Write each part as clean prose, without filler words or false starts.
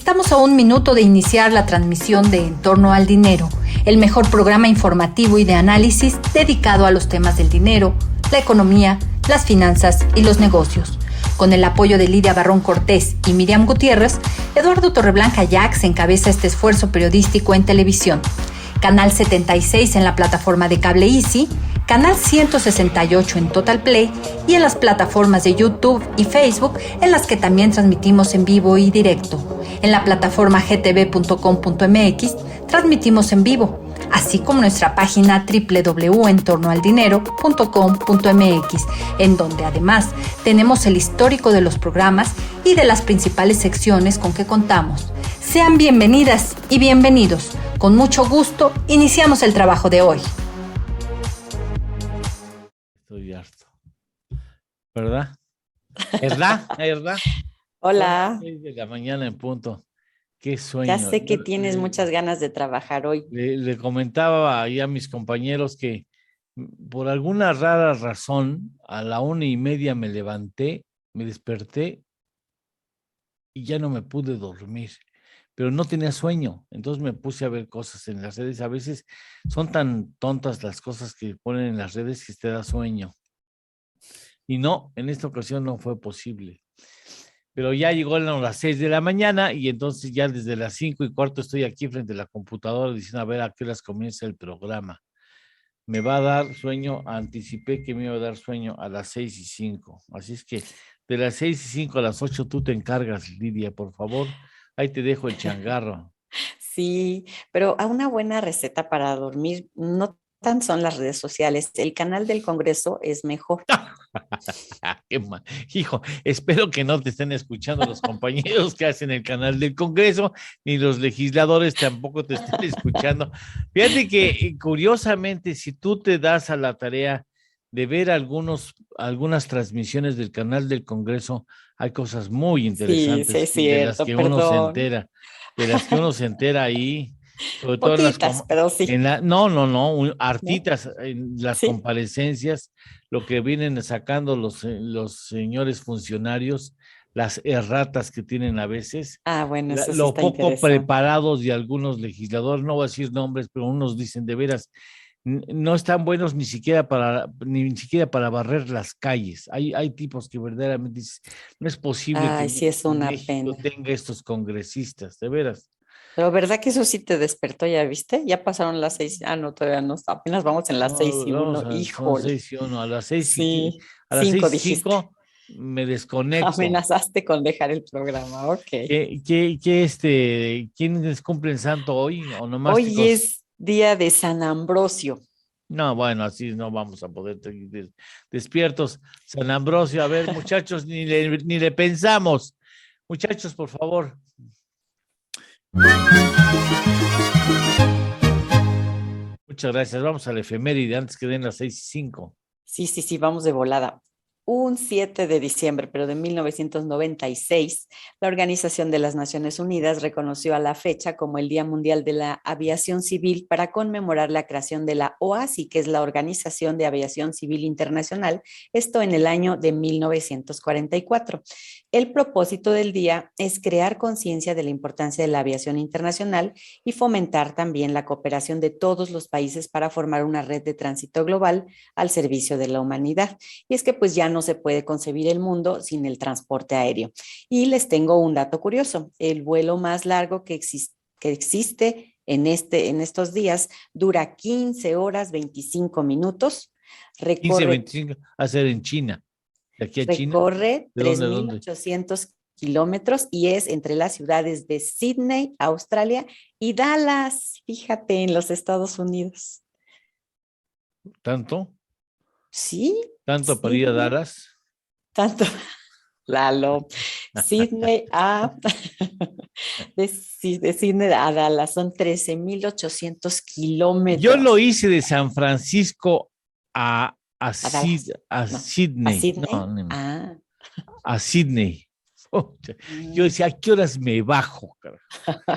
Estamos a un minuto de iniciar la transmisión de En torno al dinero, el mejor programa informativo y de análisis dedicado a los temas del dinero, la economía, las finanzas y los negocios. Con el apoyo de Lidia Barrón Cortés y Miriam Gutiérrez, Eduardo Torreblanca Jax encabeza este esfuerzo periodístico en televisión. Canal 76 en la plataforma de cable Easy, Canal 168 en Total Play y en las plataformas de YouTube y Facebook, en las que también transmitimos en vivo y directo. En la plataforma gtv.com.mx transmitimos en vivo, así como nuestra página www.entornoaldinero.com.mx, en donde además tenemos el histórico de los programas y de las principales secciones con que contamos. Sean bienvenidas y bienvenidos. Con mucho gusto, iniciamos el trabajo de hoy. Estoy harto. ¿Verdad? ¿Verdad? Hola. 6 de la mañana en punto. Qué sueño. Ya sé que tienes muchas ganas de trabajar hoy. Le comentaba ahí a mis compañeros que por alguna rara razón a la 1:30 me levanté, me desperté y ya no me pude dormir, pero no tenía sueño. Entonces me puse a ver cosas en las redes. A veces son tan tontas las cosas que ponen en las redes que te da sueño. Y no, en esta ocasión no fue posible. Pero ya llegó a las 6 de la mañana y entonces ya desde las 5:15 estoy aquí frente a la computadora diciendo a ver a qué horas comienza el programa. Me va a dar sueño, anticipé que me iba a dar sueño a las 6:05. Así es que de las 6:05 a las 8 tú te encargas, Lidia, por favor. Ahí te dejo el changarro. Sí, pero a una buena receta para dormir no tan son las redes sociales. El canal del Congreso es mejor. Qué mal. Hijo, espero que no te estén escuchando los compañeros que hacen el canal del Congreso, ni los legisladores tampoco te estén escuchando. Fíjate que curiosamente, si tú te das a la tarea de ver algunas transmisiones del canal del Congreso, hay cosas muy interesantes Sí, es de las cierto, que uno se perdón. entera, ahí, sobre todo Poquitas, pero sí. hartitas en las Sí. comparecencias, lo que vienen sacando los señores funcionarios, las erratas que tienen a veces, Ah, bueno, eso sí lo está poco interesante. preparados de algunos legisladores, no voy a decir nombres, pero unos dicen de veras, no están buenos ni siquiera para barrer las calles. Hay tipos que verdaderamente dicen, no es posible que Ay, sí es una México pena. tenga estos congresistas, de veras. Pero ¿verdad que eso sí te despertó, ya viste? Ya pasaron las 6. Ah, no, todavía no. Apenas vamos en las No, 6:01. son Híjole. 6:01, a las 6 Sí, a las 5 seis y dijiste. cinco me desconecto. Amenazaste con dejar el programa. Ok. ¿Quiénes cumplen santo hoy? Hoy Onomásticos. es día de San Ambrosio. No, bueno, así no vamos a poder seguir despiertos. San Ambrosio, a ver, muchachos, ni le pensamos. Muchachos, por favor. Muchas gracias. Vamos a la efeméride antes que den las 6:05. Sí, vamos de volada. Un 7 de diciembre, pero de 1996, la Organización de las Naciones Unidas reconoció a la fecha como el Día Mundial de la Aviación Civil para conmemorar la creación de la OASI, que es la Organización de Aviación Civil Internacional, esto en el año de 1944. El propósito del día es crear conciencia de la importancia de la aviación internacional y fomentar también la cooperación de todos los países para formar una red de tránsito global al servicio de la humanidad. Y es que pues ya no se puede concebir el mundo sin el transporte aéreo. Y les tengo un dato curioso. El vuelo más largo que existe en estos días dura 15 horas 25 minutos. 15:25 a ser en China. ¿De aquí a China? Recorre ¿De dónde a dónde? 3.800 kilómetros y es entre las ciudades de Sydney, Australia, y Dallas, fíjate, en los Estados Unidos. ¿Tanto? Sí. ¿Tanto para ir a Dallas? Tanto, Lalo, Sydney de Sydney a Dallas son 13.800 kilómetros. Yo lo hice de San Francisco a Dallas. Sydney. ¿A Sydney? No. A Sydney. Yo decía, ¿a qué horas me bajo?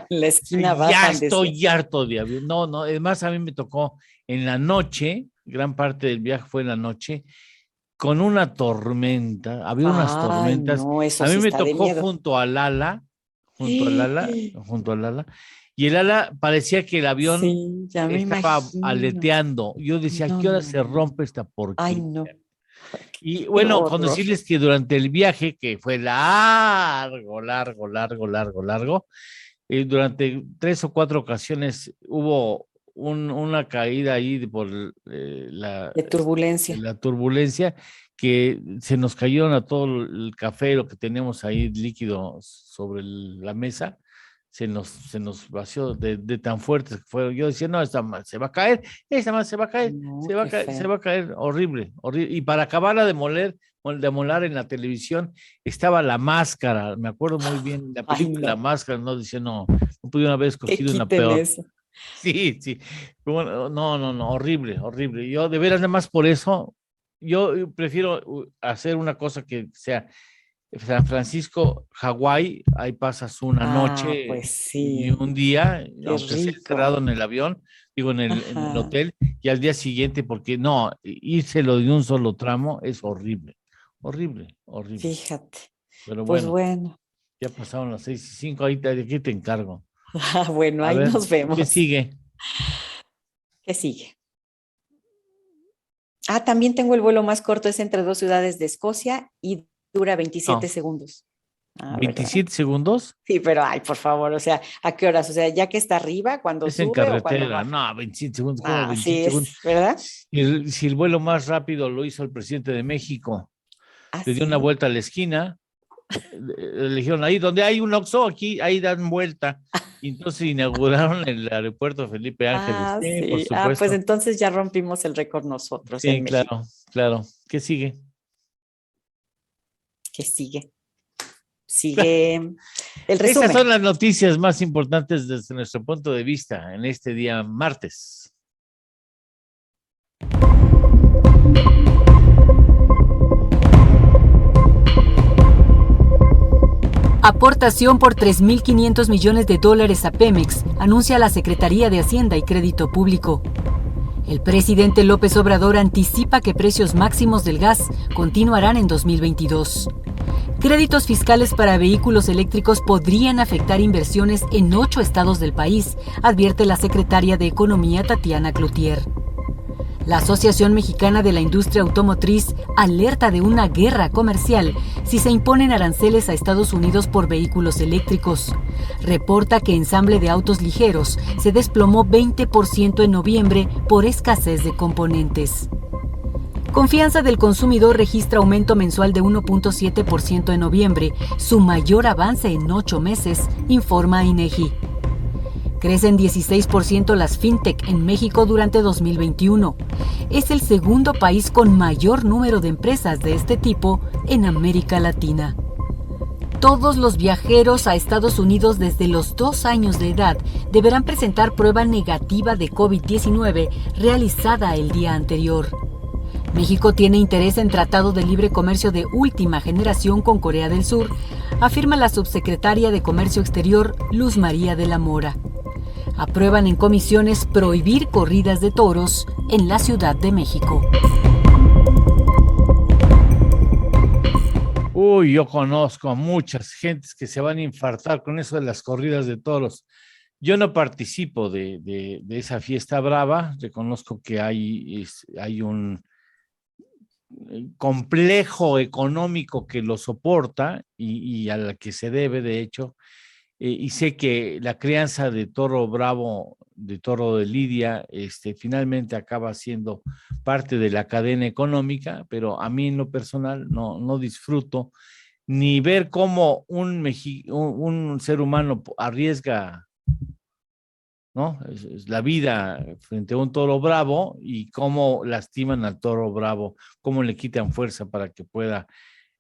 La esquina Ya bajan. estoy harto de avión. No, además a mí me tocó en la noche, gran parte del viaje fue en la noche, con una tormenta, había unas tormentas. No, eso A mí sí me está de tocó miedo. junto al ala, junto al ala, y el ala parecía que el avión Sí, ya me estaba imagino. aleteando. Yo decía, ¿a No, qué hora no, se no. rompe esta Ay, porquería? no. Y Qué bueno, con horror. decirles que durante el viaje, que fue largo, largo, largo, largo, largo, durante 3 o 4 ocasiones hubo una caída ahí por De turbulencia. la turbulencia, que se nos cayeron a todo el café, lo que teníamos ahí líquido sobre la mesa, se nos vació de tan fuertes que fueron. Yo decía, no, esta más se va a caer, esta más se va a caer, No, se va a qué caer, se feo. va a caer, horrible, horrible. Y para acabarla de molar en la televisión, estaba La Máscara, me acuerdo muy bien, la Ay, película La no. Máscara, no decía, no, no pudieron haber Que escogido una quiten peor. eso. Sí, sí. Bueno, no, no, no, horrible, horrible. Yo de veras, nada más por eso, yo prefiero hacer una cosa que sea San Francisco, Hawái, ahí pasas una Ah, noche pues y sí. un día, Qué aunque sea encerrado rico. en el avión, digo, en el Ajá. hotel, y al día siguiente, porque no, írselo de un solo tramo es horrible, horrible, horrible. Fíjate. Pero Pues bueno, bueno. ya pasaron las 6:05, ahí aquí te encargo. Ah, bueno, A ahí ver, nos ¿qué vemos. sigue? ¿Qué sigue? Ah, también tengo el vuelo más corto, es entre dos ciudades de Escocia y dura 27 No, segundos. Ah, ¿verdad? 27 segundos. Sí, pero ay, por favor, o sea, ¿a qué horas? O sea, ya que está arriba, cuando Es en sube o cuando carretera, baja. no, 27 segundos, ¿cómo Ah, 27 sí segundos? es, ¿verdad? Si el vuelo más rápido lo hizo el presidente de México, Ah, le dio una sí. vuelta a la esquina, le dijeron, ahí donde hay un Oxxo, aquí, ahí dan vuelta. Y entonces inauguraron el aeropuerto Felipe Ángeles. Ah, Sí, por sí. Ah, pues supuesto. entonces ya rompimos el récord nosotros en Sí, México. claro, claro. ¿Qué sigue? ¿Qué sigue? Sigue el Esas son resumen. las noticias más importantes desde nuestro punto de vista en este día martes. Aportación por $3.500 millones a Pemex, anuncia la Secretaría de Hacienda y Crédito Público. El presidente López Obrador anticipa que precios máximos del gas continuarán en 2022. Créditos fiscales para vehículos eléctricos podrían afectar inversiones en 8 estados del país, advierte la secretaria de Economía Tatiana Cloutier. La Asociación Mexicana de la Industria Automotriz alerta de una guerra comercial si se imponen aranceles a Estados Unidos por vehículos eléctricos. Reporta que ensamble de autos ligeros se desplomó 20% en noviembre por escasez de componentes. Confianza del consumidor registra aumento mensual de 1.7% en noviembre, su mayor avance en 8 meses, informa INEGI. Crecen 16% las fintech en México durante 2021. Es el segundo país con mayor número de empresas de este tipo en América Latina. Todos los viajeros a Estados Unidos desde los 2 años de edad deberán presentar prueba negativa de COVID-19 realizada el día anterior. México tiene interés en tratado de libre comercio de última generación con Corea del Sur, afirma la subsecretaria de Comercio Exterior, Luz María de la Mora. Aprueban en comisiones prohibir corridas de toros en la Ciudad de México. Uy, yo conozco a muchas gentes que se van a infartar con eso de las corridas de toros. Yo no participo de esa fiesta brava, reconozco que hay un complejo económico que lo soporta y a la que se debe, de hecho, y sé que la crianza de toro bravo, de toro de lidia, finalmente acaba siendo parte de la cadena económica, pero a mí en lo personal no disfruto ni ver cómo un ser humano arriesga, ¿no? Es la vida frente a un toro bravo y cómo lastiman al toro bravo, cómo le quitan fuerza para que pueda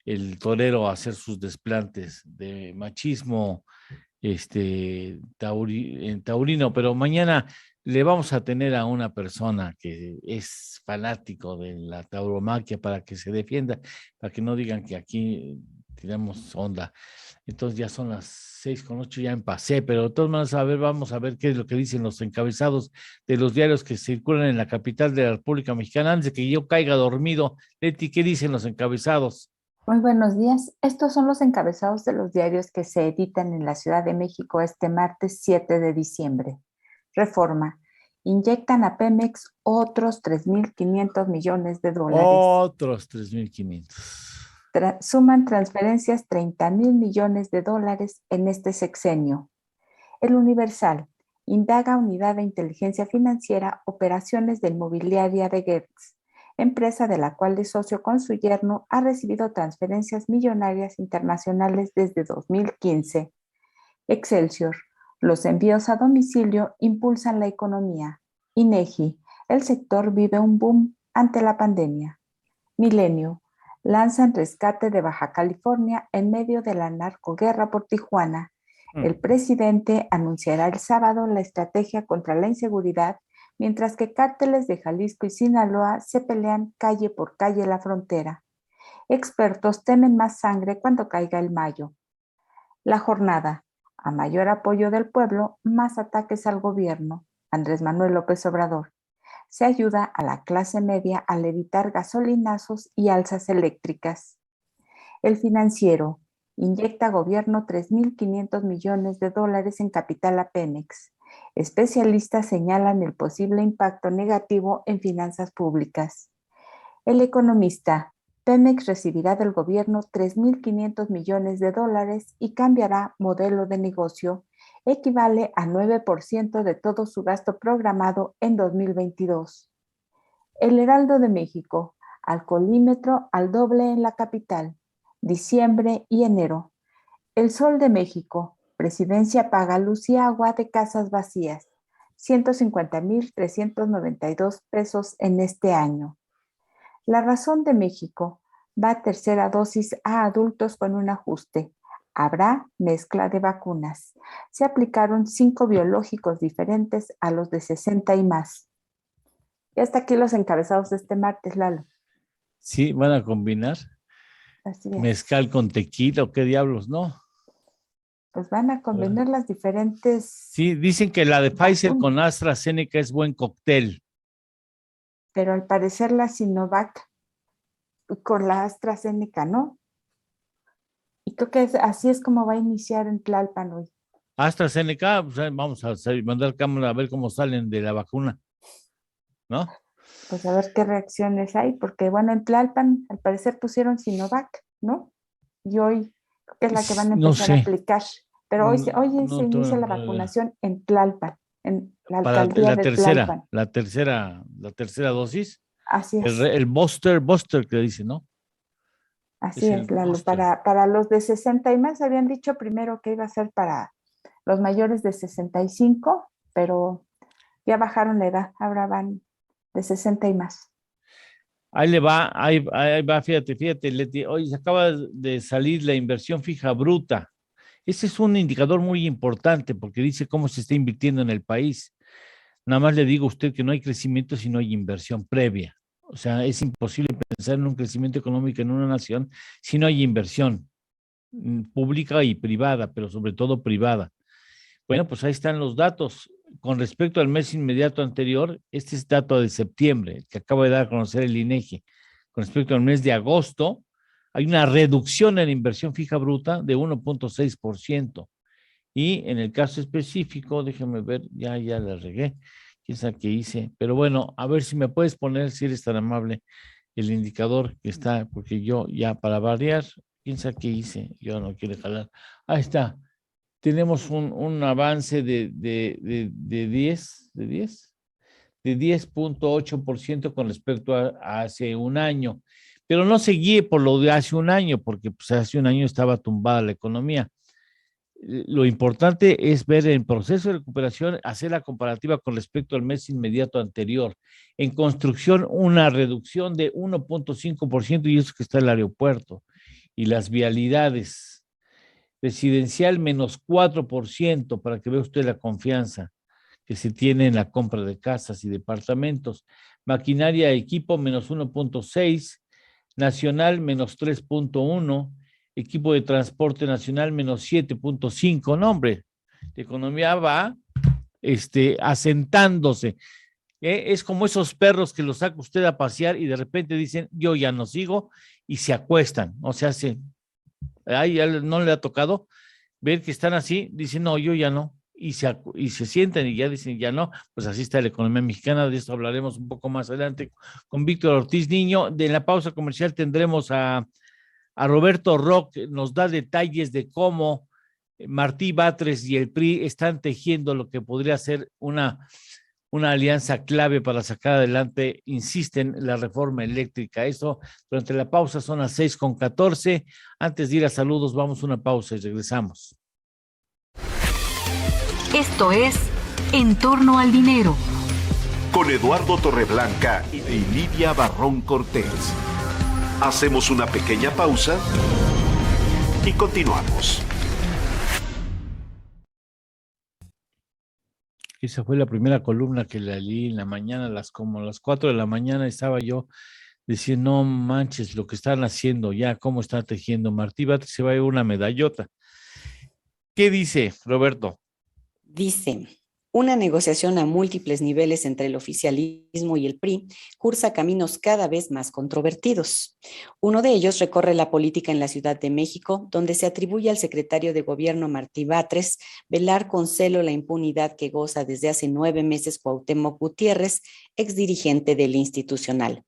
el torero hacer sus desplantes de machismo taurino. Pero mañana le vamos a tener a una persona que es fanático de la tauromaquia para que se defienda, para que no digan que aquí tiramos onda. Entonces ya son las 6:08, ya empecé, pero de todas maneras, vamos a ver qué es lo que dicen los encabezados de los diarios que circulan en la capital de la República Mexicana. Antes de que yo caiga dormido, Leti, ¿qué dicen los encabezados? Muy buenos días. Estos son los encabezados de los diarios que se editan en la Ciudad de México este martes 7 de diciembre. Reforma. Inyectan a Pemex otros 3.500 millones de dólares. Otros 3.500. Suman transferencias 30.000 millones de dólares en este sexenio. El Universal. Indaga Unidad de Inteligencia Financiera operaciones de inmobiliaria de Gertz, empresa de la cual de socio con su yerno ha recibido transferencias millonarias internacionales desde 2015. Excelsior. Los envíos a domicilio impulsan la economía. INEGI. El sector vive un boom ante la pandemia. Milenio. Lanzan rescate de Baja California en medio de la narcoguerra por Tijuana. El presidente anunciará el sábado la estrategia contra la inseguridad, mientras que cárteles de Jalisco y Sinaloa se pelean calle por calle la frontera. Expertos temen más sangre cuando caiga el mayo. La jornada. A mayor apoyo del pueblo, más ataques al gobierno. Andrés Manuel López Obrador. Se ayuda a la clase media al evitar gasolinazos y alzas eléctricas. El Financiero. Inyecta gobierno 3.500 millones de dólares en capital a Pemex. Especialistas señalan el posible impacto negativo en finanzas públicas. El Economista. Pemex recibirá del gobierno 3.500 millones de dólares y cambiará modelo de negocio. Equivale a 9% de todo su gasto programado en 2022. El Heraldo de México. Alcoholímetro al doble en la capital. Diciembre y enero. El Sol de México. Presidencia paga luz y agua de casas vacías. 150,392 pesos en este año. La Razón de México. Va tercera dosis a adultos con un ajuste. Habrá mezcla de vacunas. Se aplicaron 5 biológicos diferentes a los de 60 y más. Y hasta aquí los encabezados de este martes, Lalo. Sí, van a combinar Así es. mezcal con tequila o qué diablos, ¿no? Pues van a combinar las diferentes. Sí, dicen que la de Pfizer con AstraZeneca es buen cóctel. Pero al parecer la Sinovac con la AstraZeneca, ¿no? Y creo que así es como va a iniciar en Tlalpan hoy. AstraZeneca, pues, vamos a mandar cámara a ver cómo salen de la vacuna, ¿no? Pues a ver qué reacciones hay, porque bueno, en Tlalpan al parecer pusieron Sinovac, ¿no? Y hoy creo que es la que van a empezar a aplicar. Pero hoy se inicia la vacunación en Tlalpan, en la alcaldía de Tlalpan. La tercera dosis. Así es. El booster que dice, ¿no? Así es, Lalo. Para los de 60 y más habían dicho primero que iba a ser para los mayores de 65, pero ya bajaron la edad, ahora van de 60 y más. Ahí va, fíjate, Leti, hoy se acaba de salir la inversión fija bruta. Ese es un indicador muy importante porque dice cómo se está invirtiendo en el país. Nada más le digo a usted que no hay crecimiento si no hay inversión previa. O sea, es imposible pensar en un crecimiento económico en una nación si no hay inversión pública y privada, pero sobre todo privada. Bueno, pues ahí están los datos. Con respecto al mes inmediato anterior, este es dato de septiembre, que acaba de dar a conocer el INEGI. Con respecto al mes de agosto, hay una reducción en la inversión fija bruta de 1.6%. Y en el caso específico, déjame ver, ya la regué, quién sabe qué hice. Pero bueno, a ver si me puedes poner, si eres tan amable, el indicador que está, porque yo ya para variar, quién sabe qué hice, yo no quiero jalar. Ahí está. Tenemos un avance de 10.8% con respecto a hace un año, pero no se guíe por lo de hace un año, porque pues, hace un año estaba tumbada la economía. Lo importante es ver el proceso de recuperación, hacer la comparativa con respecto al mes inmediato anterior. En construcción, una reducción de 1.5%, y eso que está el aeropuerto y las vialidades. Residencial menos 4%, para que vea usted la confianza que se tiene en la compra de casas y departamentos. Maquinaria, equipo menos 1.6%, nacional menos 3.1%, equipo de transporte nacional menos 7.5%. No, hombre, la economía va asentándose. Es como esos perros que los saca usted a pasear y de repente dicen, yo ya no sigo, y se acuestan. O sea, ahí ya no le ha tocado ver que están así, dicen, no, yo ya no. Y se sienten y ya dicen, ya no. Pues así está la economía mexicana. De esto hablaremos un poco más adelante con Víctor Ortiz Niño. De la pausa comercial tendremos a Roberto Rock, nos da detalles de cómo Martí Batres y el PRI están tejiendo lo que podría ser una alianza clave para sacar adelante, insisten, la reforma eléctrica. Eso durante la pausa son las 6:14. Antes de ir a saludos, vamos a una pausa y regresamos. Esto es En torno al dinero. Con Eduardo Torreblanca y Lidia Barrón Cortés. Hacemos una pequeña pausa y continuamos. Esa fue la primera columna que la leí en la mañana, como a las 4 de la mañana estaba yo diciendo, no manches lo que están haciendo ya, cómo están tejiendo. Martí Batres se va a llevar una medallota. ¿Qué dice, Roberto? Dice, una negociación a múltiples niveles entre el oficialismo y el PRI cursa caminos cada vez más controvertidos. Uno de ellos recorre la política en la Ciudad de México, donde se atribuye al secretario de Gobierno Martí Batres velar con celo la impunidad que goza desde hace 9 meses Cuauhtémoc Gutiérrez, exdirigente del Institucional.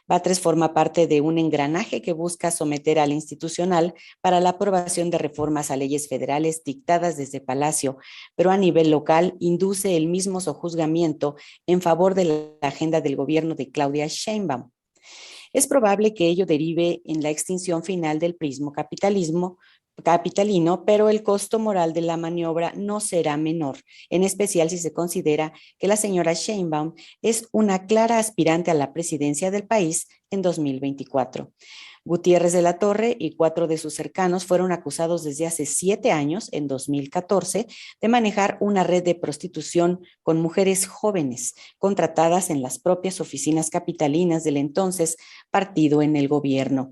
Batres forma parte de un engranaje que busca someter al Institucional para la aprobación de reformas a leyes federales dictadas desde Palacio, pero a nivel local induce el mismo sojuzgamiento en favor de la agenda del gobierno de Claudia Sheinbaum. Es probable que ello derive en la extinción final del prismo capitalino, pero el costo moral de la maniobra no será menor, en especial si se considera que la señora Sheinbaum es una clara aspirante a la presidencia del país en 2024. Gutiérrez de la Torre y 4 de sus cercanos fueron acusados desde hace 7 años, en 2014, de manejar una red de prostitución con mujeres jóvenes, contratadas en las propias oficinas capitalinas del entonces partido en el gobierno,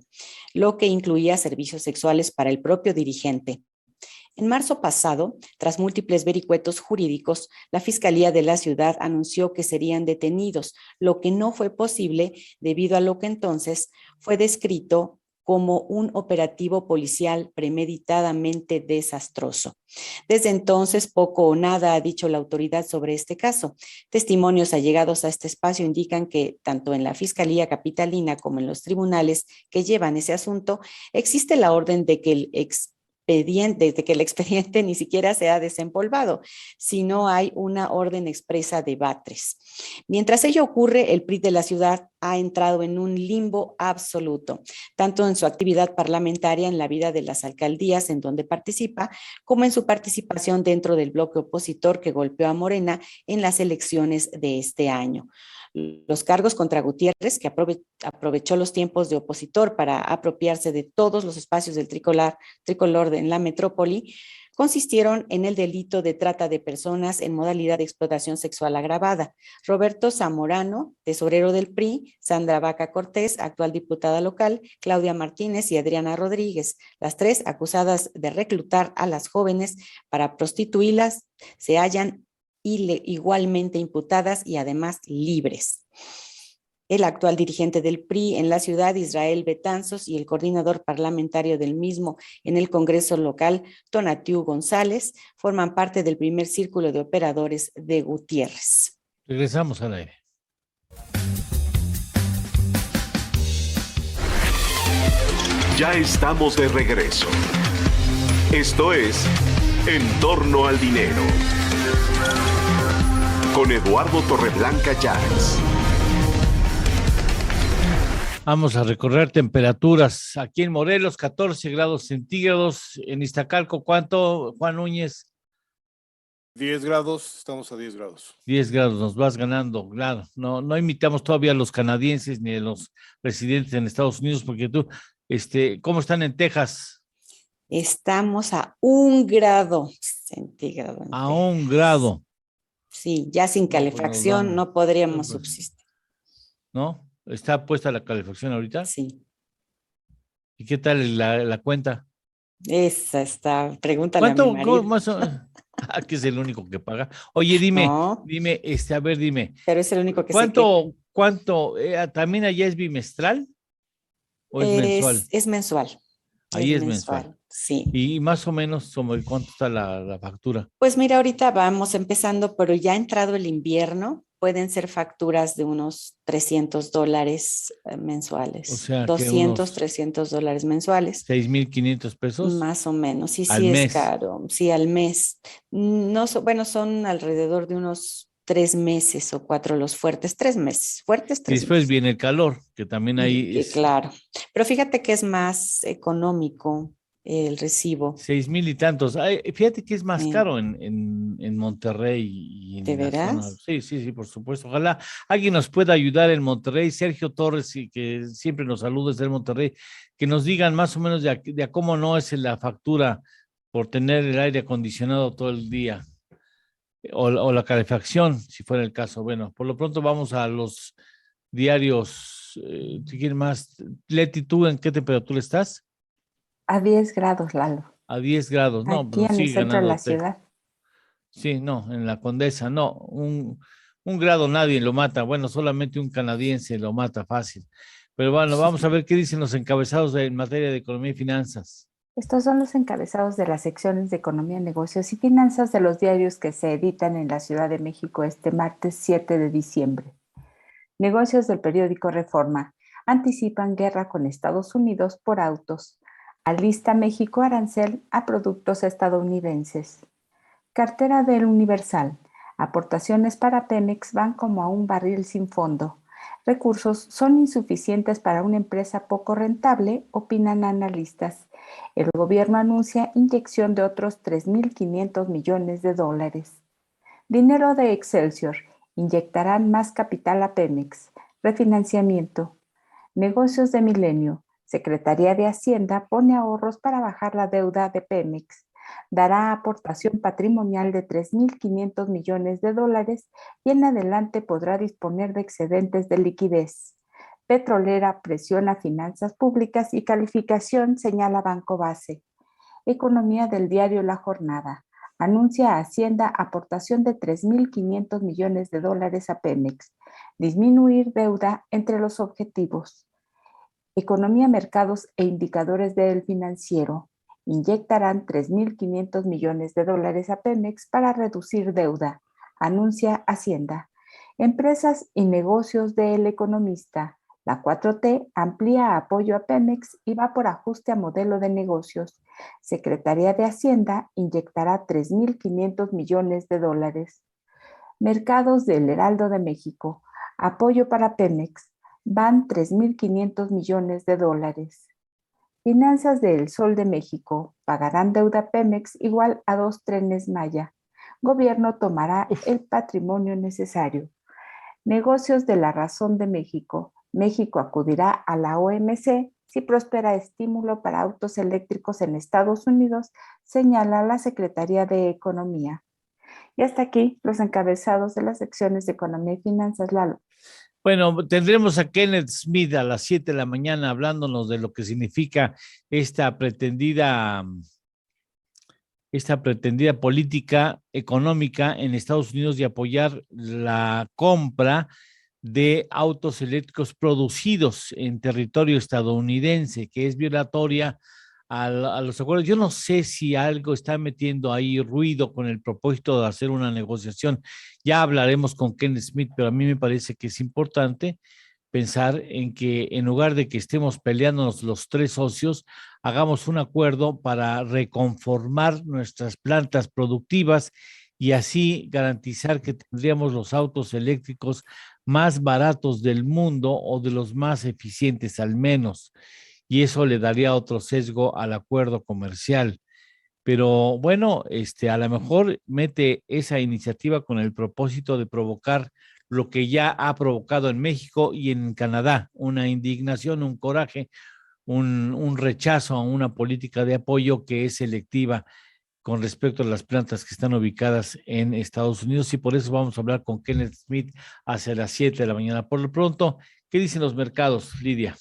lo que incluía servicios sexuales para el propio dirigente. En marzo pasado, tras múltiples vericuetos jurídicos, la Fiscalía de la ciudad anunció que serían detenidos, lo que no fue posible debido a lo que entonces fue descrito como un operativo policial premeditadamente desastroso. Desde entonces, poco o nada ha dicho la autoridad sobre este caso. Testimonios allegados a este espacio indican que tanto en la Fiscalía Capitalina como en los tribunales que llevan ese asunto, existe la orden de que el expediente ni siquiera se ha desempolvado, si no hay una orden expresa de Batres. Mientras ello ocurre, el PRI de la ciudad ha entrado en un limbo absoluto, tanto en su actividad parlamentaria en la vida de las alcaldías en donde participa, como en su participación dentro del bloque opositor que golpeó a Morena en las elecciones de este año. Los cargos contra Gutiérrez, que aprovechó los tiempos de opositor para apropiarse de todos los espacios del tricolor en la metrópoli, consistieron en el delito de trata de personas en modalidad de explotación sexual agravada. Roberto Zamorano, tesorero del PRI, Sandra Vaca Cortés, actual diputada local, Claudia Martínez y Adriana Rodríguez, las 3 acusadas de reclutar a las jóvenes para prostituirlas, se hallan igualmente imputadas y además libres. El actual dirigente del PRI en la ciudad, Israel Betanzos, y el coordinador parlamentario del mismo en el Congreso local, Tonatiu González, forman parte del primer círculo de operadores de Gutiérrez. Regresamos al aire. Ya estamos de regreso. Esto es En torno al dinero. Con Eduardo Torreblanca Llanes. Vamos a recorrer temperaturas. Aquí en Morelos, 14 grados centígrados. En Iztacalco, ¿cuánto, Juan Núñez? 10 grados, estamos a 10 grados. 10 grados, nos vas ganando, claro. No imitamos todavía a los canadienses ni a los residentes en Estados Unidos, porque tú, ¿cómo están en Texas? Estamos a 1 grado centígrado. A 1 grado. Sí, ya sin calefacción pues no podríamos subsistir. ¿No? ¿Está puesta la calefacción ahorita? Sí. ¿Y qué tal la cuenta? Esa está, pregúntale a mi marido. Que es el único que paga. Oye, No, a ver, dime, pero es el único que sé que ¿cuánto, también allá es bimestral o es mensual? es mensual. Ahí Es es mensual. mensual, sí. Y más o menos, sobre cuánto está la factura. Pues mira, ahorita vamos empezando, pero ya ha entrado el invierno, pueden ser facturas de unos $300 O mensuales, sea, que 200, unos $300 mensuales, 6,500 pesos más o menos. Sí, al sí es mes. caro, sí, al mes. No, bueno, son alrededor de unos 3 meses o 4 los fuertes, 3 meses, fuertes Y tres después meses. viene el calor, que también ahí Que es claro, pero fíjate que es más económico el recibo. 6,000 y tantos. Ay, fíjate que es más Sí. caro en Monterrey y ¿De en la zona. veras? Sí, sí, sí, por supuesto. Ojalá alguien nos pueda ayudar en Monterrey. Sergio Torres, y que siempre nos saluda desde Monterrey, que nos digan más o menos de a cómo no es la factura por tener el aire acondicionado todo el día o la calefacción, si fuera el caso. Bueno, por lo pronto vamos a los diarios. Si quieren más, Leti, ¿tú en qué temperatura estás? A 10 grados, Lalo. A 10 grados. No, Aquí pues en el sigue centro de la ganándote. ciudad. Sí, no, en la Condesa, no. Un grado nadie lo mata. Bueno, solamente un canadiense lo mata fácil. Pero bueno, vamos a ver qué dicen los encabezados en materia de economía y finanzas. Estos son los encabezados de las secciones de Economía, Negocios y Finanzas de los diarios que se editan en la Ciudad de México este martes 7 de diciembre. Negocios del periódico Reforma anticipan guerra con Estados Unidos por autos. Alista México arancel a productos estadounidenses. Cartera del Universal. Aportaciones para Pemex van como a un barril sin fondo. Recursos son insuficientes para una empresa poco rentable, opinan analistas. El gobierno anuncia inyección de otros 3.500 millones de dólares. Dinero de Excelsior. Inyectarán más capital a Pemex. Refinanciamiento. Negocios de Milenio. Secretaría de Hacienda pone ahorros para bajar la deuda de Pemex. Dará aportación patrimonial de 3.500 millones de dólares y en adelante podrá disponer de excedentes de liquidez. Petrolera presiona finanzas públicas y calificación, señala Banco Base. Economía del diario La Jornada. Anuncia a Hacienda aportación de 3.500 millones de dólares a Pemex. Disminuir deuda entre los objetivos. Economía, mercados e indicadores del financiero. Inyectarán 3.500 millones de dólares a Pemex para reducir deuda, anuncia Hacienda. Empresas y negocios del economista. La 4T amplía apoyo a Pemex y va por ajuste a modelo de negocios. Secretaría de Hacienda inyectará 3.500 millones de dólares. Mercados del Heraldo de México. Apoyo para Pemex. Van 3.500 millones de dólares. Finanzas del Sol de México. Pagarán deuda Pemex igual a 2 trenes Maya. Gobierno tomará el patrimonio necesario. Negocios de la Razón de México. México acudirá a la OMC si prospera estímulo para autos eléctricos en Estados Unidos, señala la Secretaría de Economía. Y hasta aquí los encabezados de las secciones de Economía y Finanzas, Lalo. Bueno, tendremos a Kenneth Smith a las 7 de la mañana hablándonos de lo que significa esta pretendida política económica en Estados Unidos de apoyar la compra de autos eléctricos producidos en territorio estadounidense, que es violatoria a los acuerdos. Yo no sé si algo está metiendo ahí ruido con el propósito de hacer una negociación. Ya hablaremos con Ken Smith, pero a mí me parece que es importante pensar en que en lugar de que estemos peleándonos los tres socios, hagamos un acuerdo para reconformar nuestras plantas productivas y así garantizar que tendríamos los autos eléctricos más baratos del mundo o de los más eficientes al menos. Y eso le daría otro sesgo al acuerdo comercial. Pero bueno, a lo mejor mete esa iniciativa con el propósito de provocar lo que ya ha provocado en México y en Canadá, una indignación, un coraje, un rechazo a una política de apoyo que es selectiva con respecto a las plantas que están ubicadas en Estados Unidos, y por eso vamos a hablar con Kenneth Smith hacia las 7 de la mañana. Por lo pronto, ¿qué dicen los mercados, Lidia?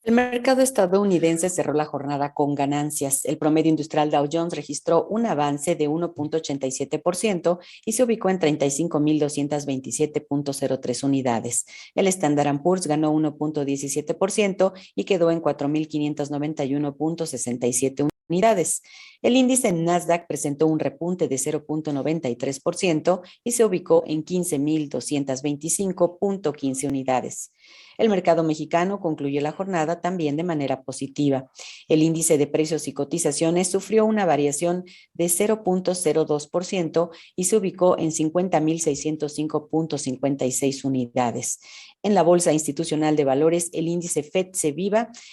El mercado estadounidense cerró la jornada con ganancias. El promedio industrial Dow Jones registró un avance de 1.87% y se ubicó en 35.227.03 unidades. El Standard & Poor's ganó 1.17% y quedó en 4.591.67 unidades. El índice Nasdaq presentó un repunte de 0.93% y se ubicó en 15.225.15 unidades. El mercado mexicano concluyó la jornada también de manera positiva. El índice de precios y cotizaciones sufrió una variación de 0.02% y se ubicó en 50.605.56 unidades. En la Bolsa Institucional de Valores, el índice FTSE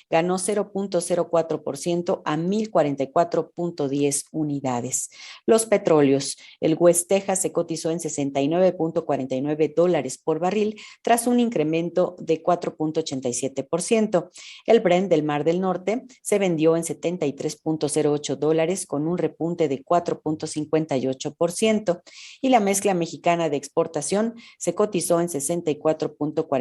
ganó 0.04% a 1.044.10 unidades. Los petróleos, el West Texas se cotizó en $69.49 por barril tras un incremento de 4.87%. El Brent del Mar del Norte se vendió en $73.08 con un repunte de 4.58%. Y la mezcla mexicana de exportación se cotizó en $64.48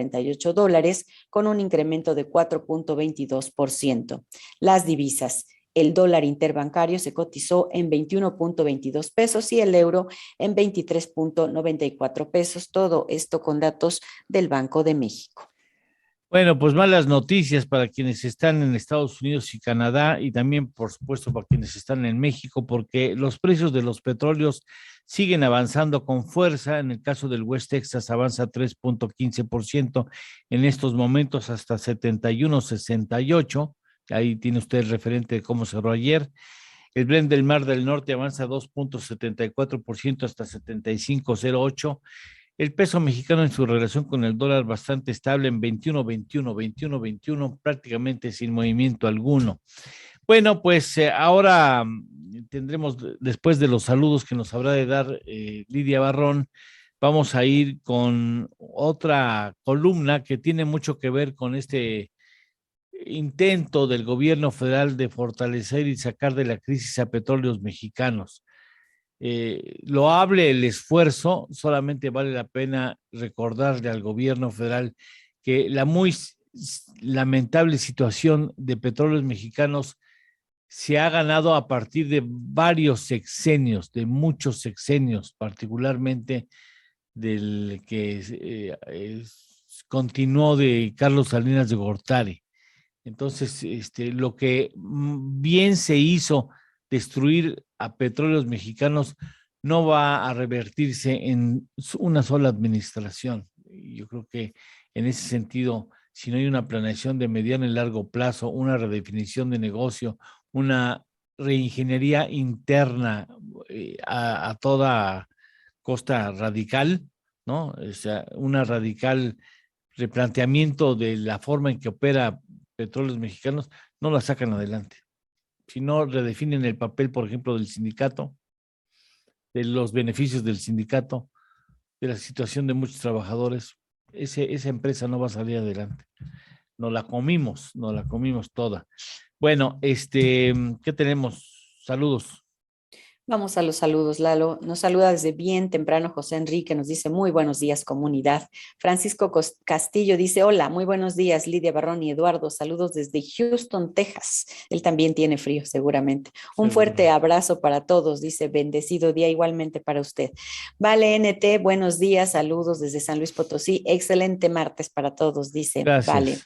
con un incremento de 4.22%. Las divisas. El dólar interbancario se cotizó en 21.22 pesos y el euro en 23.94 pesos. Todo esto con datos del Banco de México. Bueno, pues malas noticias para quienes están en Estados Unidos y Canadá y también, por supuesto, para quienes están en México, porque los precios de los petróleos siguen avanzando con fuerza. En el caso del West Texas avanza 3.15% en estos momentos hasta 71.68. Ahí tiene usted el referente de cómo cerró ayer. El Brent del Mar del Norte avanza 2.74% hasta 75.08. El peso mexicano en su relación con el dólar bastante estable en 21.21, prácticamente sin movimiento alguno. Bueno, pues ahora tendremos, después de los saludos que nos habrá de dar Lidia Barrón, vamos a ir con otra columna que tiene mucho que ver con este intento del gobierno federal de fortalecer y sacar de la crisis a petróleos mexicanos. Loable el esfuerzo, solamente vale la pena recordarle al gobierno federal que la muy lamentable situación de petróleos mexicanos se ha ganado a partir de varios sexenios, de muchos sexenios, particularmente del que continuó de Carlos Salinas de Gortari. Entonces, lo que bien se hizo destruir a petróleos mexicanos no va a revertirse en una sola administración. Yo creo que en ese sentido, si no hay una planeación de mediano y largo plazo, una redefinición de negocio, una reingeniería interna a toda costa radical, ¿no? O sea, una radical replanteamiento de la forma en que opera petróleos mexicanos, no la sacan adelante. Si no redefinen el papel, por ejemplo, del sindicato, de los beneficios del sindicato, de la situación de muchos trabajadores, esa empresa no va a salir adelante. Nos la comimos toda. Bueno, ¿qué tenemos? Saludos. Vamos a los saludos, Lalo. Nos saluda desde bien temprano José Enrique, nos dice muy buenos días, comunidad. Francisco Castillo dice, hola, muy buenos días, Lidia Barrón y Eduardo. Saludos desde Houston, Texas. Él también tiene frío, seguramente. Un fuerte abrazo para todos, dice, bendecido día igualmente para usted. Vale, NT, buenos días, saludos desde San Luis Potosí. Excelente martes para todos, dice. Gracias. Vale.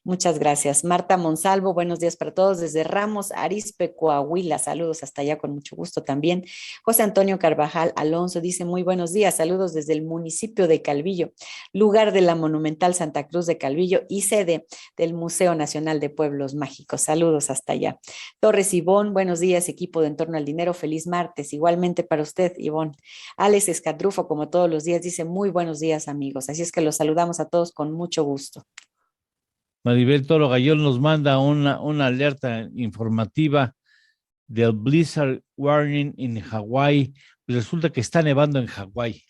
Muchas gracias. Marta Monsalvo, buenos días para todos desde Ramos Arizpe, Coahuila. Saludos hasta allá con mucho gusto también. José Antonio Carvajal Alonso dice muy buenos días. Saludos desde el municipio de Calvillo, lugar de la monumental Santa Cruz de Calvillo y sede del Museo Nacional de Pueblos Mágicos. Saludos hasta allá. Torres Ivón, buenos días, equipo de En Torno al Dinero. Feliz martes. Igualmente para usted, Ivón. Alex Escadrufo, como todos los días, dice muy buenos días, amigos. Así es que los saludamos a todos con mucho gusto. Maribel Toro Gayol nos manda una alerta informativa del Blizzard Warning en Hawái. Resulta que está nevando en Hawái.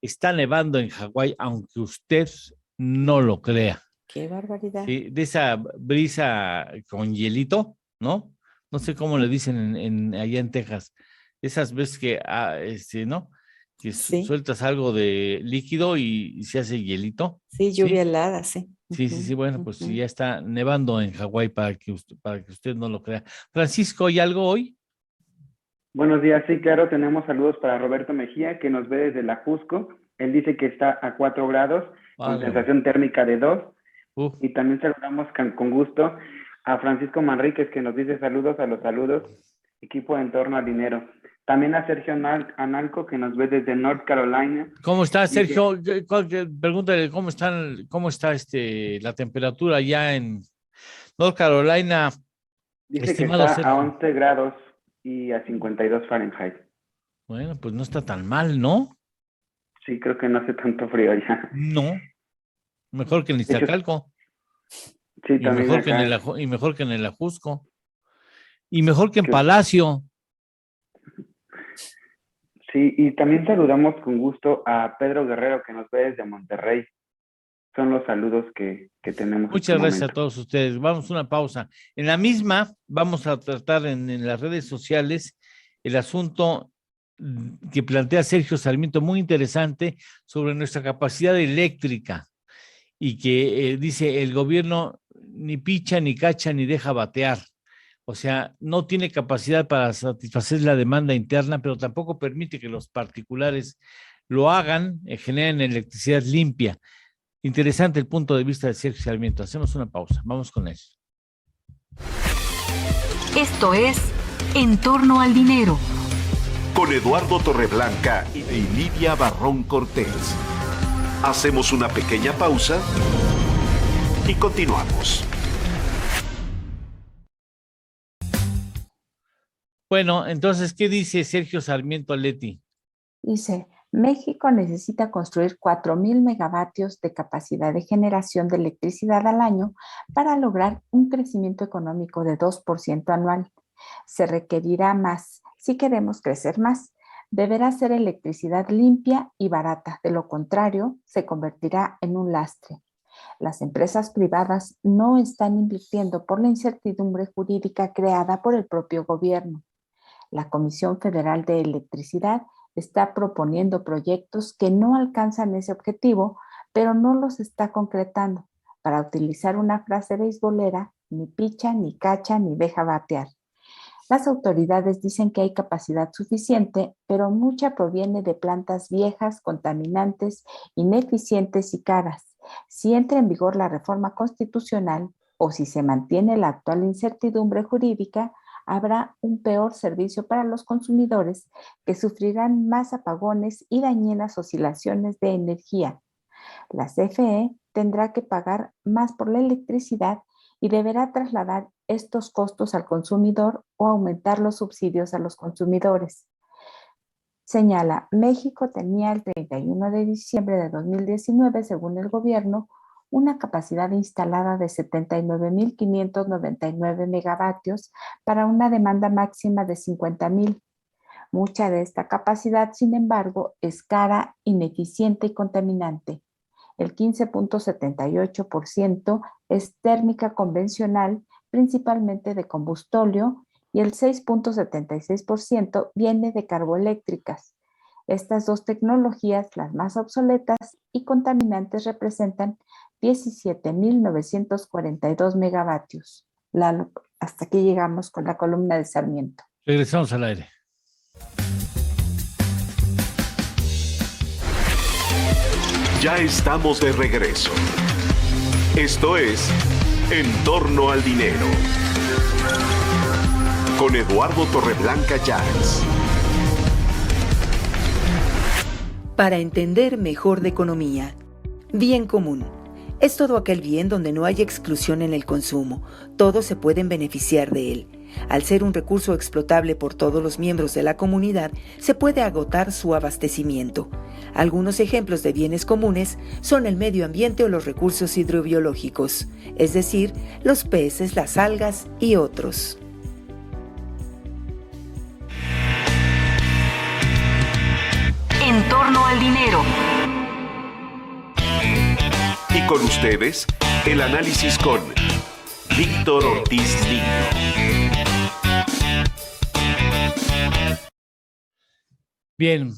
Está nevando en Hawái, aunque usted no lo crea. ¡Qué barbaridad! Sí, de esa brisa con hielito, ¿no? No sé cómo le dicen allá en Texas. Esas veces que, ¿no? Que Sí. sueltas algo de líquido y se hace hielito. Sí, lluvia helada, sí. Sí, bueno, pues sí, ya está nevando en Hawái para que usted no lo crea. Francisco, ¿hay algo hoy? Buenos días, sí, claro, tenemos saludos para Roberto Mejía, que nos ve desde la Jusco. Él dice que está a 4 grados, con sensación térmica de 2. Y también saludamos con gusto a Francisco Manríquez, que nos dice saludos a los saludos, equipo de Entorno al Dinero. También a Sergio Analco, que nos ve desde North Carolina. ¿Cómo está, Sergio? Pregúntale cómo está la temperatura allá en North Carolina. Dice que está Sergio, a 11 grados y a 52 Fahrenheit. Bueno, pues no está tan mal, ¿no? Sí, creo que no hace tanto frío ya. No, mejor que en Iztacalco. Sí, y también mejor que en el Ajusco. Y mejor que en Palacio. Sí, y también saludamos con gusto a Pedro Guerrero, que nos ve desde Monterrey. Son los saludos que tenemos. Muchas gracias a todos ustedes. Vamos a una pausa. En la misma vamos a tratar en las redes sociales el asunto que plantea Sergio Sarmiento, muy interesante, sobre nuestra capacidad eléctrica y que dice el gobierno ni picha, ni cacha, ni deja batear. O sea, no tiene capacidad para satisfacer la demanda interna, pero tampoco permite que los particulares lo hagan, generen electricidad limpia. Interesante el punto de vista de Sergio Sarmiento. Hacemos una pausa. Vamos con eso. Esto es En torno al dinero. Con Eduardo Torreblanca y Lidia Barrón Cortés. Hacemos una pequeña pausa y continuamos. Bueno, entonces, ¿qué dice Sergio Sarmiento Leti? Dice, México necesita construir 4,000 megavatios de capacidad de generación de electricidad al año para lograr un crecimiento económico de 2% anual. Se requerirá más si queremos crecer más. Deberá ser electricidad limpia y barata, de lo contrario, se convertirá en un lastre. Las empresas privadas no están invirtiendo por la incertidumbre jurídica creada por el propio gobierno. La Comisión Federal de Electricidad está proponiendo proyectos que no alcanzan ese objetivo, pero no los está concretando. Para utilizar una frase beisbolera, ni picha, ni cacha, ni deja batear. Las autoridades dicen que hay capacidad suficiente, pero mucha proviene de plantas viejas, contaminantes, ineficientes y caras. Si entra en vigor la reforma constitucional o si se mantiene la actual incertidumbre jurídica, habrá un peor servicio para los consumidores que sufrirán más apagones y dañinas oscilaciones de energía. La CFE tendrá que pagar más por la electricidad y deberá trasladar estos costos al consumidor o aumentar los subsidios a los consumidores. Señala, México tenía el 31 de diciembre de 2019, según el gobierno, una capacidad instalada de 79,599 megavatios para una demanda máxima de 50,000. Mucha de esta capacidad, sin embargo, es cara, ineficiente y contaminante. El 15.78% es térmica convencional, principalmente de combustóleo, y el 6.76% viene de carboeléctricas. Estas dos tecnologías, las más obsoletas y contaminantes, representan 17,942 megavatios. Lalo, hasta aquí llegamos con la columna de Sarmiento. Regresamos al aire. Ya estamos de regreso. Esto es En torno al dinero. Con Eduardo Torreblanca Llanes. Para entender mejor de economía. Bien común. Es todo aquel bien donde no hay exclusión en el consumo. Todos se pueden beneficiar de él. Al ser un recurso explotable por todos los miembros de la comunidad, se puede agotar su abastecimiento. Algunos ejemplos de bienes comunes son el medio ambiente o los recursos hidrobiológicos, es decir, los peces, las algas y otros. En torno al dinero. Y con ustedes, el análisis con Víctor Ortiz Niño. Bien,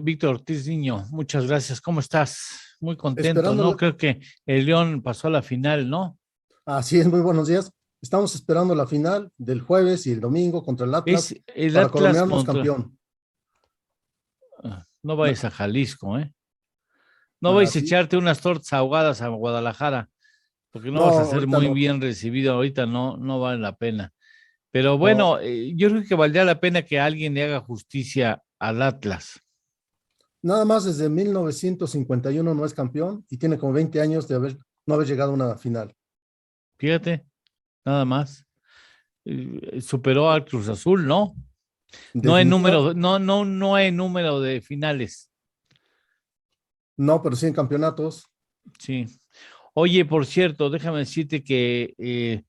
Víctor Ortiz Niño, muchas gracias. ¿Cómo estás? muy contento, Esperando ¿no? la- Creo que el León pasó a la final, ¿no? Así es, muy buenos días. Estamos esperando la final del jueves y el domingo contra el Atlas Es el para Atlas coronarnos contra... campeón. No vayas a Jalisco, ¿eh? No Ah, vayas a sí. echarte unas tortas ahogadas a Guadalajara, porque no No, vas a ser ahorita muy no. bien recibido ahorita, no vale la pena. Pero No. bueno, yo creo que valdría la pena que alguien le haga justicia al Atlas. Nada más desde 1951 no es campeón y tiene como 20 años de no haber llegado a una final. Fíjate, nada más. Superó al Cruz Azul, ¿no? No en Definitiva, número, no en número de finales. no, pero sí en campeonatos. Sí. Oye, por cierto, déjame decirte que,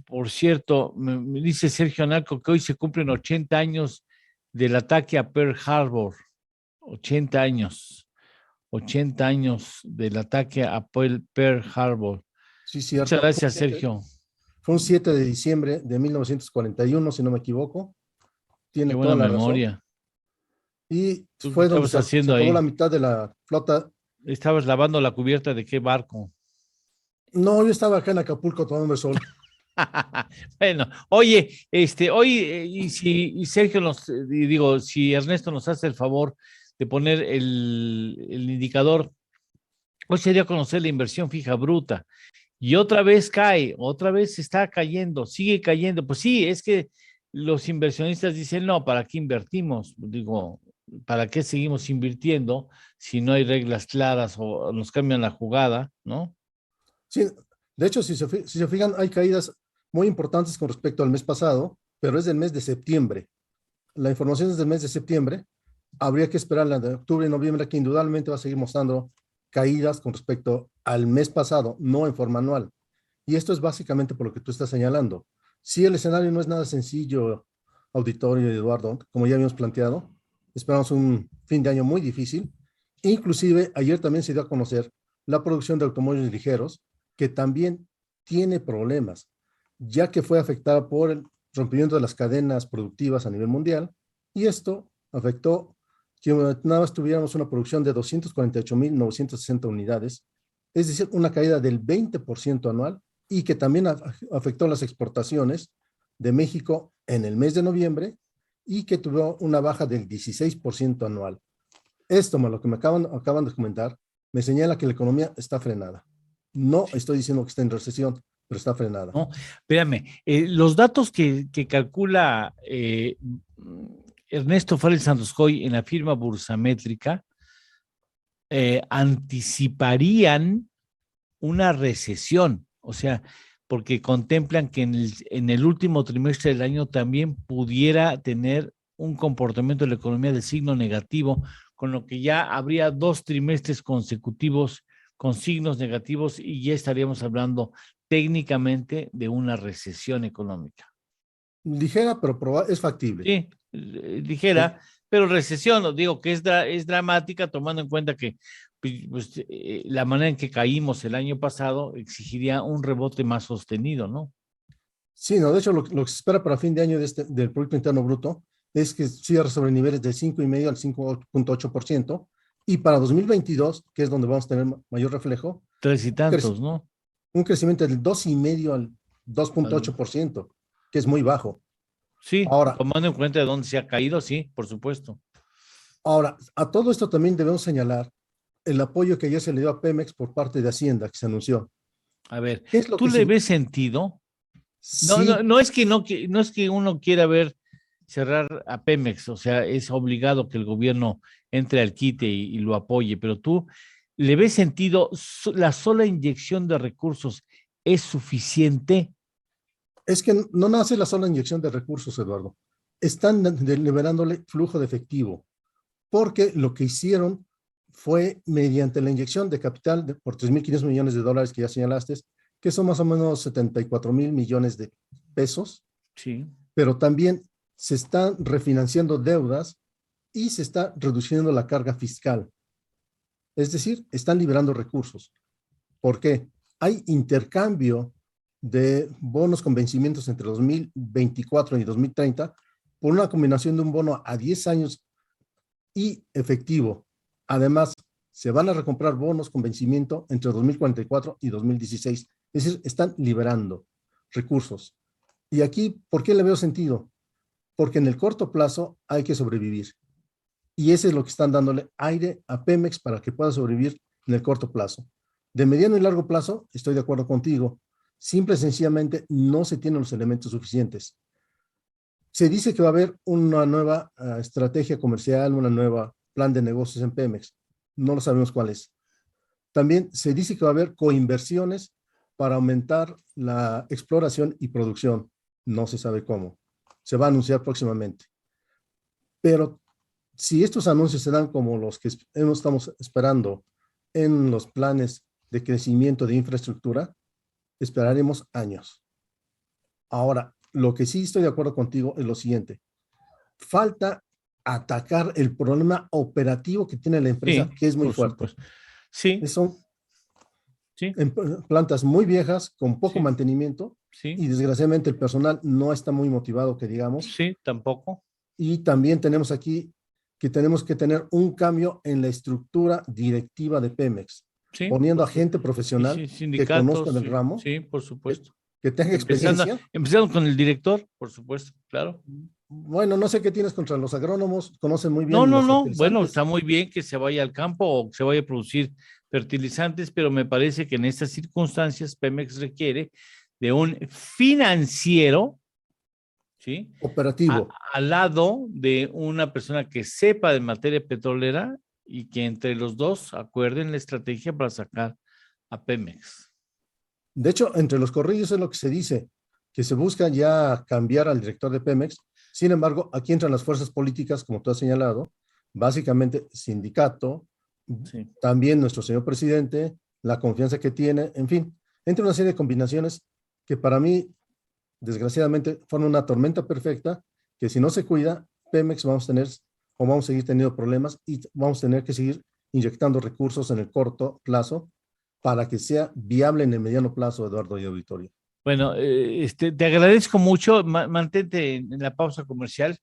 por cierto, me dice Sergio Analco que hoy se cumplen 80 años del ataque a Pearl Harbor. 80 años. 80 años del ataque a Pearl Harbor. Sí, cierto. Muchas gracias, Sergio. Fue un 7 de diciembre de 1941, si no me equivoco. Tiene Qué buena toda la memoria. razón. Y ¿Tú qué fue donde estabas se haciendo acabó ahí? la mitad de la flota. ¿Estabas lavando la cubierta de qué barco? No, yo estaba acá en Acapulco tomando el sol. Bueno, oye, hoy, y Sergio si Ernesto nos hace el favor de poner el indicador, hoy sería conocer la inversión fija bruta. Y otra vez cae, otra vez está cayendo, sigue cayendo. Pues sí, es que los inversionistas dicen, no, ¿para qué invertimos? Digo, ¿para qué seguimos invirtiendo si no hay reglas claras o nos cambian la jugada, ¿no? Sí, de hecho, si se fijan, hay caídas muy importantes con respecto al mes pasado, pero es del mes de septiembre. La información es del mes de septiembre. Habría que esperar la de octubre y noviembre, que indudablemente va a seguir mostrando caídas con respecto al mes pasado, no en forma anual. Y esto es básicamente por lo que tú estás señalando. Si el escenario no es nada sencillo, auditorio y Eduardo, como ya habíamos planteado, esperamos un fin de año muy difícil. Inclusive, ayer también se dio a conocer la producción de automóviles ligeros, que también tiene problemas, ya que fue afectada por el rompimiento de las cadenas productivas a nivel mundial, y esto afectó que nada más tuviéramos una producción de 248,960 unidades, es decir, una caída del 20% anual, y que también afectó las exportaciones de México en el mes de noviembre, y que tuvo una baja del 16% anual. Esto, lo que me acaban de comentar, me señala que la economía está frenada. No estoy diciendo que está en recesión, pero está frenada. No, espérame, los datos que calcula Ernesto Fárez Santoscoy en la firma bursamétrica anticiparían una recesión, o sea, porque contemplan que en el último trimestre del año también pudiera tener un comportamiento de la economía de signo negativo, con lo que ya habría 2 trimestres consecutivos con signos negativos y ya estaríamos hablando técnicamente de una recesión económica. Ligera, pero es factible. Sí, ligera, pero recesión, digo que es dramática, tomando en cuenta que pues, la manera en que caímos el año pasado exigiría un rebote más sostenido, ¿no? Sí, no, de hecho, lo que se espera para fin de año del Producto Interno Bruto es que cierre sobre niveles del 5,5 al 5,8%, y para 2022, que es donde vamos a tener mayor reflejo, 3 y tantos, ¿no? Un crecimiento del 2,5 al 2,8%, que es muy bajo. Sí, ahora, tomando en cuenta de dónde se ha caído, sí, por supuesto. Ahora, a todo esto también debemos señalar el apoyo que ayer se le dio a Pemex por parte de Hacienda, que se anunció. A ver, ¿Qué es lo ¿tú que le ves sentido? Sí. No es que uno quiera ver cerrar a Pemex, o sea, es obligado que el gobierno entre al quite y lo apoye, pero tú le ves sentido, la sola inyección de recursos es suficiente. Es que no nace la sola inyección de recursos, Eduardo. Están liberándole flujo de efectivo, porque lo que hicieron fue mediante la inyección de capital por 3,500 millones de dólares que ya señalaste, que son más o menos 74,000 millones de pesos. Sí. Pero también se están refinanciando deudas y se está reduciendo la carga fiscal. Es decir, están liberando recursos. ¿Por qué? Hay intercambio de bonos con vencimientos entre 2024 y 2030 por una combinación de un bono a 10 años y efectivo. Además, se van a recomprar bonos con vencimiento entre 2044 y 2016. Es decir, están liberando recursos. Y aquí, ¿por qué le veo sentido? Porque en el corto plazo hay que sobrevivir. Y ese es lo que están dándole aire a Pemex para que pueda sobrevivir en el corto plazo. De mediano y largo plazo, estoy de acuerdo contigo. Simple y sencillamente no se tienen los elementos suficientes. Se dice que va a haber una nueva estrategia comercial, una nueva plan de negocios en Pemex. No lo sabemos cuál es. También se dice que va a haber coinversiones para aumentar la exploración y producción. No se sabe cómo. Se va a anunciar próximamente. Pero si estos anuncios se dan como los que estamos esperando en los planes de crecimiento de infraestructura, esperaremos años. Ahora, lo que sí estoy de acuerdo contigo es lo siguiente. Falta atacar el problema operativo que tiene la empresa, que es muy fuerte. Sí. Son plantas muy viejas, con poco mantenimiento, y desgraciadamente el personal no está muy motivado, que digamos. Sí, tampoco. Y también tenemos aquí que tenemos que tener un cambio en la estructura directiva de Pemex, poniendo a gente profesional que conozca del ramo. Sí, por supuesto. Que tenga experiencia. Empezando con el director, por supuesto, claro. Bueno, no sé qué tienes contra los agrónomos, conocen muy bien. No, bueno, está muy bien que se vaya al campo o que se vaya a producir fertilizantes, pero me parece que en estas circunstancias Pemex requiere de un financiero, ¿sí? Operativo. Al lado de una persona que sepa de materia petrolera y que entre los dos acuerden la estrategia para sacar a Pemex. De hecho, entre los corrillos es lo que se dice, que se busca ya cambiar al director de Pemex. Sin embargo, aquí entran las fuerzas políticas, como tú has señalado, básicamente sindicato, también nuestro señor presidente, la confianza que tiene, en fin, entre una serie de combinaciones que para mí, desgraciadamente, forman una tormenta perfecta, que si no se cuida, Pemex vamos a seguir teniendo problemas y vamos a tener que seguir inyectando recursos en el corto plazo para que sea viable en el mediano plazo, Eduardo y auditorio. Bueno, te agradezco mucho, mantente en la pausa comercial.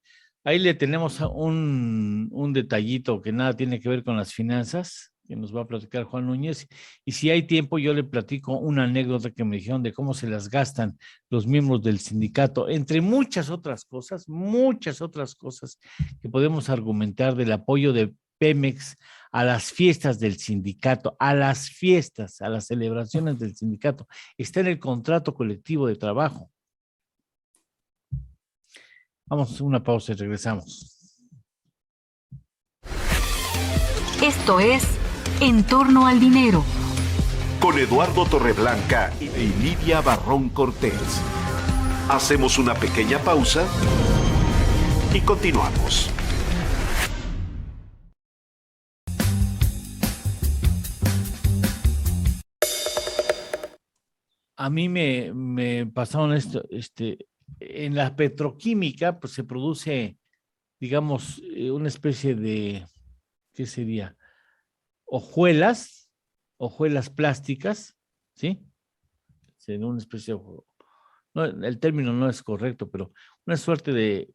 Ahí le tenemos un detallito que nada tiene que ver con las finanzas, que nos va a platicar Juan Núñez. Y si hay tiempo, yo le platico una anécdota que me dijeron de cómo se las gastan los miembros del sindicato, entre muchas otras cosas que podemos argumentar del apoyo de Pemex a las fiestas del sindicato, a las celebraciones del sindicato. Está en el contrato colectivo de trabajo. Vamos a una pausa y regresamos. Esto es En torno al dinero. Con Eduardo Torreblanca y Lidia Barrón Cortés. Hacemos una pequeña pausa y continuamos. A mí me pasaron esto, en la petroquímica, pues se produce, digamos, una especie de, ¿qué sería? Hojuelas plásticas, ¿sí? En una especie de, no, el término no es correcto, pero una suerte de,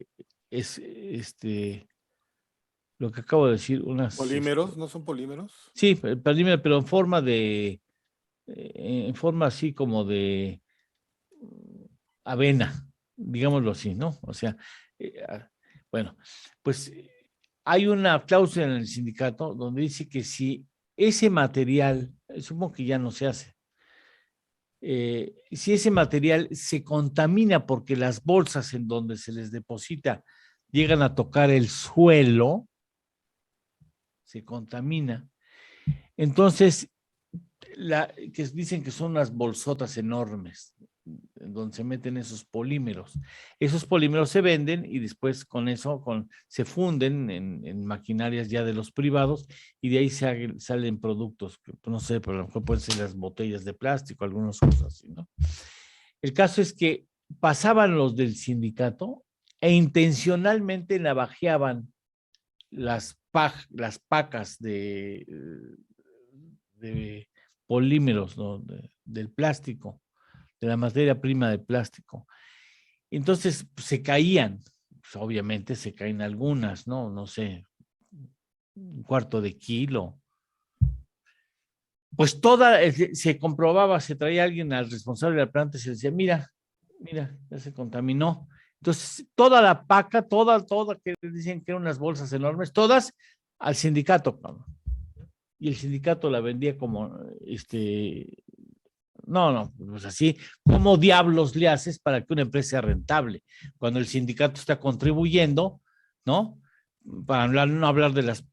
lo que acabo de decir, unas... ¿Polímeros? ¿No son polímeros? Sí, polímero, pero en forma así como de avena, digámoslo así, ¿no? O sea, bueno, pues hay una cláusula en el sindicato donde dice que si ese material, supongo que ya no se hace, si ese material se contamina porque las bolsas en donde se les deposita llegan a tocar el suelo, se contamina, entonces que dicen que son unas bolsotas enormes en donde se meten esos polímeros. Esos polímeros se venden y después con eso se funden en maquinarias ya de los privados y de ahí salen productos, que no sé, pero a lo mejor pueden ser las botellas de plástico, algunas cosas así, ¿no? El caso es que pasaban los del sindicato e intencionalmente navajeaban las pacas de polímeros, ¿no? Del plástico, de la materia prima de plástico. Entonces pues, se caían, pues, obviamente se caen algunas, ¿no? No sé, un cuarto de kilo, pues se comprobaba, se traía alguien al responsable de la planta y se decía, mira, ya se contaminó. Entonces, toda la paca, toda, que dicen que eran unas bolsas enormes, todas al sindicato. Y el sindicato la vendía como, no, pues así, ¿cómo diablos le haces para que una empresa sea rentable? Cuando el sindicato está contribuyendo, ¿no? Para no hablar de las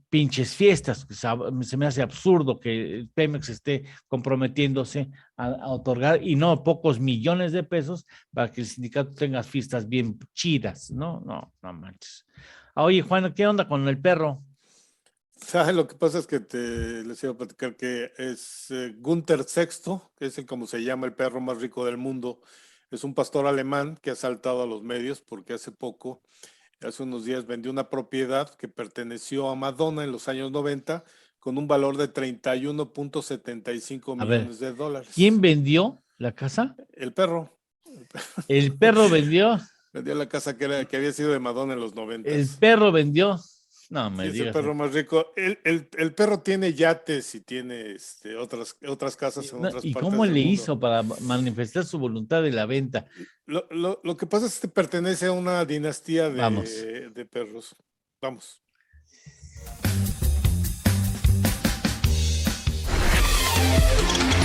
pinches fiestas, se me hace absurdo que Pemex esté comprometiéndose a otorgar, y no pocos millones de pesos, para que el sindicato tenga fiestas bien chidas, ¿no? No manches. Oye, Juan, ¿qué onda con el perro? ¿Sabes? Lo que pasa es que les iba a platicar que es Gunther VI, que es como se llama el perro más rico del mundo. Es un pastor alemán que ha saltado a los medios porque hace unos días vendió una propiedad que perteneció a Madonna en los años 90 con un valor de 31.75 millones de dólares. ¿Quién vendió la casa? El perro. ¿El perro vendió? Vendió la casa que había sido de Madonna en los 90. ¿El perro vendió? No me digas. Es el perro más rico. El perro tiene yates y tiene otras casas en otras partes del mundo. ¿Y cómo le hizo para manifestar su voluntad de la venta? Lo que pasa es que pertenece a una dinastía de perros. Vamos.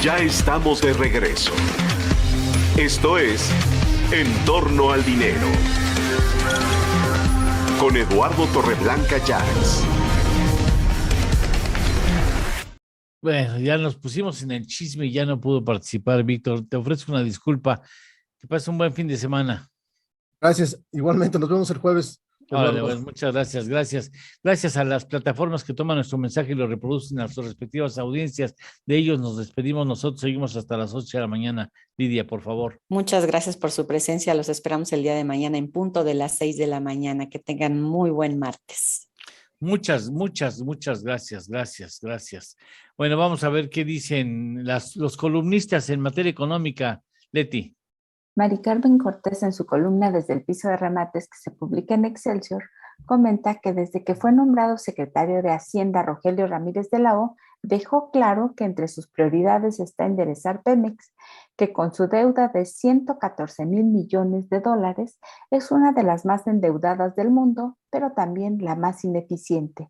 Ya estamos de regreso. Esto es En torno al dinero. Con Eduardo Torreblanca Llanes. Bueno, ya nos pusimos en el chisme y ya no pudo participar, Víctor. Te ofrezco una disculpa. Que pases un buen fin de semana. Gracias. Igualmente, nos vemos el jueves. Vale, bueno, muchas gracias. Gracias a las plataformas que toman nuestro mensaje y lo reproducen a sus respectivas audiencias. De ellos nos despedimos nosotros. Seguimos hasta las 8 de la mañana. Lidia, por favor. Muchas gracias por su presencia. Los esperamos el día de mañana en punto de las 6 de la mañana. Que tengan muy buen martes. Muchas gracias. Bueno, vamos a ver qué dicen los columnistas en materia económica. Leti. Mari Carmen Cortés, en su columna Desde el piso de remates, que se publica en Excelsior, comenta que desde que fue nombrado secretario de Hacienda Rogelio Ramírez de la O, dejó claro que entre sus prioridades está enderezar Pemex, que con su deuda de 114,000 millones de dólares es una de las más endeudadas del mundo, pero también la más ineficiente.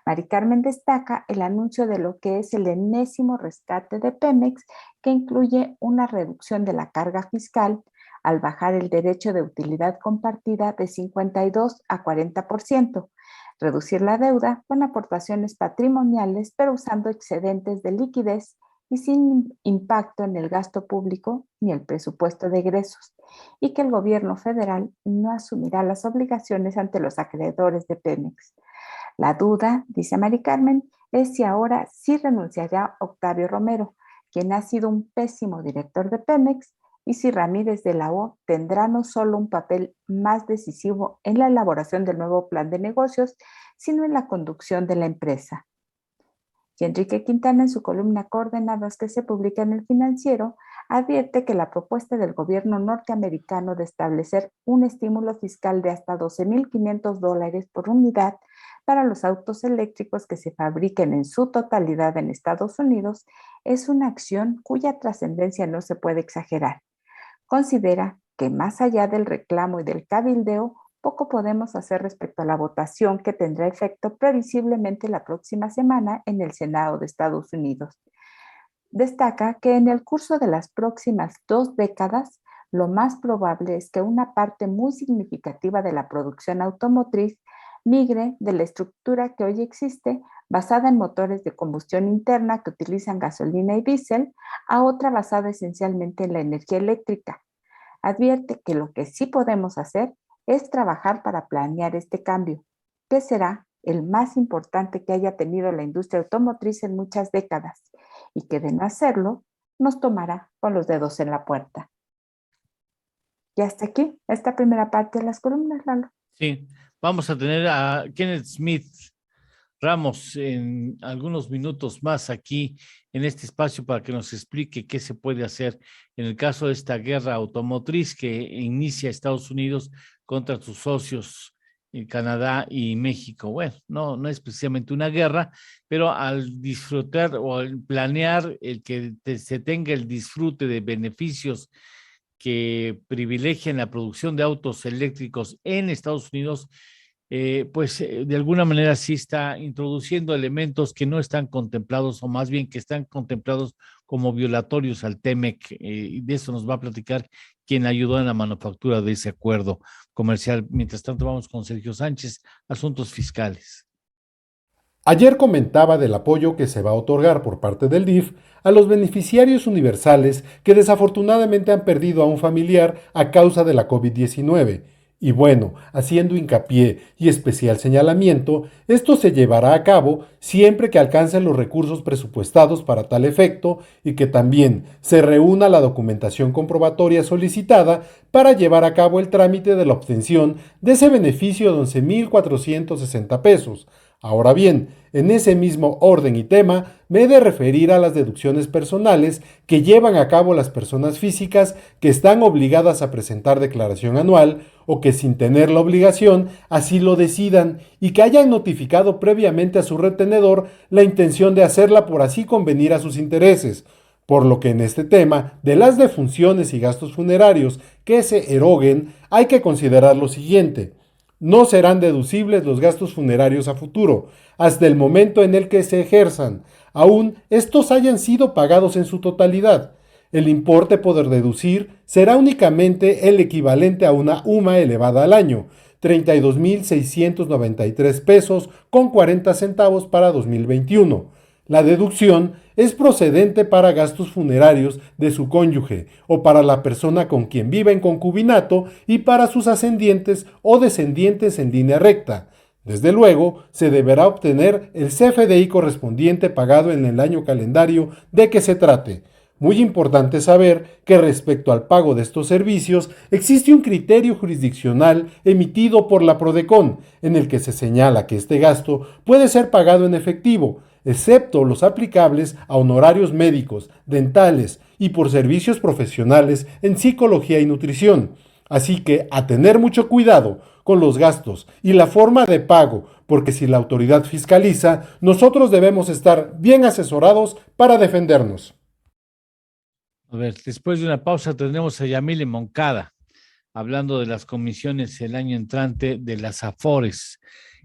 Mari Carmen destaca el anuncio de lo que es el enésimo rescate de Pemex, que incluye una reducción de la carga fiscal al bajar el derecho de utilidad compartida de 52 a 40%, reducir la deuda con aportaciones patrimoniales, pero usando excedentes de liquidez y sin impacto en el gasto público ni el presupuesto de egresos, y que el gobierno federal no asumirá las obligaciones ante los acreedores de Pemex. La duda, dice Mari Carmen, es si ahora sí renunciará Octavio Romero, quien ha sido un pésimo director de Pemex, y si Ramírez de la O tendrá no solo un papel más decisivo en la elaboración del nuevo plan de negocios, sino en la conducción de la empresa. Y Enrique Quintana, en su columna Coordenadas, que se publica en El Financiero, advierte que la propuesta del gobierno norteamericano de establecer un estímulo fiscal de hasta $12,500 por unidad para los autos eléctricos que se fabriquen en su totalidad en Estados Unidos es una acción cuya trascendencia no se puede exagerar. Considera que más allá del reclamo y del cabildeo, poco podemos hacer respecto a la votación que tendrá efecto previsiblemente la próxima semana en el Senado de Estados Unidos. Destaca que en el curso de las próximas 2 décadas, lo más probable es que una parte muy significativa de la producción automotriz migre de la estructura que hoy existe, basada en motores de combustión interna que utilizan gasolina y diésel, a otra basada esencialmente en la energía eléctrica. Advierte que lo que sí podemos hacer es trabajar para planear este cambio, que será el más importante que haya tenido la industria automotriz en muchas décadas, y que de no hacerlo, nos tomará con los dedos en la puerta. Y hasta aquí esta primera parte de las columnas, Lalo. Sí, vamos a tener a Kenneth Smith Ramos en algunos minutos más aquí en este espacio para que nos explique qué se puede hacer en el caso de esta guerra automotriz que inicia Estados Unidos contra sus socios Canadá y México. Bueno, no es precisamente una guerra, pero al disfrutar o al planear el que se tenga el disfrute de beneficios que privilegian la producción de autos eléctricos en Estados Unidos, de alguna manera sí está introduciendo elementos que no están contemplados, o más bien que están contemplados como violatorios al TEMEC, y de eso nos va a platicar quien ayudó en la manufactura de ese acuerdo comercial. Mientras tanto, vamos con Sergio Sánchez, asuntos fiscales. Ayer comentaba del apoyo que se va a otorgar por parte del DIF a los beneficiarios universales que desafortunadamente han perdido a un familiar a causa de la COVID-19. Y bueno, haciendo hincapié y especial señalamiento, esto se llevará a cabo siempre que alcancen los recursos presupuestados para tal efecto y que también se reúna la documentación comprobatoria solicitada para llevar a cabo el trámite de la obtención de ese beneficio de 11,460 pesos. Ahora bien, en ese mismo orden y tema, me he de referir a las deducciones personales que llevan a cabo las personas físicas que están obligadas a presentar declaración anual o que sin tener la obligación así lo decidan y que hayan notificado previamente a su retenedor la intención de hacerla por así convenir a sus intereses. Por lo que en este tema de las defunciones y gastos funerarios que se eroguen, hay que considerar lo siguiente. No serán deducibles los gastos funerarios a futuro, hasta el momento en el que se ejerzan, aun estos hayan sido pagados en su totalidad. El importe por deducir será únicamente el equivalente a una UMA elevada al año, 32,693 pesos con 40 centavos para 2021. La deducción es procedente para gastos funerarios de su cónyuge o para la persona con quien vive en concubinato y para sus ascendientes o descendientes en línea recta. Desde luego, se deberá obtener el CFDI correspondiente pagado en el año calendario de que se trate. Muy importante saber que respecto al pago de estos servicios existe un criterio jurisdiccional emitido por la Prodecon, en el que se señala que este gasto puede ser pagado en efectivo, excepto los aplicables a honorarios médicos, dentales y por servicios profesionales en psicología y nutrición. Así que a tener mucho cuidado con los gastos y la forma de pago, porque si la autoridad fiscaliza, nosotros debemos estar bien asesorados para defendernos. A ver, después de una pausa tendremos a Yamile Moncada hablando de las comisiones el año entrante de las AFORES,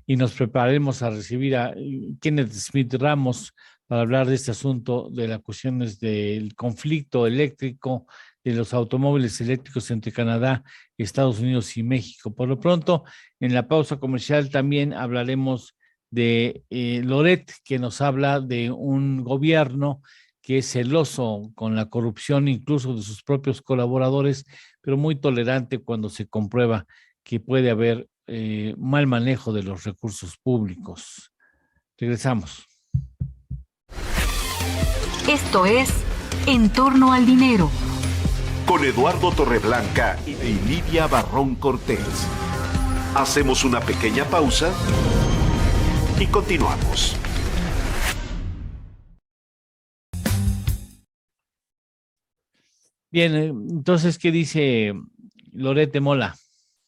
y nos prepararemos a recibir a Kenneth Smith Ramos para hablar de este asunto de las cuestiones del conflicto eléctrico de los automóviles eléctricos entre Canadá, Estados Unidos y México. Por lo pronto, en la pausa comercial también hablaremos de Loret, que nos habla de un gobierno que es celoso con la corrupción incluso de sus propios colaboradores, pero muy tolerante cuando se comprueba que puede haber mal manejo de los recursos públicos. Regresamos. Esto es En torno al dinero, con Eduardo Torreblanca y Lidia Barrón Cortés. Hacemos una pequeña pausa y continuamos. Bien, entonces, ¿qué dice Loret de Mola?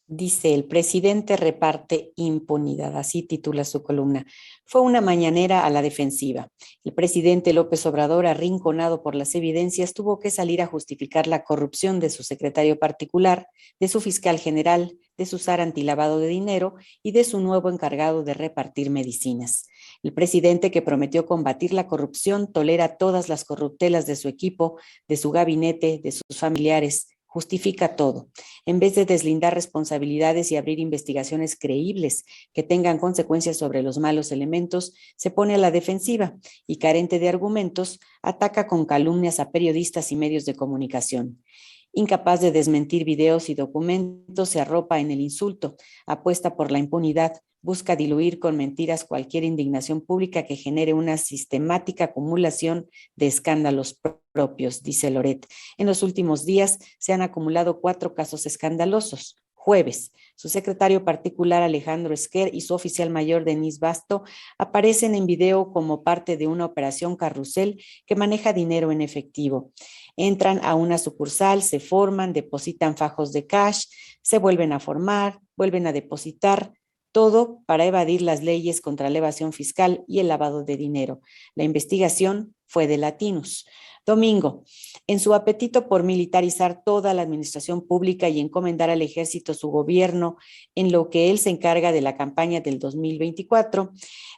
Dice, el presidente reparte impunidad, así titula su columna. Fue una mañanera a la defensiva. El presidente López Obrador, arrinconado por las evidencias, tuvo que salir a justificar la corrupción de su secretario particular, de su fiscal general, de su SAR antilavado de dinero y de su nuevo encargado de repartir medicinas. El presidente, que prometió combatir la corrupción, tolera todas las corruptelas de su equipo, de su gabinete, de sus familiares. Justifica todo. En vez de deslindar responsabilidades y abrir investigaciones creíbles que tengan consecuencias sobre los malos elementos, se pone a la defensiva y, carente de argumentos, ataca con calumnias a periodistas y medios de comunicación. Incapaz de desmentir videos y documentos, se arropa en el insulto, apuesta por la impunidad, busca diluir con mentiras cualquier indignación pública que genere una sistemática acumulación de escándalos propios, dice Loret. En los últimos días se han acumulado 4 casos escandalosos. Jueves, su secretario particular Alejandro Esquer y su oficial mayor Denise Basto aparecen en video como parte de una operación carrusel que maneja dinero en efectivo. Entran a una sucursal, se forman, depositan fajos de cash, se vuelven a formar, vuelven a depositar. todo para evadir las leyes contra la evasión fiscal y el lavado de dinero. La investigación fue de Latinus. Domingo, en su apetito por militarizar toda la administración pública y encomendar al ejército su gobierno en lo que él se encarga de la campaña del 2024,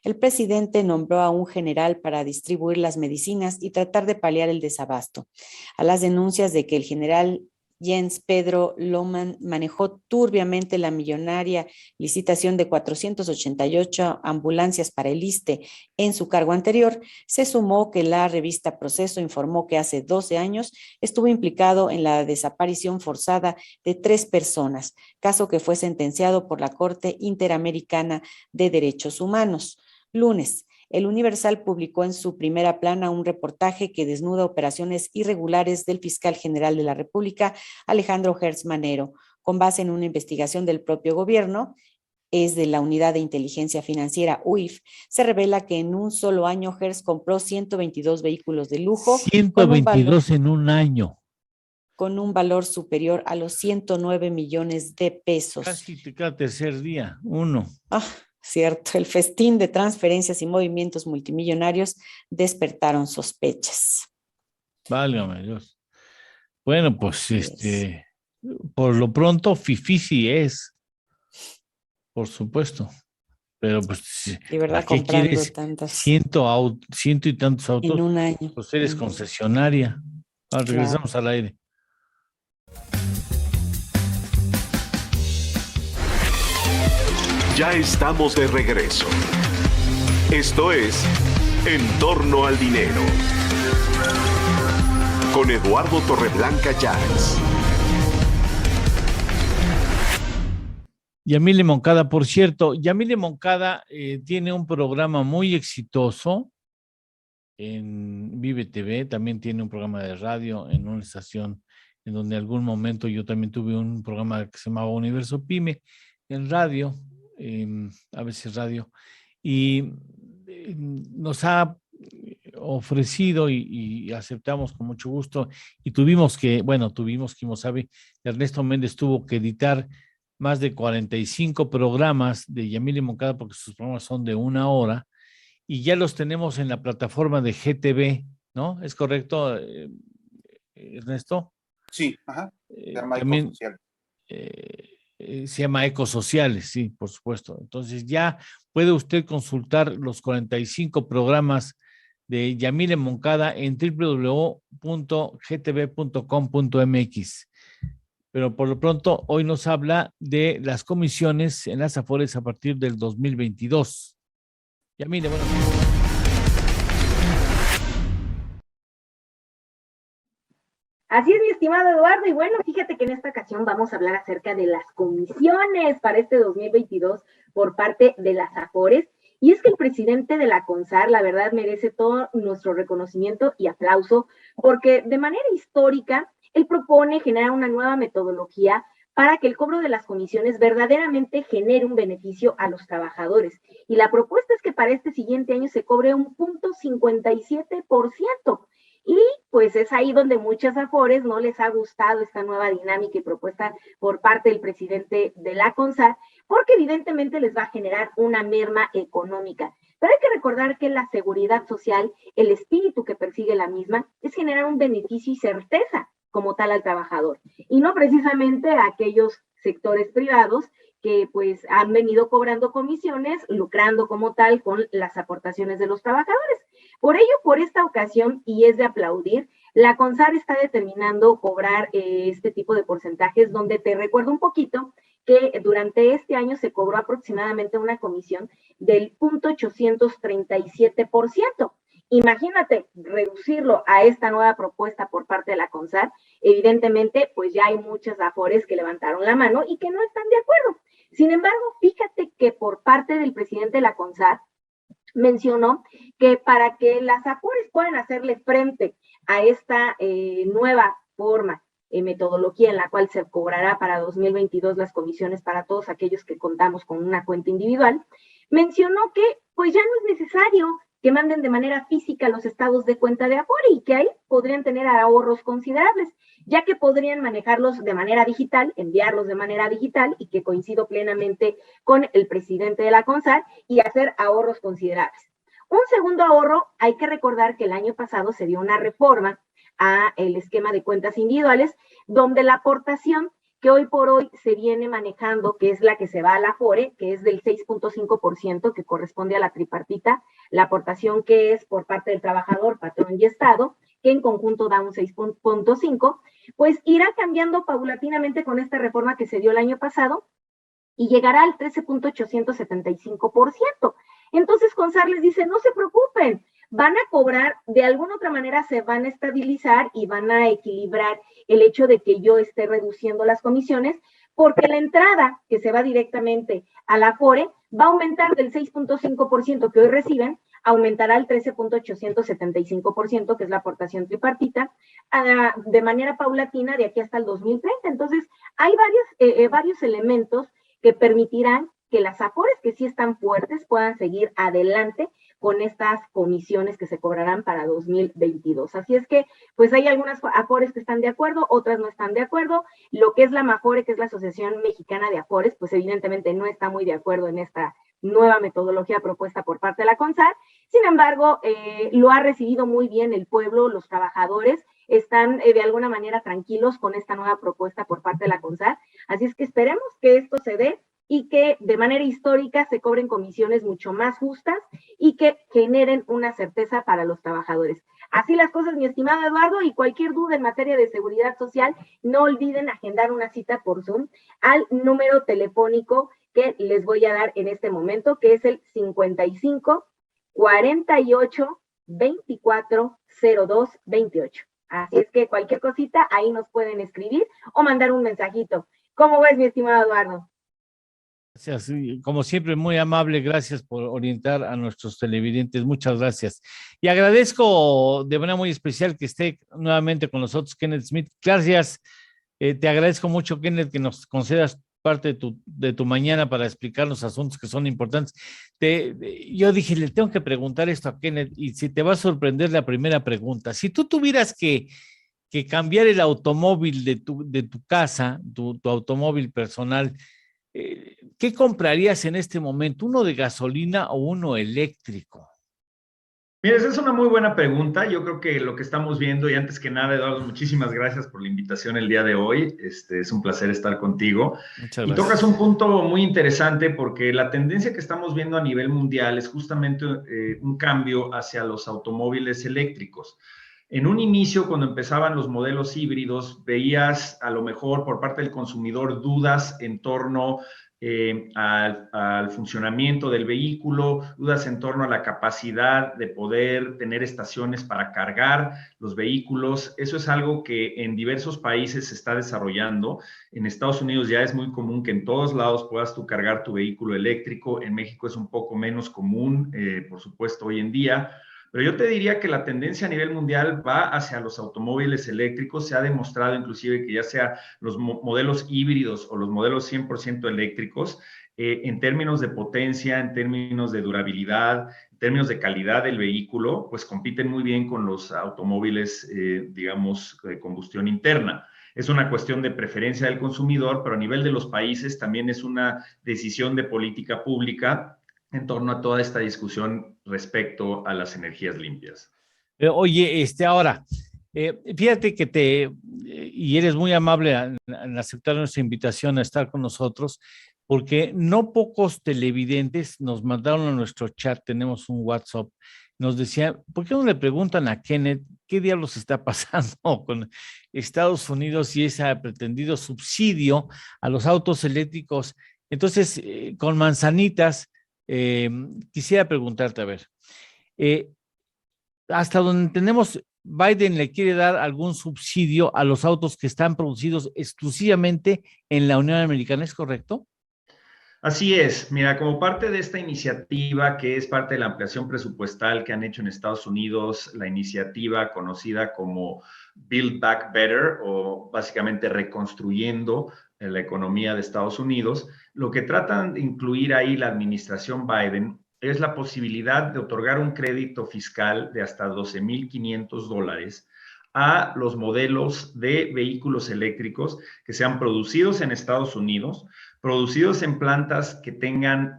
el presidente nombró a un general para distribuir las medicinas y tratar de paliar el desabasto. A las denuncias de que el general Jens Pedro Lohmann manejó turbiamente la millonaria licitación de 488 ambulancias para el ISSSTE en su cargo anterior, se sumó que la revista Proceso informó que hace 12 años estuvo implicado en la desaparición forzada de 3 personas, caso que fue sentenciado por la Corte Interamericana de Derechos Humanos. Lunes, El Universal publicó en su primera plana un reportaje que desnuda operaciones irregulares del fiscal general de la República, Alejandro Hertz Manero, con base en una investigación del propio gobierno, es de la Unidad de Inteligencia Financiera, UIF, se revela que en un solo año Hertz compró 122 vehículos de lujo. 122 en un año. Con un valor superior a los 109 millones de pesos. Casi cada tercer día, uno. Cierto, el festín de transferencias y movimientos multimillonarios despertaron sospechas. Válgame Dios. Bueno, pues por lo pronto fifí sí es, por supuesto. Pero pues, de verdad, ¿qué quieres? Tantas Ciento y tantos autos en un año. Pues eres concesionaria. Regresamos al aire. Ya estamos de regreso. Esto es En torno al dinero. Con Eduardo Torreblanca Llanes. Yamile Moncada, por cierto, Yamile Moncada tiene un programa muy exitoso en Vive TV, también tiene un programa de radio en una estación en donde en algún momento yo también tuve un programa que se llamaba Universo Pyme en radio, a veces radio, y nos ha ofrecido y aceptamos con mucho gusto, y tuvimos que, como sabe, Ernesto Méndez tuvo que editar más de 45 programas de Yamile Moncada porque sus programas son de 1 hora y ya los tenemos en la plataforma de GTV, ¿no? ¿Es correcto, Ernesto? Sí, ajá. Se llama también, Ecosocial. Se llama Ecosociales, sí, por supuesto. Entonces ya puede usted consultar los 45 programas de Yamile Moncada en www.gtv.com.mx. Pero por lo pronto, hoy nos habla de las comisiones en las Afores a partir del 2022. Yamile, bueno. Así es, mi estimado Eduardo, y bueno, fíjate que en esta ocasión vamos a hablar acerca de las comisiones para este 2022 por parte de las Afores, y es que el presidente de la CONSAR, la verdad, merece todo nuestro reconocimiento y aplauso, porque de manera histórica, él propone generar una nueva metodología para que el cobro de las comisiones verdaderamente genere un beneficio a los trabajadores, y la propuesta es que para este siguiente año se cobre un 0.57%, y pues es ahí donde muchas Afores no les ha gustado esta nueva dinámica y propuesta por parte del presidente de la CONSAR, porque evidentemente les va a generar una merma económica. Pero hay que recordar que la seguridad social, el espíritu que persigue la misma, es generar un beneficio y certeza como tal al trabajador, y no precisamente a aquellos sectores privados que pues han venido cobrando comisiones, lucrando como tal con las aportaciones de los trabajadores. Por ello, por esta ocasión, y es de aplaudir, la CONSAR está determinando cobrar este tipo de porcentajes, donde te recuerdo un poquito que durante este año se cobró aproximadamente una comisión del 0.837%. Imagínate reducirlo a esta nueva propuesta por parte de la CONSAR. Evidentemente, pues ya hay muchas Afores que levantaron la mano y que no están de acuerdo. Sin embargo, fíjate que por parte del presidente de la CONSAR mencionó que para que las Afores puedan hacerle frente a esta nueva forma, metodología en la cual se cobrará para 2022 las comisiones para todos aquellos que contamos con una cuenta individual, mencionó que pues ya no es necesario que manden de manera física los estados de cuenta de Afore y que ahí podrían tener ahorros considerables, ya que podrían manejarlos de manera digital, enviarlos de manera digital y que coincido plenamente con el presidente de la CONSAR y hacer ahorros considerables. Un segundo ahorro, hay que recordar que el año pasado se dio una reforma al esquema de cuentas individuales, donde la aportación que hoy por hoy se viene manejando, que es la que se va a la Afore, que es del 6.5%, que corresponde a la tripartita, la aportación que es por parte del trabajador, patrón y Estado, que en conjunto da un 6.5%, pues irá cambiando paulatinamente con esta reforma que se dio el año pasado y llegará al 13.875%. Entonces CONSAR les dice, no se preocupen, van a cobrar, de alguna otra manera se van a estabilizar y van a equilibrar el hecho de que yo esté reduciendo las comisiones, porque la entrada que se va directamente a la Afore va a aumentar del 6.5% que hoy reciben, aumentará al 13.875%, que es la aportación tripartita, de manera paulatina de aquí hasta el 2030. Entonces, hay varios elementos que permitirán que las Afores que sí están fuertes puedan seguir adelante con estas comisiones que se cobrarán para 2022. Así es que, pues hay algunas Afores que están de acuerdo, otras no están de acuerdo. Lo que es la MAFORE, que es la Asociación Mexicana de Afores, pues evidentemente no está muy de acuerdo en esta nueva metodología propuesta por parte de la CONSAR. Sin embargo, lo ha recibido muy bien el pueblo, los trabajadores están de alguna manera tranquilos con esta nueva propuesta por parte de la CONSAR. Así es que esperemos que esto se dé y que de manera histórica se cobren comisiones mucho más justas y que generen una certeza para los trabajadores. Así las cosas, mi estimado Eduardo, y cualquier duda en materia de seguridad social, no olviden agendar una cita por Zoom al número telefónico que les voy a dar en este momento, que es el 55 48 24 02 28. Así es que cualquier cosita, ahí nos pueden escribir o mandar un mensajito. ¿Cómo ves, mi estimado Eduardo? Gracias, como siempre, muy amable, gracias por orientar a nuestros televidentes, muchas gracias. Y agradezco de manera muy especial que esté nuevamente con nosotros Kenneth Smith. Gracias, te agradezco mucho, Kenneth, que nos concedas parte de tu mañana para explicar los asuntos que son importantes. Yo dije, le tengo que preguntar esto a Kenneth y si te va a sorprender la primera pregunta. Si tú tuvieras que cambiar el automóvil de tu casa, tu automóvil personal, ¿qué comprarías en este momento? ¿Uno de gasolina o uno eléctrico? Mira, esa es una muy buena pregunta. Yo creo que lo que estamos viendo, y antes que nada, Eduardo, muchísimas gracias por la invitación el día de hoy. Es un placer estar contigo. Muchas gracias. Y tocas un punto muy interesante porque la tendencia que estamos viendo a nivel mundial es justamente un cambio hacia los automóviles eléctricos. En un inicio, cuando empezaban los modelos híbridos, veías a lo mejor por parte del consumidor dudas en torno al funcionamiento del vehículo, dudas en torno a la capacidad de poder tener estaciones para cargar los vehículos. Eso es algo que en diversos países se está desarrollando. En Estados Unidos ya es muy común que en todos lados puedas tú cargar tu vehículo eléctrico. En México es un poco menos común, por supuesto, hoy en día. Pero yo te diría que la tendencia a nivel mundial va hacia los automóviles eléctricos. Se ha demostrado inclusive que ya sea los modelos híbridos o los modelos 100% eléctricos, en términos de potencia, en términos de durabilidad, en términos de calidad del vehículo, pues compiten muy bien con los automóviles, digamos, de combustión interna. Es una cuestión de preferencia del consumidor, pero a nivel de los países también es una decisión de política pública en torno a toda esta discusión respecto a las energías limpias. Oye, ahora, fíjate que y eres muy amable en aceptar nuestra invitación a estar con nosotros, porque no pocos televidentes nos mandaron a nuestro chat, tenemos un WhatsApp, nos decían, ¿por qué no le preguntan a Kenneth qué diablos está pasando con Estados Unidos y ese pretendido subsidio a los autos eléctricos? Entonces, con manzanitas, quisiera preguntarte, a ver, hasta donde tenemos, Biden le quiere dar algún subsidio a los autos que están producidos exclusivamente en la Unión Americana, ¿es correcto? Así es. Mira, como parte de esta iniciativa, que es parte de la ampliación presupuestal que han hecho en Estados Unidos, la iniciativa conocida como Build Back Better, o básicamente reconstruyendo la economía de Estados Unidos, lo que tratan de incluir ahí la administración Biden es la posibilidad de otorgar un crédito fiscal de hasta $12,500 a los modelos de vehículos eléctricos que sean producidos en Estados Unidos, producidos en plantas que tengan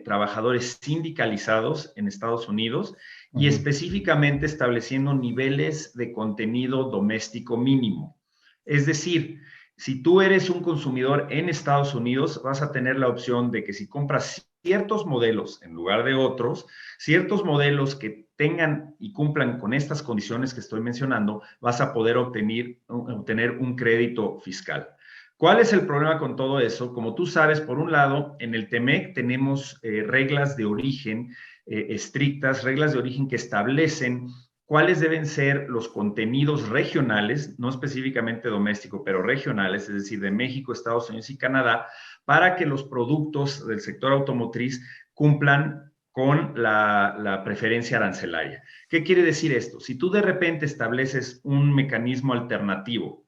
trabajadores sindicalizados en Estados Unidos y específicamente estableciendo niveles de contenido doméstico mínimo. Es decir, si tú eres un consumidor en Estados Unidos, vas a tener la opción de que si compras ciertos modelos en lugar de otros, ciertos modelos que tengan y cumplan con estas condiciones que estoy mencionando, vas a poder obtener un crédito fiscal. ¿Cuál es el problema con todo eso? Como tú sabes, por un lado, en el TEMEC tenemos reglas de origen estrictas, reglas de origen que establecen cuáles deben ser los contenidos regionales, no específicamente domésticos, pero regionales, es decir, de México, Estados Unidos y Canadá, para que los productos del sector automotriz cumplan con la preferencia arancelaria. ¿Qué quiere decir esto? Si tú de repente estableces un mecanismo alternativo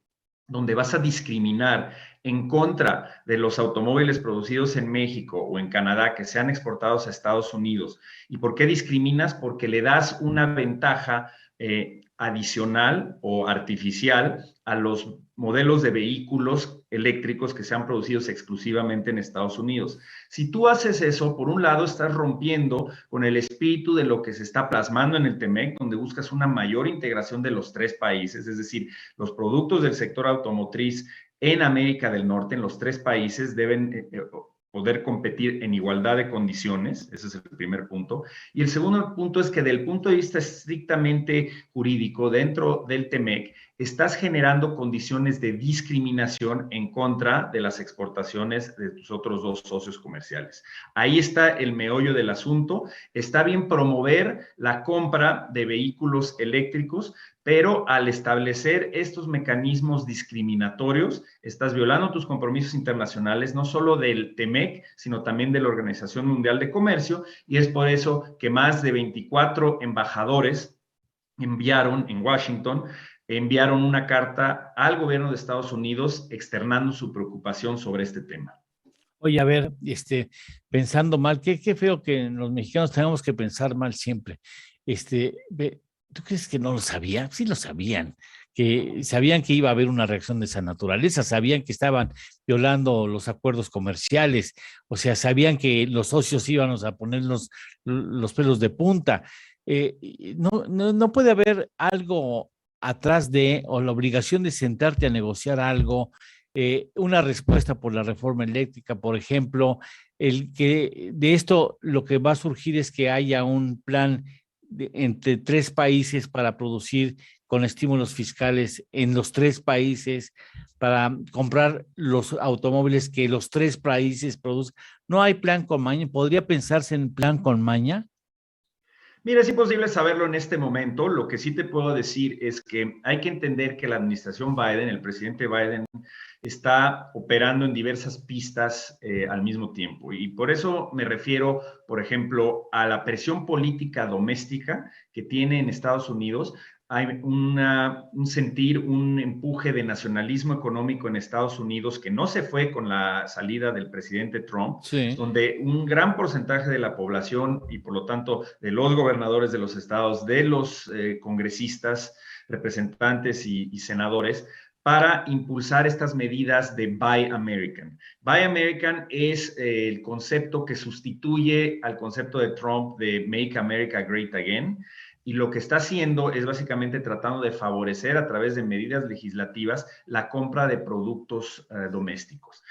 donde vas a discriminar en contra de los automóviles producidos en México o en Canadá que sean exportados a Estados Unidos. ¿Y por qué discriminas? Porque le das una ventaja adicional o artificial a los modelos de vehículos eléctricos que sean producidos exclusivamente en Estados Unidos. Si tú haces eso, por un lado estás rompiendo con el espíritu de lo que se está plasmando en el TEMEC, donde buscas una mayor integración de los tres países, es decir, los productos del sector automotriz en América del Norte, en los tres países, deben poder competir en igualdad de condiciones. Ese es el primer punto. Y el segundo punto es que del punto de vista estrictamente jurídico, dentro del TEMEC, estás generando condiciones de discriminación en contra de las exportaciones de tus otros dos socios comerciales. Ahí está el meollo del asunto. Está bien promover la compra de vehículos eléctricos, pero al establecer estos mecanismos discriminatorios, estás violando tus compromisos internacionales, no solo del TEMEC, sino también de la Organización Mundial de Comercio, y es por eso que más de 24 embajadores enviaron en Washington, enviaron una carta al gobierno de Estados Unidos externando su preocupación sobre este tema. Oye, a ver, pensando mal, qué feo que los mexicanos tengamos que pensar mal siempre. ¿Tú crees que no lo sabían? Sí lo sabían, que sabían que iba a haber una reacción de esa naturaleza, sabían que estaban violando los acuerdos comerciales, o sea, sabían que los socios íbamos a poner los pelos de punta. No puede haber algo atrás de, o la obligación de sentarte a negociar algo, una respuesta por la reforma eléctrica, por ejemplo, el que de esto lo que va a surgir es que haya un plan entre tres países para producir con estímulos fiscales en los tres países, para comprar los automóviles que los tres países producen. ¿No hay plan con maña? ¿Podría pensarse en plan con maña? Mira, es imposible saberlo en este momento. Lo que sí te puedo decir es que hay que entender que la administración Biden, el presidente Biden, está operando en diversas pistas al mismo tiempo. Y por eso me refiero, por ejemplo, a la presión política doméstica que tiene en Estados Unidos. Hay un sentir, un empuje de nacionalismo económico en Estados Unidos que no se fue con la salida del presidente Trump, sí, donde un gran porcentaje de la población y por lo tanto de los gobernadores de los estados, de los congresistas, representantes y senadores, para impulsar estas medidas de Buy American. Buy American es el concepto que sustituye al concepto de Trump de Make America Great Again, y lo que está haciendo es básicamente tratando de favorecer a través de medidas legislativas la compra de productos domésticos.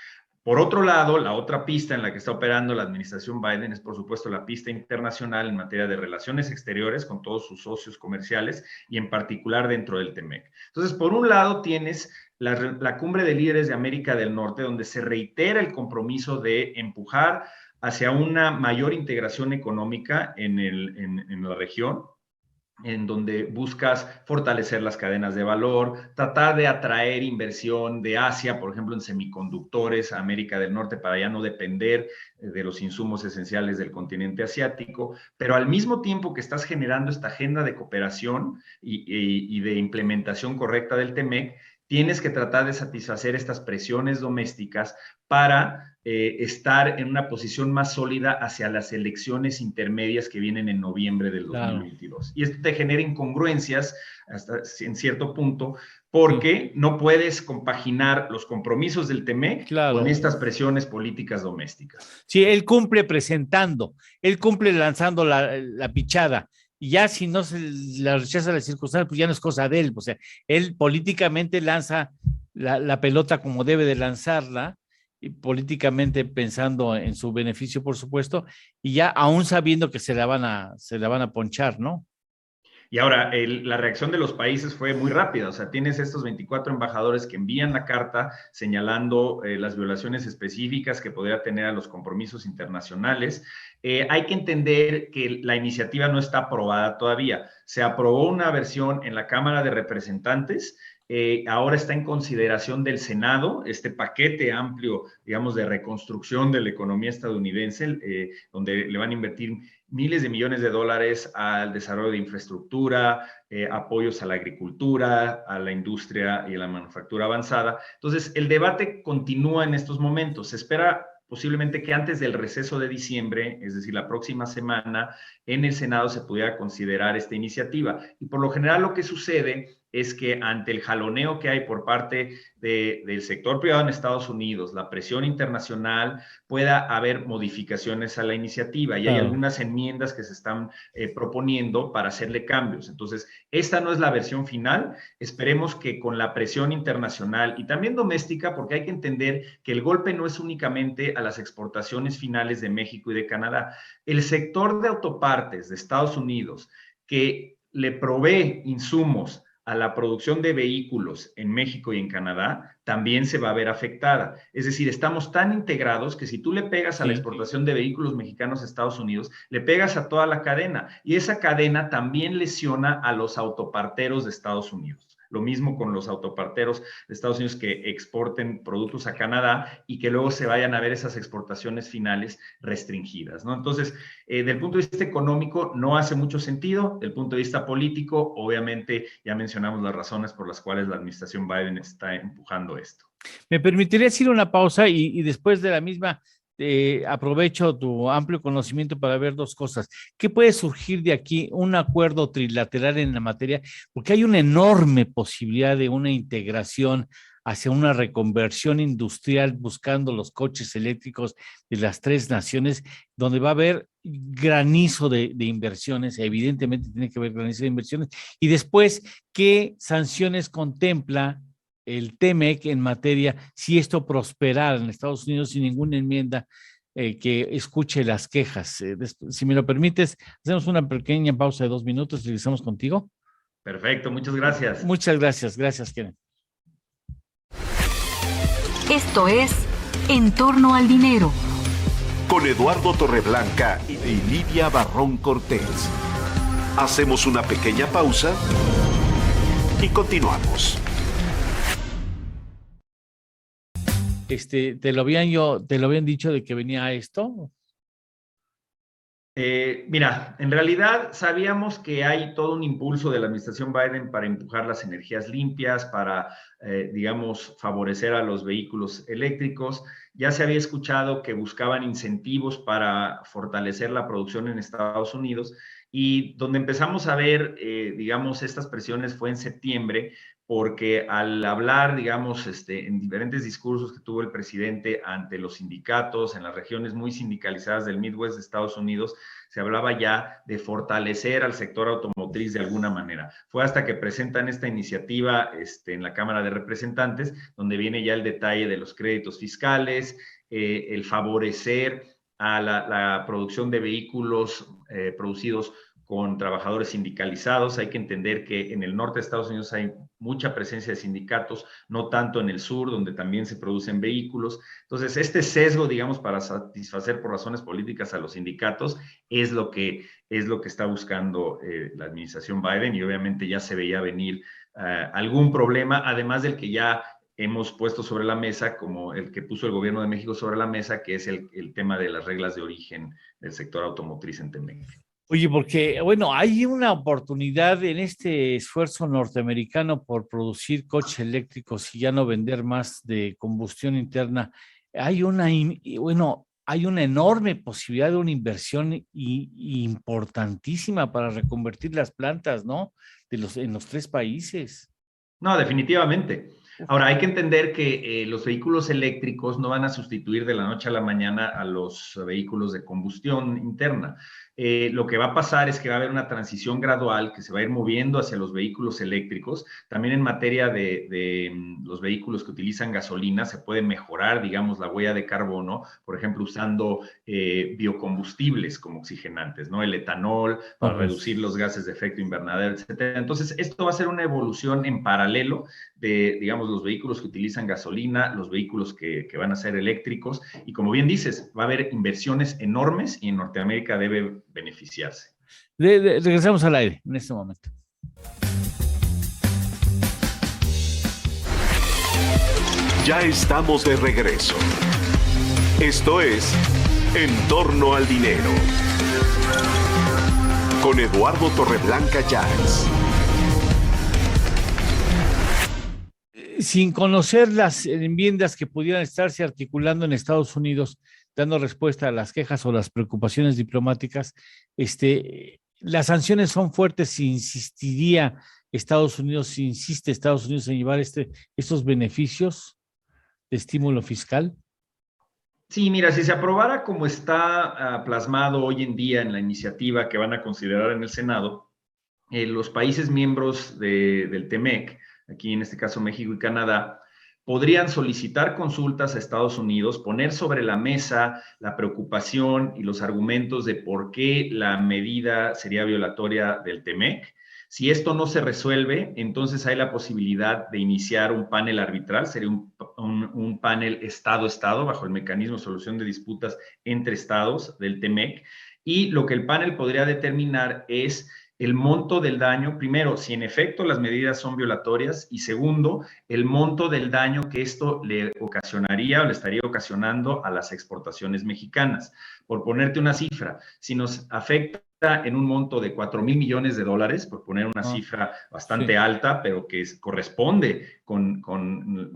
Por otro lado, la otra pista en la que está operando la administración Biden es, por supuesto, la pista internacional en materia de relaciones exteriores con todos sus socios comerciales y en particular dentro del TEMEC. Entonces, por un lado tienes la cumbre de líderes de América del Norte, donde se reitera el compromiso de empujar hacia una mayor integración económica en la región, en donde buscas fortalecer las cadenas de valor, tratar de atraer inversión de Asia, por ejemplo, en semiconductores a América del Norte para ya no depender de los insumos esenciales del continente asiático, pero al mismo tiempo que estás generando esta agenda de cooperación y de implementación correcta del TEMEC, tienes que tratar de satisfacer estas presiones domésticas para estar en una posición más sólida hacia las elecciones intermedias que vienen en noviembre del 2022. Y esto te genera incongruencias hasta en cierto punto, porque no puedes compaginar los compromisos del TEMEC con estas presiones políticas domésticas. Sí, él cumple presentando, él cumple lanzando la pichada, y ya si no se la rechaza la circunstancia, pues ya no es cosa de él. O sea, él políticamente lanza la pelota como debe de lanzarla, y políticamente pensando en su beneficio, por supuesto, y ya aún sabiendo que se la van a ponchar, ¿no? Y ahora, la reacción de los países fue muy rápida. O sea, tienes estos 24 embajadores que envían la carta señalando las violaciones específicas que podría tener a los compromisos internacionales. Hay que entender que la iniciativa no está aprobada todavía. Se aprobó una versión en la Cámara de Representantes. Ahora está en consideración del Senado, este paquete amplio, digamos, de reconstrucción de la economía estadounidense, donde le van a invertir miles de millones de dólares al desarrollo de infraestructura, apoyos a la agricultura, a la industria y a la manufactura avanzada. Entonces, el debate continúa en estos momentos. Se espera posiblemente que antes del receso de diciembre, es decir, la próxima semana, en el Senado se pudiera considerar esta iniciativa. Y por lo general lo que sucede es que ante el jaloneo que hay por parte del sector privado en Estados Unidos, la presión internacional, pueda haber modificaciones a la iniciativa y hay algunas enmiendas que se están proponiendo para hacerle cambios. Entonces, esta no es la versión final. Esperemos que con la presión internacional y también doméstica, porque hay que entender que el golpe no es únicamente a las exportaciones finales de México y de Canadá. El sector de autopartes de Estados Unidos, que le provee insumos a la producción de vehículos en México y en Canadá, también se va a ver afectada. Es decir, estamos tan integrados que si tú le pegas a la exportación de vehículos mexicanos a Estados Unidos, le pegas a toda la cadena, y esa cadena también lesiona a los autoparteros de Estados Unidos. Lo mismo con los autoparteros de Estados Unidos que exporten productos a Canadá y que luego se vayan a ver esas exportaciones finales restringidas, ¿no? Entonces, del punto de vista económico no hace mucho sentido. Del punto de vista político, obviamente ya mencionamos las razones por las cuales la administración Biden está empujando esto. Me permitiría ir a una pausa y después de la misma aprovecho tu amplio conocimiento para ver dos cosas. ¿Qué puede surgir de aquí? Un acuerdo trilateral en la materia, porque hay una enorme posibilidad de una integración hacia una reconversión industrial buscando los coches eléctricos de las tres naciones, donde va a haber granizo de inversiones, evidentemente tiene que haber granizo de inversiones. Y después, ¿qué sanciones contempla el TEMEC en materia, si esto prosperara en Estados Unidos sin ninguna enmienda que escuche las quejas? Si me lo permites, hacemos una pequeña pausa de 2 minutos y regresamos contigo. Perfecto, muchas gracias. Muchas gracias, gracias, Kenneth. Esto es En torno al dinero. Con Eduardo Torreblanca y Lidia Barrón Cortés. Hacemos una pequeña pausa y continuamos. ¿Te lo habían dicho de que venía esto? Mira, en realidad sabíamos que hay todo un impulso de la administración Biden para empujar las energías limpias, para, digamos, favorecer a los vehículos eléctricos. Ya se había escuchado que buscaban incentivos para fortalecer la producción en Estados Unidos, y donde empezamos a ver, digamos, estas presiones fue en septiembre, porque al hablar, digamos, en diferentes discursos que tuvo el presidente ante los sindicatos, en las regiones muy sindicalizadas del Midwest de Estados Unidos, se hablaba ya de fortalecer al sector automotriz de alguna manera. Fue hasta que presentan esta iniciativa en la Cámara de Representantes, donde viene ya el detalle de los créditos fiscales, el favorecer a la producción de vehículos producidos con trabajadores sindicalizados. Hay que entender que en el norte de Estados Unidos hay mucha presencia de sindicatos, no tanto en el sur, donde también se producen vehículos. Entonces, este sesgo, digamos, para satisfacer por razones políticas a los sindicatos es lo que está buscando la administración Biden, y obviamente ya se veía venir algún problema, además del que ya hemos puesto sobre la mesa, como el que puso el gobierno de México sobre la mesa, que es el tema de las reglas de origen del sector automotriz en TEMEC. Oye, porque, bueno, hay una oportunidad en este esfuerzo norteamericano por producir coches eléctricos y ya no vender más de combustión interna. Hay una enorme posibilidad de una inversión importantísima para reconvertir las plantas, ¿no? En los tres países. No, definitivamente. Ahora, hay que entender que los vehículos eléctricos no van a sustituir de la noche a la mañana a los vehículos de combustión interna. Lo que va a pasar es que va a haber una transición gradual que se va a ir moviendo hacia los vehículos eléctricos. También en materia de los vehículos que utilizan gasolina, se puede mejorar, digamos, la huella de carbono, por ejemplo, usando biocombustibles como oxigenantes, ¿no? El etanol para reducir los gases de efecto invernadero, etcétera. Entonces, esto va a ser una evolución en paralelo de, digamos, los vehículos que utilizan gasolina, los vehículos que van a ser eléctricos, y como bien dices, va a haber inversiones enormes y en Norteamérica debe beneficiarse. Regresamos al aire en este momento. Ya estamos de regreso. Esto es En torno al dinero. Con Eduardo Torreblanca Llanes. Sin conocer las enmiendas que pudieran estarse articulando en Estados Unidos, dando respuesta a las quejas o las preocupaciones diplomáticas, las sanciones son fuertes si insiste Estados Unidos en llevar estos beneficios de estímulo fiscal. Sí, mira, si se aprobara como está plasmado hoy en día en la iniciativa que van a considerar en el Senado, los países miembros del TEMEC, aquí en este caso México y Canadá, podrían solicitar consultas a Estados Unidos, poner sobre la mesa la preocupación y los argumentos de por qué la medida sería violatoria del TEMEC. Si esto no se resuelve, entonces hay la posibilidad de iniciar un panel arbitral, sería un panel Estado-Estado bajo el mecanismo de solución de disputas entre estados del TEMEC, y lo que el panel podría determinar es el monto del daño, primero, si en efecto las medidas son violatorias, y segundo, el monto del daño que esto le ocasionaría o le estaría ocasionando a las exportaciones mexicanas. Por ponerte una cifra, si nos afecta en un monto de $4,000 millones, por poner una cifra bastante alta, pero que corresponde con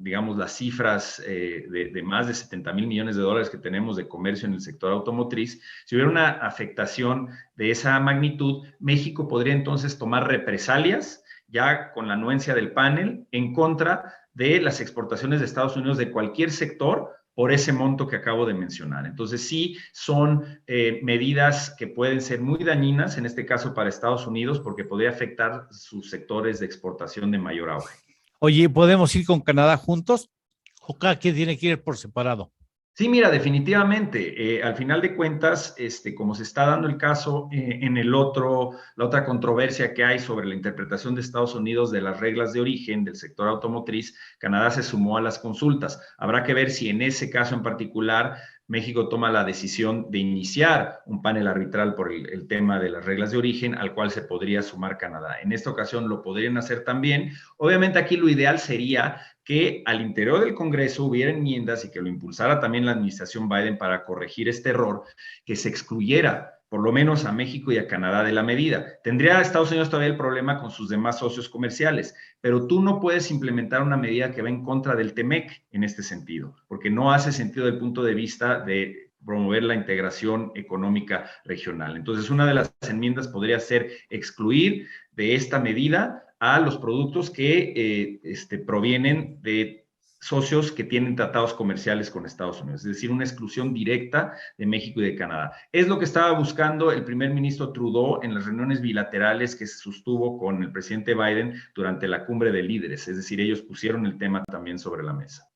digamos, las cifras de más de $70,000 millones que tenemos de comercio en el sector automotriz. Si hubiera una afectación de esa magnitud, México podría entonces tomar represalias, ya con la anuencia del panel, en contra de las exportaciones de Estados Unidos de cualquier sector, por ese monto que acabo de mencionar. Entonces, sí son medidas que pueden ser muy dañinas, en este caso para Estados Unidos, porque podría afectar sus sectores de exportación de mayor auge. Oye, ¿podemos ir con Canadá juntos? ¿O cada quien tiene que ir por separado? Sí, mira, definitivamente. Al final de cuentas, como se está dando el caso en la otra controversia que hay sobre la interpretación de Estados Unidos de las reglas de origen del sector automotriz, Canadá se sumó a las consultas. Habrá que ver si en ese caso en particular México toma la decisión de iniciar un panel arbitral por el tema de las reglas de origen, al cual se podría sumar Canadá. En esta ocasión lo podrían hacer también. Obviamente aquí lo ideal sería que al interior del Congreso hubiera enmiendas y que lo impulsara también la administración Biden para corregir este error, que se excluyera por lo menos a México y a Canadá de la medida. Tendría Estados Unidos todavía el problema con sus demás socios comerciales, pero tú no puedes implementar una medida que va en contra del TEMEC en este sentido, porque no hace sentido desde el punto de vista de promover la integración económica regional. Entonces, una de las enmiendas podría ser excluir de esta medida a los productos que provienen de socios que tienen tratados comerciales con Estados Unidos, es decir, una exclusión directa de México y de Canadá. Es lo que estaba buscando el primer ministro Trudeau en las reuniones bilaterales que se sostuvo con el presidente Biden durante la cumbre de líderes, es decir, ellos pusieron el tema también sobre la mesa.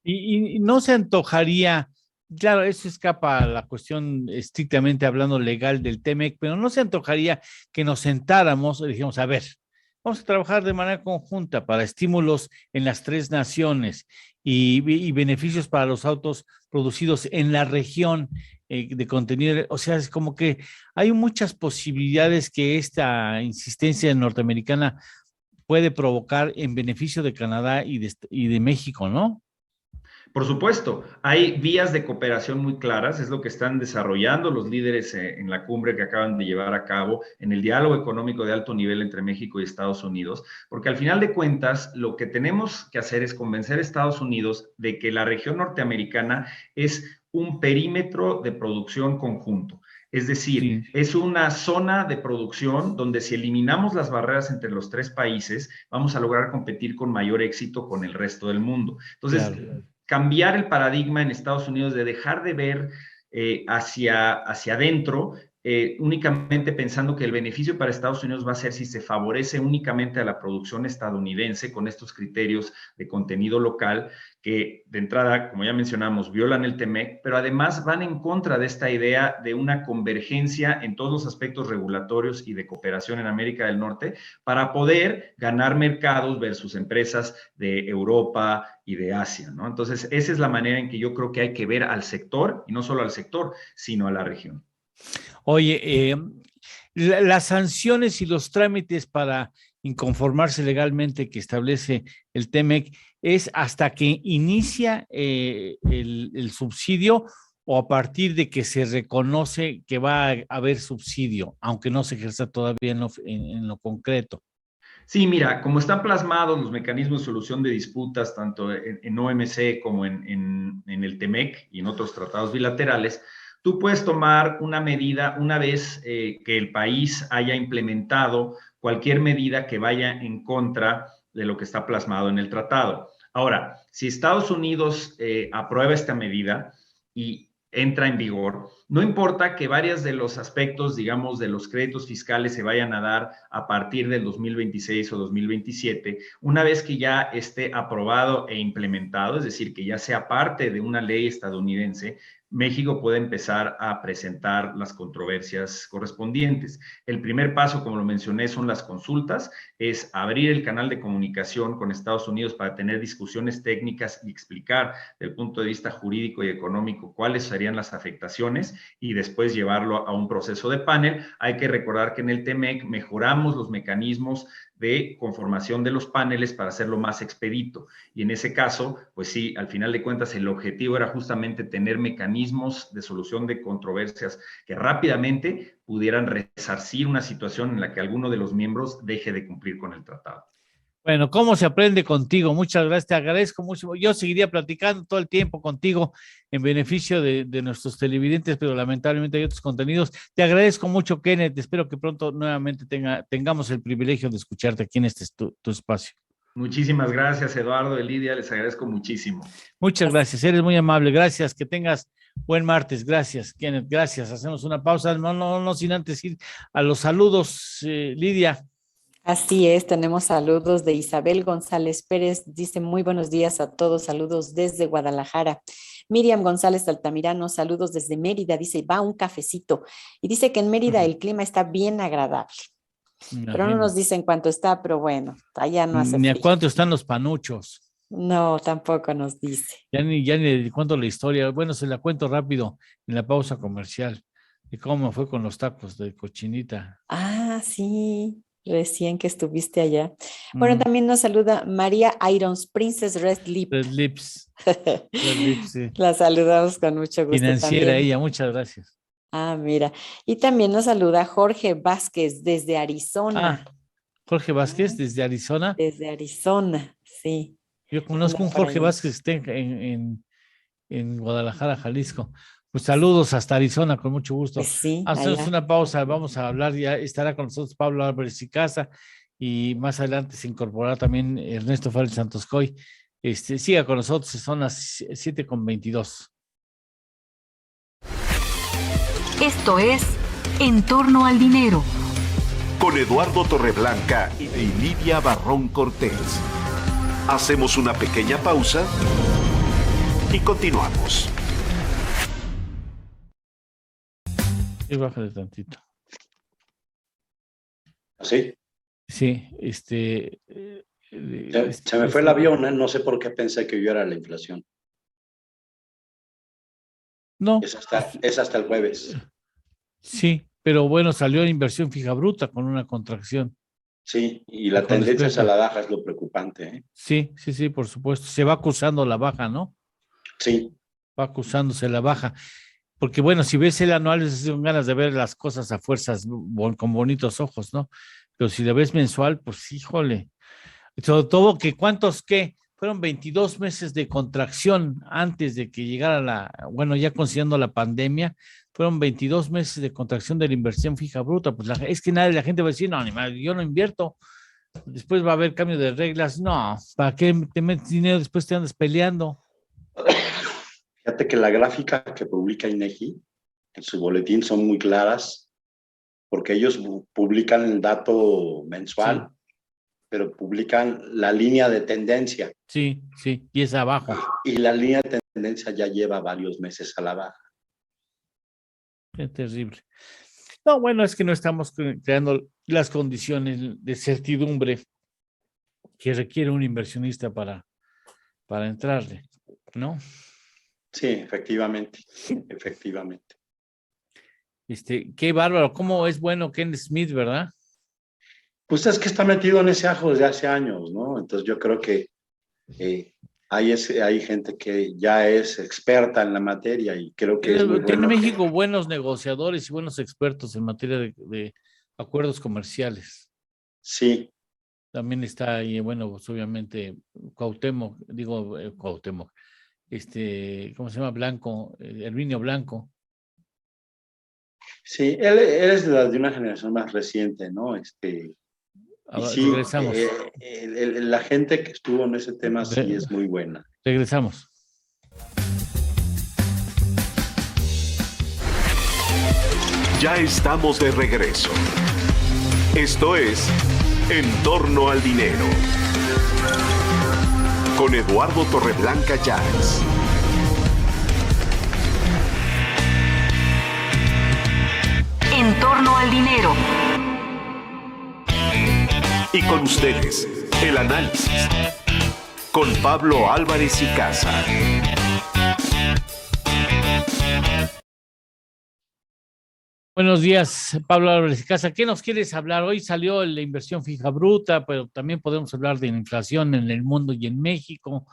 Y no se antojaría, claro, eso escapa a la cuestión estrictamente hablando legal del TEMEC, pero no se antojaría que nos sentáramos y dijimos, a ver, vamos a trabajar de manera conjunta para estímulos en las tres naciones y beneficios para los autos producidos en la región de contenido. O sea, es como que hay muchas posibilidades que esta insistencia norteamericana puede provocar en beneficio de Canadá y de México, ¿no? Por supuesto, hay vías de cooperación muy claras, es lo que están desarrollando los líderes en la cumbre que acaban de llevar a cabo, en el diálogo económico de alto nivel entre México y Estados Unidos, porque al final de cuentas lo que tenemos que hacer es convencer a Estados Unidos de que la región norteamericana es un perímetro de producción conjunto. Es decir, es una zona de producción donde si eliminamos las barreras entre los tres países, vamos a lograr competir con mayor éxito con el resto del mundo. Entonces, cambiar el paradigma en Estados Unidos de dejar de ver hacia adentro, únicamente pensando que el beneficio para Estados Unidos va a ser si se favorece únicamente a la producción estadounidense con estos criterios de contenido local que de entrada, como ya mencionamos, violan el TEMEC, pero además van en contra de esta idea de una convergencia en todos los aspectos regulatorios y de cooperación en América del Norte para poder ganar mercados versus empresas de Europa y de Asia, ¿no? Entonces, esa es la manera en que yo creo que hay que ver al sector, y no solo al sector, sino a la región. Oye, las sanciones y los trámites para inconformarse legalmente que establece el TEMEC es hasta que inicia el subsidio o a partir de que se reconoce que va a haber subsidio, aunque no se ejerza todavía en lo concreto. Sí, mira, como están plasmados los mecanismos de solución de disputas, tanto en OMC como en el TEMEC y en otros tratados bilaterales, tú puedes tomar una medida una vez que el país haya implementado cualquier medida que vaya en contra de lo que está plasmado en el tratado. Ahora, si Estados Unidos aprueba esta medida y entra en vigor, no importa que varios de los aspectos, digamos, de los créditos fiscales se vayan a dar a partir del 2026 o 2027, una vez que ya esté aprobado e implementado, es decir, que ya sea parte de una ley estadounidense, México puede empezar a presentar las controversias correspondientes. El primer paso, como lo mencioné, son las consultas, es abrir el canal de comunicación con Estados Unidos para tener discusiones técnicas y explicar desde el punto de vista jurídico y económico cuáles serían las afectaciones y después llevarlo a un proceso de panel. Hay que recordar que en el TEMEC mejoramos los mecanismos de conformación de los paneles para hacerlo más expedito. Y en ese caso, pues sí, al final de cuentas, el objetivo era justamente tener mecanismos de solución de controversias que rápidamente pudieran resarcir una situación en la que alguno de los miembros deje de cumplir con el tratado. Bueno, ¿cómo se aprende contigo? Muchas gracias, te agradezco mucho. Yo seguiría platicando todo el tiempo contigo en beneficio de nuestros televidentes, pero lamentablemente hay otros contenidos. Te agradezco mucho, Kenneth. Espero que pronto nuevamente tengamos el privilegio de escucharte aquí en este tu espacio. Muchísimas gracias, Eduardo, Lidia, les agradezco muchísimo. Muchas gracias, eres muy amable. Gracias, que tengas buen martes. Gracias, Kenneth, gracias. Hacemos una pausa, no sin antes ir a los saludos, Lidia. Así es, tenemos saludos de Isabel González Pérez, dice muy buenos días a todos, saludos desde Guadalajara. Miriam González Altamirano, saludos desde Mérida, dice, va un cafecito. Y dice que en Mérida el clima está bien agradable. Pero no nos dicen cuánto está, pero bueno, allá no hace ni frío. a cuánto están los panuchos. No, tampoco nos dice. Ya ni cuento la historia. Bueno, se la cuento rápido en la pausa comercial. De cómo fue con los tacos de cochinita. Ah, sí. Recién que estuviste allá. Bueno, también nos saluda María Irons, Princess Red Lip. Red Lips. Red Lips, sí. La saludamos con mucho gusto. Financiera también. ella, muchas gracias. Ah, mira. Y también nos saluda Jorge Vázquez desde Arizona. Ah, Jorge Vázquez desde Arizona. Desde Arizona, sí. Yo conozco un Jorge Vázquez que está en Guadalajara, Jalisco. Pues saludos hasta Arizona, con mucho gusto. Pues sí, hacemos allá. una pausa, vamos a hablar, ya estará con nosotros Pablo Álvarez y Casa, y más adelante se incorporará también Ernesto Fárez Santoscoy. Siga con nosotros, son las 7:22. Esto es En torno al dinero. Con Eduardo Torreblanca y Lidia Barrón Cortés. Hacemos una pequeña pausa y continuamos. Y bájale tantito. ¿Sí? Sí, se me fue el avión, ¿eh? No sé por qué pensé que yo era la inflación. No. Es hasta el jueves. Sí, pero bueno, salió en inversión fija bruta con una contracción. Sí, y la tendencia a la baja es lo preocupante, ¿eh? Sí, por supuesto. Se va acusando la baja, ¿no? Sí. Va acusándose la baja. Porque bueno, si ves el anual, son ganas de ver las cosas a fuerzas con bonitos ojos, ¿no? Pero si la ves mensual, pues híjole. Sobre todo que fueron 22 meses de contracción antes de que llegara ya considerando la pandemia, fueron 22 meses de contracción de la inversión fija bruta. Pues es que la gente va a decir, no, yo no invierto, después va a haber cambio de reglas. No, ¿para qué te metes dinero? Después te andas peleando. Fíjate que la gráfica que publica INEGI en su boletín son muy claras, porque ellos publican el dato mensual, pero publican la línea de tendencia. Sí, y es abajo. Y la línea de tendencia ya lleva varios meses a la baja. Qué terrible. No, bueno, es que no estamos creando las condiciones de certidumbre que requiere un inversionista para entrarle, ¿no? Sí, efectivamente. Qué bárbaro, cómo es bueno Ken Smith, ¿verdad? Pues es que está metido en ese ajo desde hace años, ¿no? Entonces yo creo que hay gente que ya es experta en la materia y creo que es muy Tiene bueno. México buenos negociadores y buenos expertos en materia de acuerdos comerciales. Sí. También está ahí, bueno, pues obviamente Cuauhtémoc, ¿cómo se llama? Blanco, Herminio Blanco. Sí, él es de una generación más reciente, ¿no? Y sí, regresamos. La gente que estuvo en ese tema sí es muy buena. Regresamos. Ya estamos de regreso. Esto es En torno al dinero. Con Eduardo Torreblanca Llanes. En torno al dinero. Y con ustedes, el análisis. Con Pablo Álvarez y Casa. Buenos días, Pablo Álvarez y Casa. ¿Qué nos quieres hablar? Hoy salió la inversión fija bruta, pero también podemos hablar de la inflación en el mundo y en México.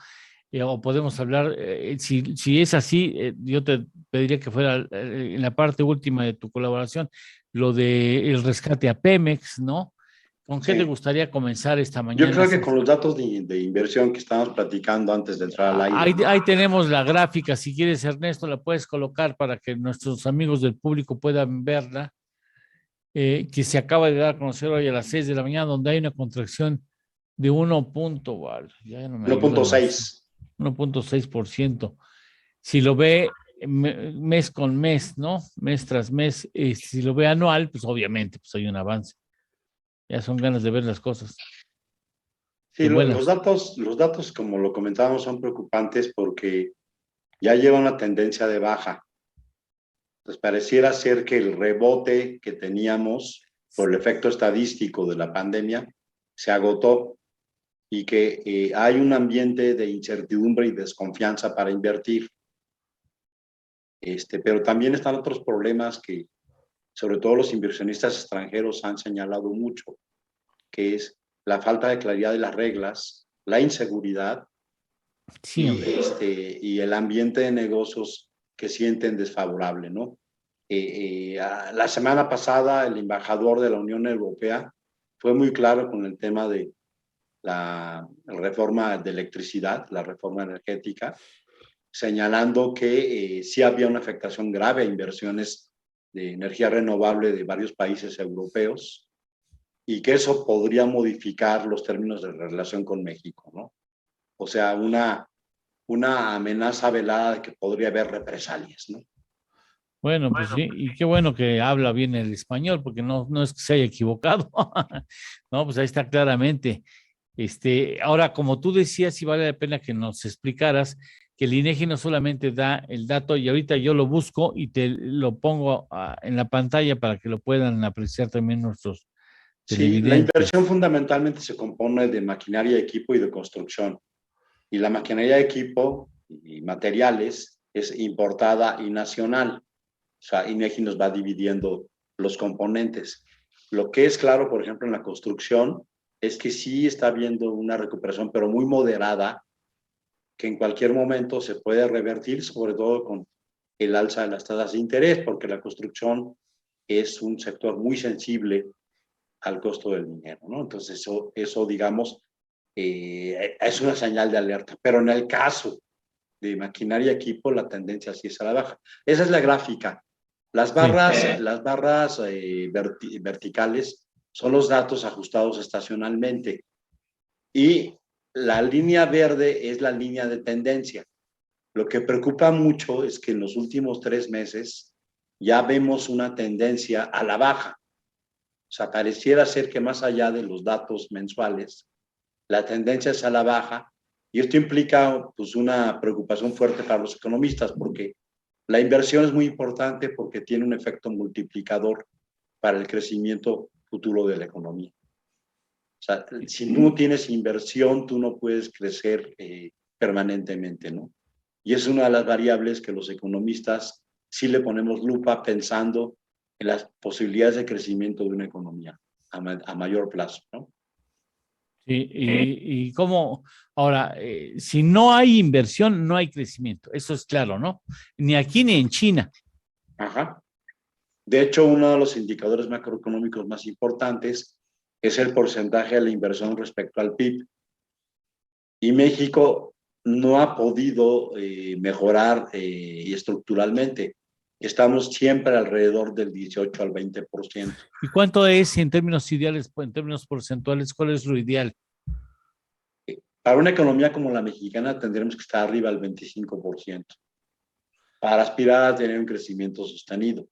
O podemos hablar, si es así, yo te pediría que fuera en la parte última de tu colaboración, lo del rescate a Pemex, ¿no? ¿Con qué te gustaría comenzar esta mañana? Yo creo que con los datos de inversión que estábamos platicando antes de entrar al aire. Ahí tenemos la gráfica. Si quieres, Ernesto, la puedes colocar para que nuestros amigos del público puedan verla, que se acaba de dar a conocer hoy a las 6 de la mañana, donde hay una contracción de 1.6%. Si lo ve mes con mes, ¿no? Mes tras mes, si lo ve anual, pues obviamente pues hay un avance. Ya son ganas de ver las cosas. Sí, los datos, como lo comentábamos, son preocupantes porque ya lleva una tendencia de baja. Entonces, pareciera ser que el rebote que teníamos por el efecto estadístico de la pandemia se agotó y que hay un ambiente de incertidumbre y desconfianza para invertir. Pero también están otros problemas que, sobre todo los inversionistas extranjeros han señalado mucho, que es la falta de claridad de las reglas, la inseguridad y el ambiente de negocios que sienten desfavorable, ¿no? La semana pasada el embajador de la Unión Europea fue muy claro con el tema de la reforma de electricidad, la reforma energética, señalando que sí había una afectación grave a inversiones de energía renovable de varios países europeos y que eso podría modificar los términos de la relación con México, ¿no? O sea, una amenaza velada de que podría haber represalias, ¿no? Bueno, pues sí, y qué bueno que habla bien el español, porque no es que se haya equivocado. No, pues ahí está claramente. Ahora, como tú decías, sí vale la pena que nos explicaras que el INEGI no solamente da el dato, y ahorita yo lo busco y te lo pongo en la pantalla para que lo puedan apreciar también nuestros televidentes. Sí, la inversión fundamentalmente se compone de maquinaria, equipo y de construcción. Y la maquinaria, equipo y materiales es importada y nacional. O sea, INEGI nos va dividiendo los componentes. Lo que es claro, por ejemplo, en la construcción, es que sí está habiendo una recuperación, pero muy moderada que en cualquier momento se puede revertir, sobre todo con el alza de las tasas de interés, porque la construcción es un sector muy sensible al costo del dinero, ¿no? Entonces eso digamos, es una señal de alerta. Pero en el caso de maquinaria y equipo, la tendencia sí es a la baja. Esa es la gráfica. Las barras verticales son los datos ajustados estacionalmente. Y la línea verde es la línea de tendencia. Lo que preocupa mucho es que en los últimos 3 meses ya vemos una tendencia a la baja. O sea, pareciera ser que más allá de los datos mensuales, la tendencia es a la baja, y esto implica pues, una preocupación fuerte para los economistas, porque la inversión es muy importante porque tiene un efecto multiplicador para el crecimiento futuro de la economía. O sea, si tú no tienes inversión, tú no puedes crecer permanentemente, ¿no? Y es una de las variables que los economistas sí le ponemos lupa pensando en las posibilidades de crecimiento de una economía a mayor plazo, ¿no? Sí, y cómo, ahora, si no hay inversión, no hay crecimiento, eso es claro, ¿no? Ni aquí ni en China. Ajá. De hecho, uno de los indicadores macroeconómicos más importantes es el porcentaje de la inversión respecto al PIB. Y México no ha podido mejorar estructuralmente. Estamos siempre alrededor del 18 al 20%. ¿Y cuánto es en términos ideales, en términos porcentuales, cuál es lo ideal? Para una economía como la mexicana tendremos que estar arriba del 25% para aspirar a tener un crecimiento sostenido.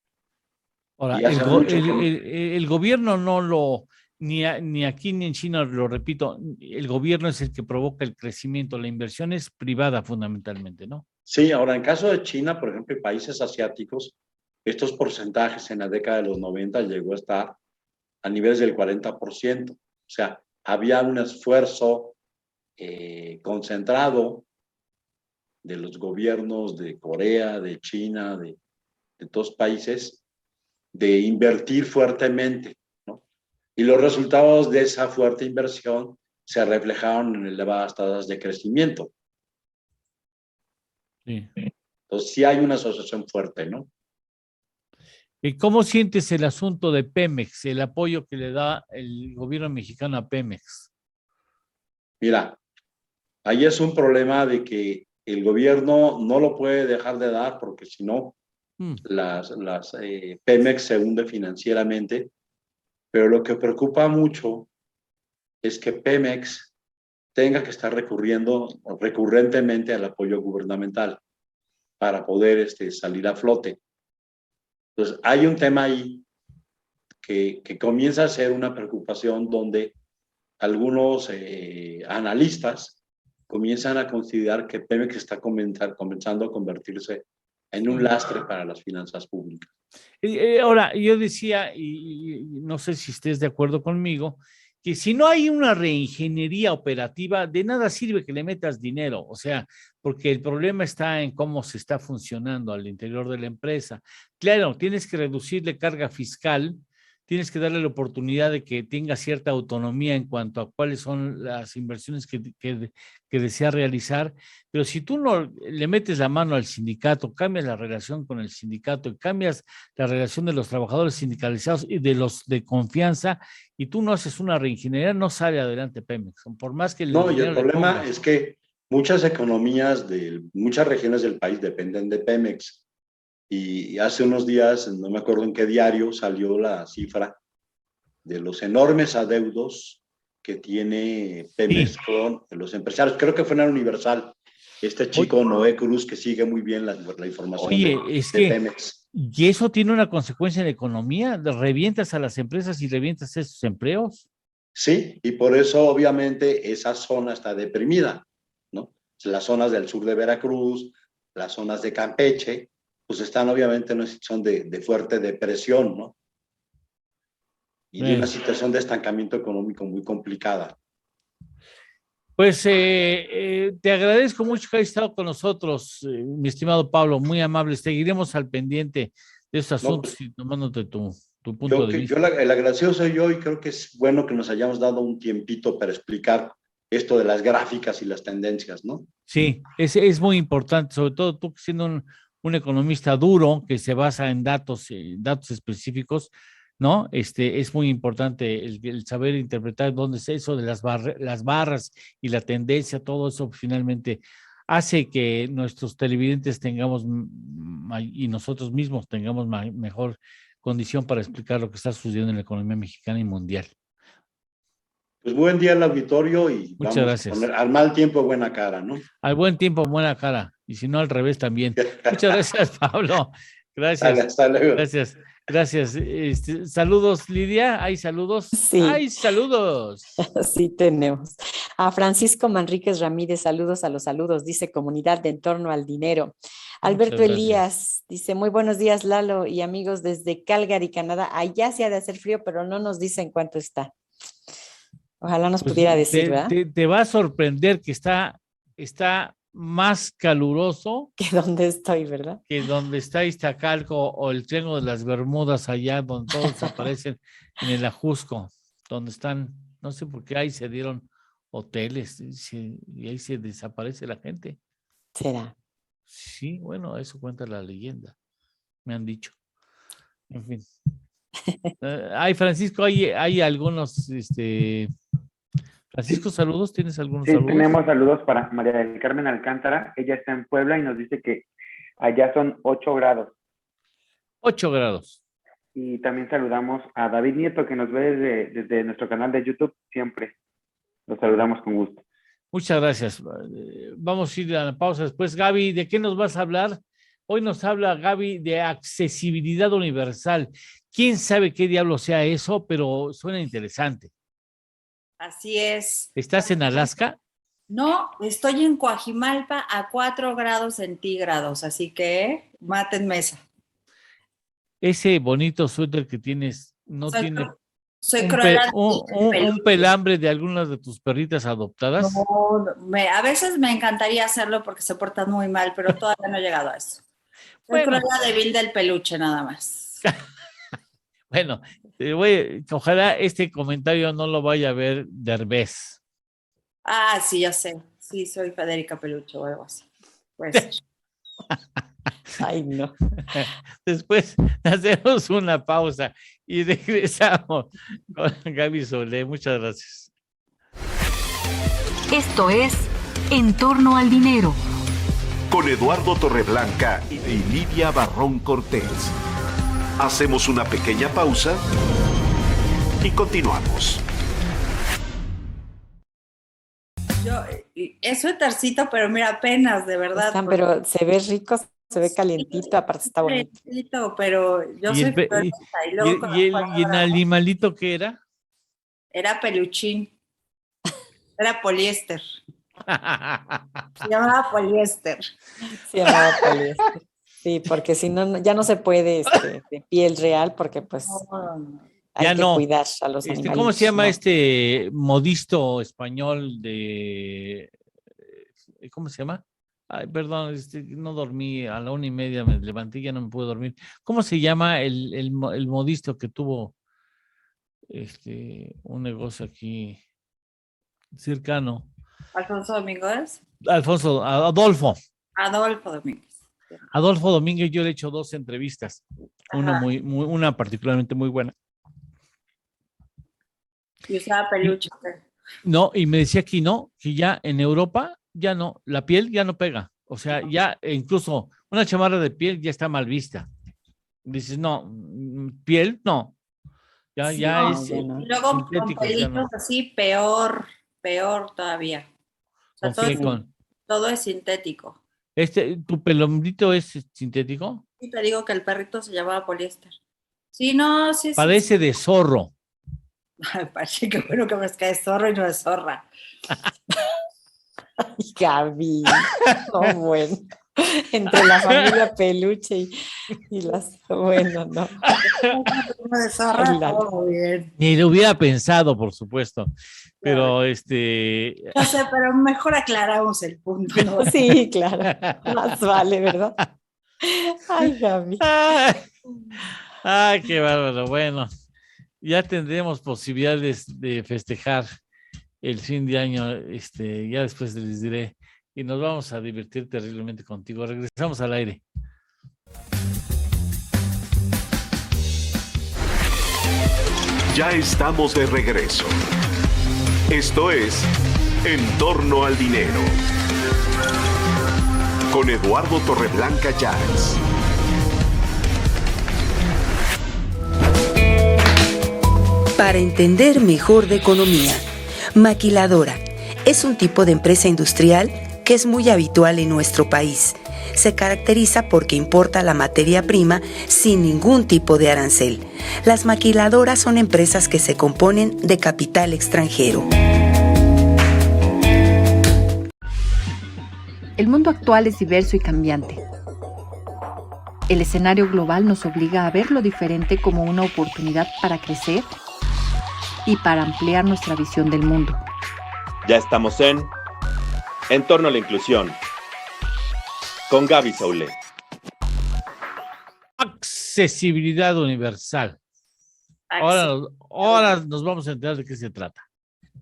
Ahora, el gobierno no lo, ni aquí ni en China, lo repito, el gobierno es el que provoca el crecimiento, la inversión es privada fundamentalmente, ¿no? Sí, ahora en caso de China, por ejemplo, y países asiáticos, estos porcentajes en la década de los 90 llegó a estar a niveles del 40%. O sea, había un esfuerzo concentrado de los gobiernos de Corea, de China, de todos países, de invertir fuertemente, ¿no? Y los resultados de esa fuerte inversión se reflejaron en elevadas tasas de crecimiento. Sí. Entonces sí hay una asociación fuerte, ¿no? ¿Y cómo sientes el asunto de Pemex, el apoyo que le da el gobierno mexicano a Pemex? Mira, ahí es un problema de que el gobierno no lo puede dejar de dar porque si no, Pemex se hunde financieramente, pero lo que preocupa mucho es que Pemex tenga que estar recurriendo recurrentemente al apoyo gubernamental para poder salir a flote. Entonces, hay un tema ahí que comienza a ser una preocupación donde algunos analistas comienzan a considerar que Pemex está comenzando a convertirse en un lastre para las finanzas públicas. Ahora, yo decía, y no sé si estés de acuerdo conmigo, que si no hay una reingeniería operativa, de nada sirve que le metas dinero, o sea, porque el problema está en cómo se está funcionando al interior de la empresa. Claro, tienes que reducirle carga fiscal, tienes que darle la oportunidad de que tenga cierta autonomía en cuanto a cuáles son las inversiones que desea realizar, pero si tú no le metes la mano al sindicato, cambias la relación con el sindicato y cambias la relación de los trabajadores sindicalizados y de los de confianza, y tú no haces una reingeniería, no sale adelante Pemex, por más que No, y el problema es que muchas economías de muchas regiones del país dependen de Pemex. Y hace unos días, no me acuerdo en qué diario, salió la cifra de los enormes adeudos que tiene Pemex con los empresarios. Creo que fue en el Universal. Este chico Noé Cruz, que sigue muy bien la información de Pemex. ¿Y eso tiene una consecuencia en la economía? ¿Revientas a las empresas y revientas esos empleos? Sí, y por eso obviamente esa zona está deprimida, ¿no? Las zonas del sur de Veracruz, las zonas de Campeche, pues están obviamente en una situación de fuerte depresión, ¿no? Y de una situación de estancamiento económico muy complicada. Pues te agradezco mucho que hayas estado con nosotros, mi estimado Pablo, muy amable. Seguiremos al pendiente de estos asuntos y tomándote tu punto de vista. El agradecido soy yo y creo que es bueno que nos hayamos dado un tiempito para explicar esto de las gráficas y las tendencias, ¿no? Sí, es muy importante, sobre todo tú siendo un economista duro que se basa en datos específicos, ¿no? Es muy importante el saber interpretar dónde es eso de las barras y la tendencia, todo eso finalmente hace que nuestros televidentes tengamos y nosotros mismos tengamos mejor condición para explicar lo que está sucediendo en la economía mexicana y mundial. Pues buen día al auditorio y muchas vamos gracias. A poner al mal tiempo buena cara, ¿no? Al buen tiempo buena cara, y si no al revés también. Muchas gracias, Pablo. Gracias. Hasta luego. Gracias. Gracias. Saludos, Lidia. ¿Hay saludos? Sí. ¡Hay saludos! Sí, tenemos. A Francisco Manríquez Ramírez, saludos a los saludos, dice Comunidad de Entorno al Dinero. Alberto Elías dice, muy buenos días, Lalo y amigos desde Calgary, Canadá. Allá se ha de hacer frío, pero no nos dicen cuánto está. Ojalá nos pudiera decir, ¿verdad? Te va a sorprender que está más caluroso que donde estoy, ¿verdad? Que donde está Iztacalco o el Triángulo de las Bermudas, allá donde todos aparecen en el Ajusco, donde están, no sé por qué ahí se dieron hoteles y ahí se desaparece la gente. ¿Será? Sí, bueno, eso cuenta la leyenda, me han dicho. En fin. Francisco, hay algunos, Francisco, saludos, ¿tienes algunos saludos? Tenemos saludos para María del Carmen Alcántara, ella está en Puebla y nos dice que allá son 8 grados. 8 grados. Y también saludamos a David Nieto, que nos ve desde nuestro canal de YouTube, siempre. Los saludamos con gusto. Muchas gracias. Vamos a ir a la pausa después. Gaby, ¿de qué nos vas a hablar? Hoy nos habla Gaby de accesibilidad universal. ¿Quién sabe qué diablo sea eso? Pero suena interesante. Así es. ¿Estás en Alaska? No, estoy en Coajimalpa a 4 grados centígrados, así que mátenme esa. Ese bonito suéter que tienes, ¿no tiene un pelambre de algunas de tus perritas adoptadas? No, a veces me encantaría hacerlo porque se portan muy mal, pero todavía no he llegado a eso. Soy cruela débil del peluche nada más. Bueno, ojalá este comentario no lo vaya a ver Derbez. Ah, sí, ya sé. Sí, soy Federica Peluche o algo así. Pues. Ay, no. Después hacemos una pausa y regresamos con Gaby Solé. Muchas gracias. Esto es En torno al dinero. Con Eduardo Torreblanca y Lidia Barrón Cortés. Hacemos una pequeña pausa y continuamos. Es suétercito, pero mira, apenas, de verdad. Pero se ve rico, se ve calientito, aparte está bonito. Pero yo soy ¿Y el animalito qué era? Era peluchín. Era poliéster. Se llamaba poliéster. Sí, porque si no, ya no se puede de piel real, porque pues hay que cuidar a los animales. ¿Cómo se llama este modisto español de... ¿Cómo se llama? Ay, perdón, no dormí, a la 1:30 me levanté y ya no me pude dormir. ¿Cómo se llama el modisto que tuvo un negocio aquí cercano? ¿Alfonso Domínguez? Adolfo Domínguez. Adolfo Domínguez, yo le he hecho 2 entrevistas, una particularmente muy buena. Y usaba peluche. No, y me decía que ya en Europa ya no, la piel ya no pega. O sea, ya incluso una chamarra de piel ya está mal vista. Dices, no, piel no. Ya es. Y luego con pelitos así, peor todavía. O sea, todo es sintético. ¿Tu pelombrito es sintético? Sí, te digo que el perrito se llamaba poliéster. Sí, no, sí. Parece de zorro. Ay, parece que bueno que me cae zorro y no es zorra. Ay, Gaby. No, bueno. Entre la familia peluche y las... Bueno, no. De zorra, todo bien. Ni lo hubiera pensado, por supuesto. Pero No sé, pero mejor aclaramos el punto, ¿no? Sí, claro. Más vale, ¿verdad? Ay, Gaby. Ay, qué bárbaro. Bueno, ya tendremos posibilidades de festejar el fin de año, ya después les diré, y nos vamos a divertir terriblemente contigo. Regresamos al aire. Ya estamos de regreso. Esto es En torno al dinero. Con Eduardo Torreblanca Llanes. Para entender mejor de economía, maquiladora es un tipo de empresa industrial que es muy habitual en nuestro país. Se caracteriza porque importa la materia prima sin ningún tipo de arancel. Las maquiladoras son empresas que se componen de capital extranjero. El mundo actual es diverso y cambiante. El escenario global nos obliga a ver lo diferente como una oportunidad para crecer y para ampliar nuestra visión del mundo. Ya estamos en torno a la inclusión, con Gaby Saulé. Accesibilidad universal. Ahora nos vamos a enterar de qué se trata.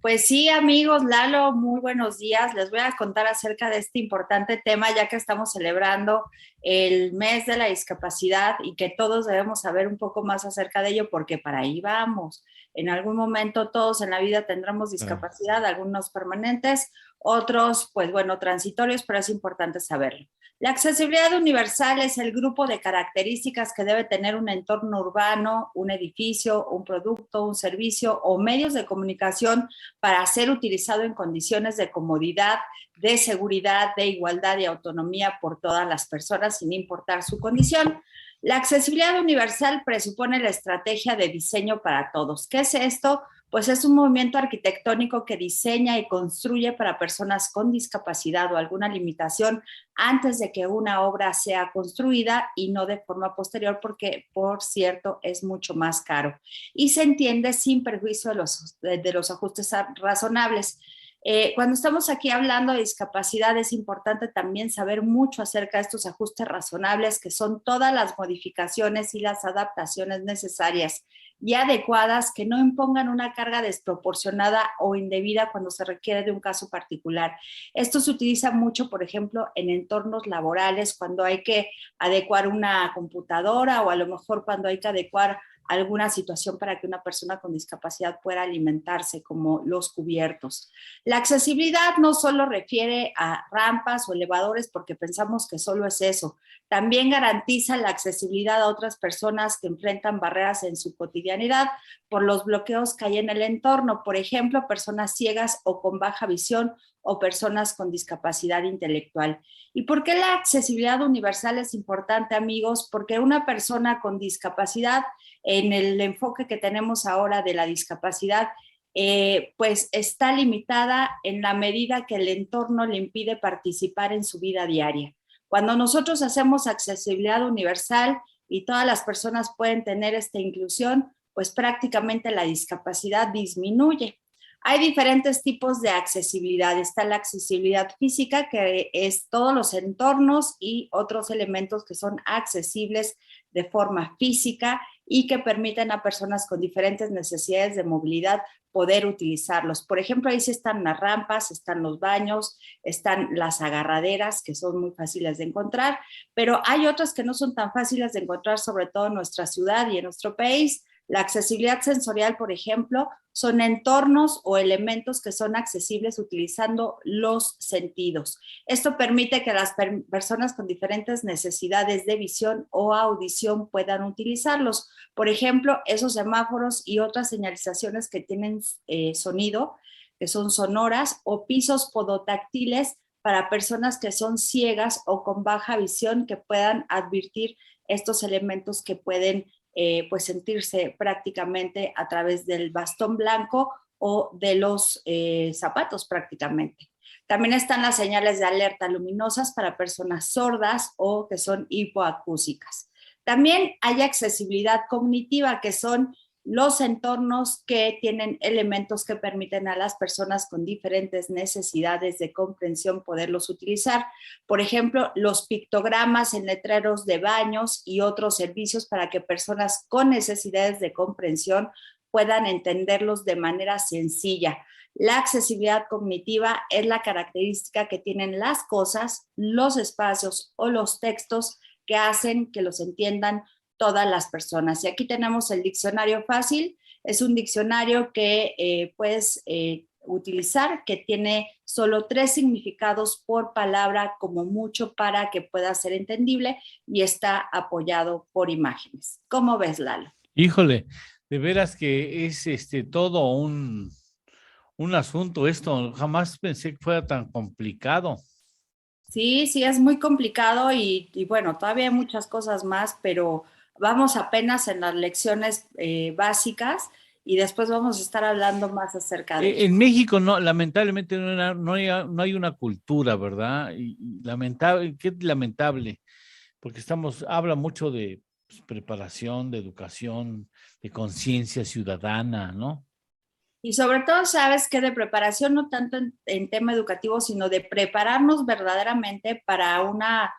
Pues sí, amigos, Lalo, muy buenos días. Les voy a contar acerca de este importante tema, ya que estamos celebrando el mes de la discapacidad y que todos debemos saber un poco más acerca de ello, porque para ahí vamos. En algún momento todos en la vida tendremos discapacidad, algunos permanentes, otros, pues bueno, transitorios, pero es importante saberlo. La accesibilidad universal es el grupo de características que debe tener un entorno urbano, un edificio, un producto, un servicio o medios de comunicación para ser utilizado en condiciones de comodidad, de seguridad, de igualdad y autonomía por todas las personas sin importar su condición. La accesibilidad universal presupone la estrategia de diseño para todos. ¿Qué es esto? Pues es un movimiento arquitectónico que diseña y construye para personas con discapacidad o alguna limitación antes de que una obra sea construida y no de forma posterior, porque, por cierto, es mucho más caro. Y se entiende sin perjuicio de los ajustes razonables. Cuando estamos aquí hablando de discapacidad, es importante también saber mucho acerca de estos ajustes razonables, que son todas las modificaciones y las adaptaciones necesarias y adecuadas que no impongan una carga desproporcionada o indebida cuando se requiere de un caso particular. Esto se utiliza mucho, por ejemplo, en entornos laborales, cuando hay que adecuar una computadora o a lo mejor cuando hay que adecuar alguna situación para que una persona con discapacidad pueda alimentarse, como los cubiertos. La accesibilidad no solo refiere a rampas o elevadores, porque pensamos que solo es eso. También garantiza la accesibilidad a otras personas que enfrentan barreras en su cotidianidad por los bloqueos que hay en el entorno. Por ejemplo, personas ciegas o con baja visión o personas con discapacidad intelectual. ¿Y por qué la accesibilidad universal es importante, amigos? Porque una persona con discapacidad, en el enfoque que tenemos ahora de la discapacidad, pues está limitada en la medida que el entorno le impide participar en su vida diaria. Cuando nosotros hacemos accesibilidad universal y todas las personas pueden tener esta inclusión, pues prácticamente la discapacidad disminuye. Hay diferentes tipos de accesibilidad. Está la accesibilidad física, que es todos los entornos y otros elementos que son accesibles de forma física y que permiten a personas con diferentes necesidades de movilidad poder utilizarlos. Por ejemplo, ahí sí están las rampas, están los baños, están las agarraderas, que son muy fáciles de encontrar, pero hay otras que no son tan fáciles de encontrar, sobre todo en nuestra ciudad y en nuestro país. La accesibilidad sensorial, por ejemplo, son entornos o elementos que son accesibles utilizando los sentidos. Esto permite que las personas con diferentes necesidades de visión o audición puedan utilizarlos. Por ejemplo, esos semáforos y otras señalizaciones que tienen sonido, que son sonoras, o pisos podotáctiles para personas que son ciegas o con baja visión, que puedan advertir estos elementos que pueden pues sentirse prácticamente a través del bastón blanco o de los zapatos prácticamente. También están las señales de alerta luminosas para personas sordas o que son hipoacúsicas. También hay accesibilidad cognitiva, que son los entornos que tienen elementos que permiten a las personas con diferentes necesidades de comprensión poderlos utilizar. Por ejemplo, los pictogramas en letreros de baños y otros servicios para que personas con necesidades de comprensión puedan entenderlos de manera sencilla. La accesibilidad cognitiva es la característica que tienen las cosas, los espacios o los textos que hacen que los entiendan todas las personas. Y aquí tenemos el diccionario fácil. Es un diccionario que puedes utilizar, que tiene solo 3 significados por palabra como mucho para que pueda ser entendible y está apoyado por imágenes. ¿Cómo ves, Lalo? Híjole, de veras que es todo un asunto esto. Jamás pensé que fuera tan complicado. Sí, es muy complicado y bueno, todavía hay muchas cosas más, pero vamos apenas en las lecciones básicas y después vamos a estar hablando más acerca de En México lamentablemente no hay una cultura, ¿verdad? Y lamentable, qué lamentable, porque habla mucho de preparación, de educación, de conciencia ciudadana, ¿no? Y sobre todo, sabes que de preparación, no tanto en tema educativo, sino de prepararnos verdaderamente para una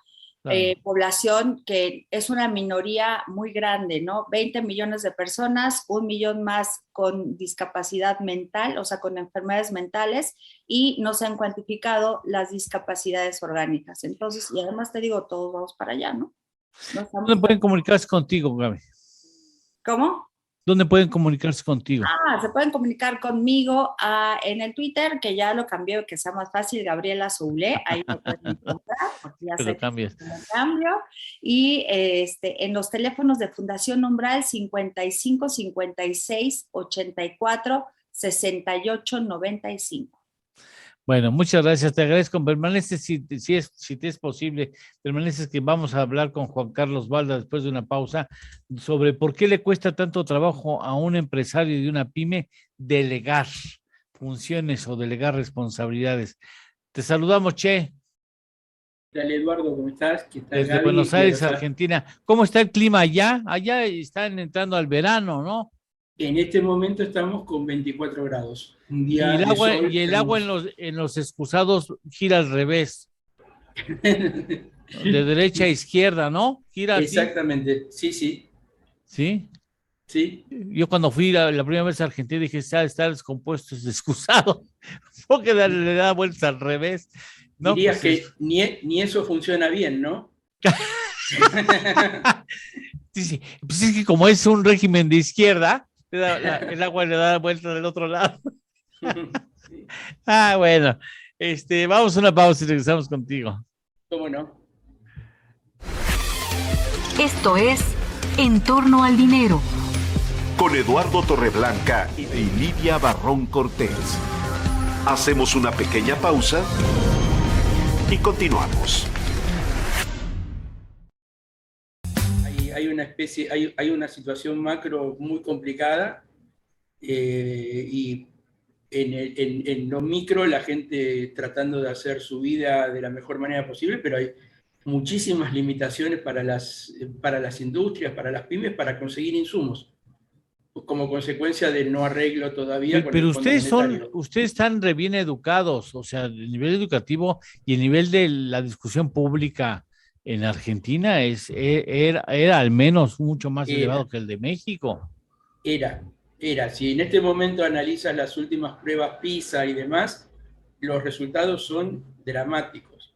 población que es una minoría muy grande, ¿no? 20 millones de personas, 1 millón más con discapacidad mental, o sea, con enfermedades mentales, y no se han cuantificado las discapacidades orgánicas. Entonces, y además te digo, todos vamos para allá, ¿no? ¿Dónde pueden comunicarse contigo, Gaby? ¿Cómo? ¿Dónde pueden comunicarse contigo? Se pueden comunicar conmigo en el Twitter, que ya lo cambié, que sea más fácil, Gabriela Soule, ahí lo pueden encontrar, porque ya sé que lo cambio. Y en los teléfonos de Fundación Umbral, 55 56 84 68 95. Bueno, muchas gracias, te agradezco. Permaneces, si te es posible, permaneces, que vamos a hablar con Juan Carlos Balda después de una pausa sobre por qué le cuesta tanto trabajo a un empresario de una pyme delegar funciones o delegar responsabilidades. Te saludamos, Che. Dale, Eduardo, ¿cómo estás? Desde Gaby, Buenos Aires, Argentina. ¿Cómo está el clima allá? Allá están entrando al verano, ¿no? En este momento estamos con 24 grados. Un día y el agua en los excusados gira al revés. De derecha a izquierda, ¿no? Gira así. Exactamente, sí. ¿Sí? Sí. Yo cuando fui la primera vez a Argentina dije, está descompuesto, es excusado, porque le da vueltas al revés. No, dirías pues que ni eso funciona bien, ¿no? Sí. Pues es que como es un régimen de izquierda, el agua le da vuelta del otro lado. Sí. Bueno, vamos a una pausa y regresamos contigo. ¿Cómo no? Esto es En torno al dinero. Con Eduardo Torreblanca y Lidia Barrón Cortés. Hacemos una pequeña pausa y continuamos. Hay una situación macro muy complicada y en lo micro la gente tratando de hacer su vida de la mejor manera posible, pero hay muchísimas limitaciones para las industrias, para las pymes, para conseguir insumos, como consecuencia del no arreglo todavía. Pero ustedes están re bien educados, o sea, el nivel educativo y el nivel de la discusión pública en Argentina era al menos mucho más elevado que el de México. Era. Si en este momento analizas las últimas pruebas PISA y demás, los resultados son dramáticos.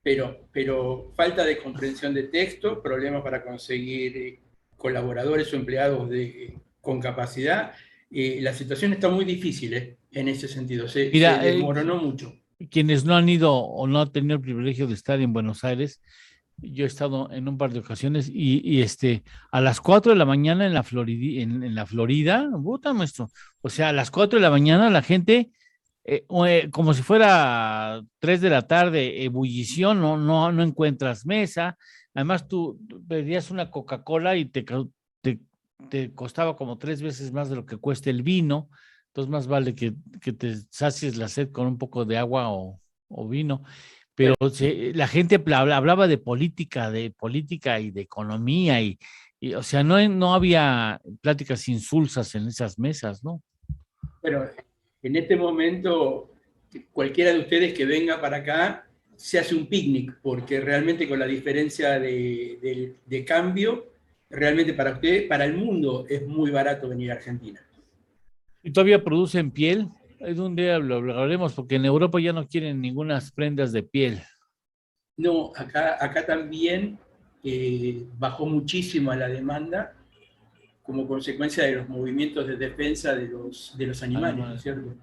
Pero falta de comprensión de texto, problemas para conseguir colaboradores o empleados con capacidad. La situación está muy difícil en ese sentido. Se desmoronó mucho. Quienes no han ido o no han tenido el privilegio de estar en Buenos Aires, yo he estado en un par de ocasiones y a las 4 de la mañana en la Florida, puta, maestro, o sea, a las 4 de la mañana la gente, como si fuera 3 de la tarde, ebullición, no encuentras mesa. Además tú pedías una Coca-Cola y te costaba como 3 veces más de lo que cuesta el vino. Entonces más vale que te sacies la sed con un poco de agua o vino. Pero la gente hablaba de política y de economía y o sea, no había pláticas insulsas en esas mesas, ¿no? Pero en este momento, cualquiera de ustedes que venga para acá se hace un picnic, porque realmente con la diferencia de cambio, realmente para ustedes, para el mundo, es muy barato venir a Argentina. ¿Y todavía producen piel? un día lo hablaremos, porque en Europa ya no quieren ninguna prendas de piel. No, acá también bajó muchísimo la demanda como consecuencia de los movimientos de defensa de los animales, ¿no es cierto?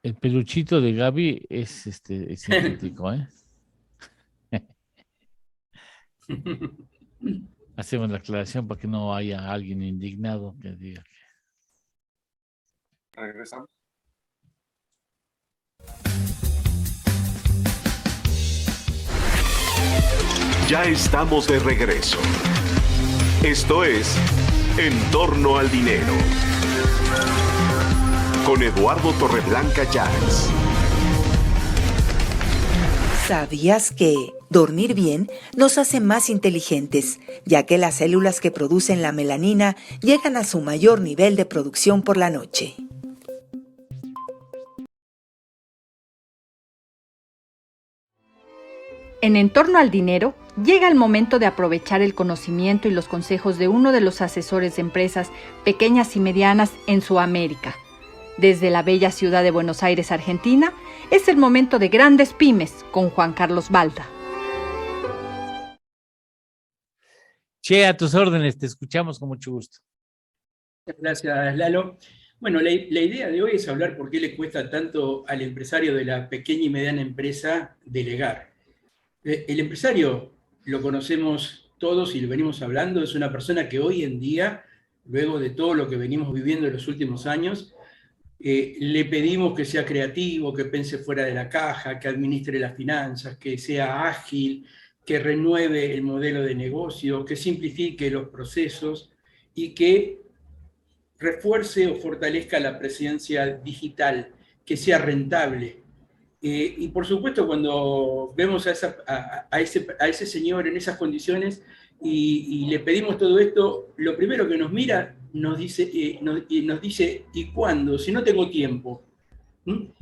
El peluchito de Gaby es sintético, ¿eh? Hacemos la aclaración para que no haya alguien indignado que diga que... Regresamos. Ya estamos de regreso. Esto es En torno al dinero. Con Eduardo Torreblanca Llanes. ¿Sabías que dormir bien nos hace más inteligentes, ya que las células que producen la melanina llegan a su mayor nivel de producción por la noche? En torno al dinero, llega el momento de aprovechar el conocimiento y los consejos de uno de los asesores de empresas pequeñas y medianas en Sudamérica. Desde la bella ciudad de Buenos Aires, Argentina, es el momento de Grandes Pymes con Juan Carlos Balda. Che, a tus órdenes, te escuchamos con mucho gusto. Gracias, Lalo. Bueno, la idea de hoy es hablar por qué le cuesta tanto al empresario de la pequeña y mediana empresa delegar. El empresario, lo conocemos todos y lo venimos hablando, es una persona que hoy en día, luego de todo lo que venimos viviendo en los últimos años, le pedimos que sea creativo, que piense fuera de la caja, que administre las finanzas, que sea ágil, que renueve el modelo de negocio, que simplifique los procesos y que refuerce o fortalezca la presencia digital, que sea rentable. Y por supuesto, cuando vemos a ese señor en esas condiciones y le pedimos todo esto, lo primero que nos mira nos dice, ¿y cuándo? Si no tengo tiempo.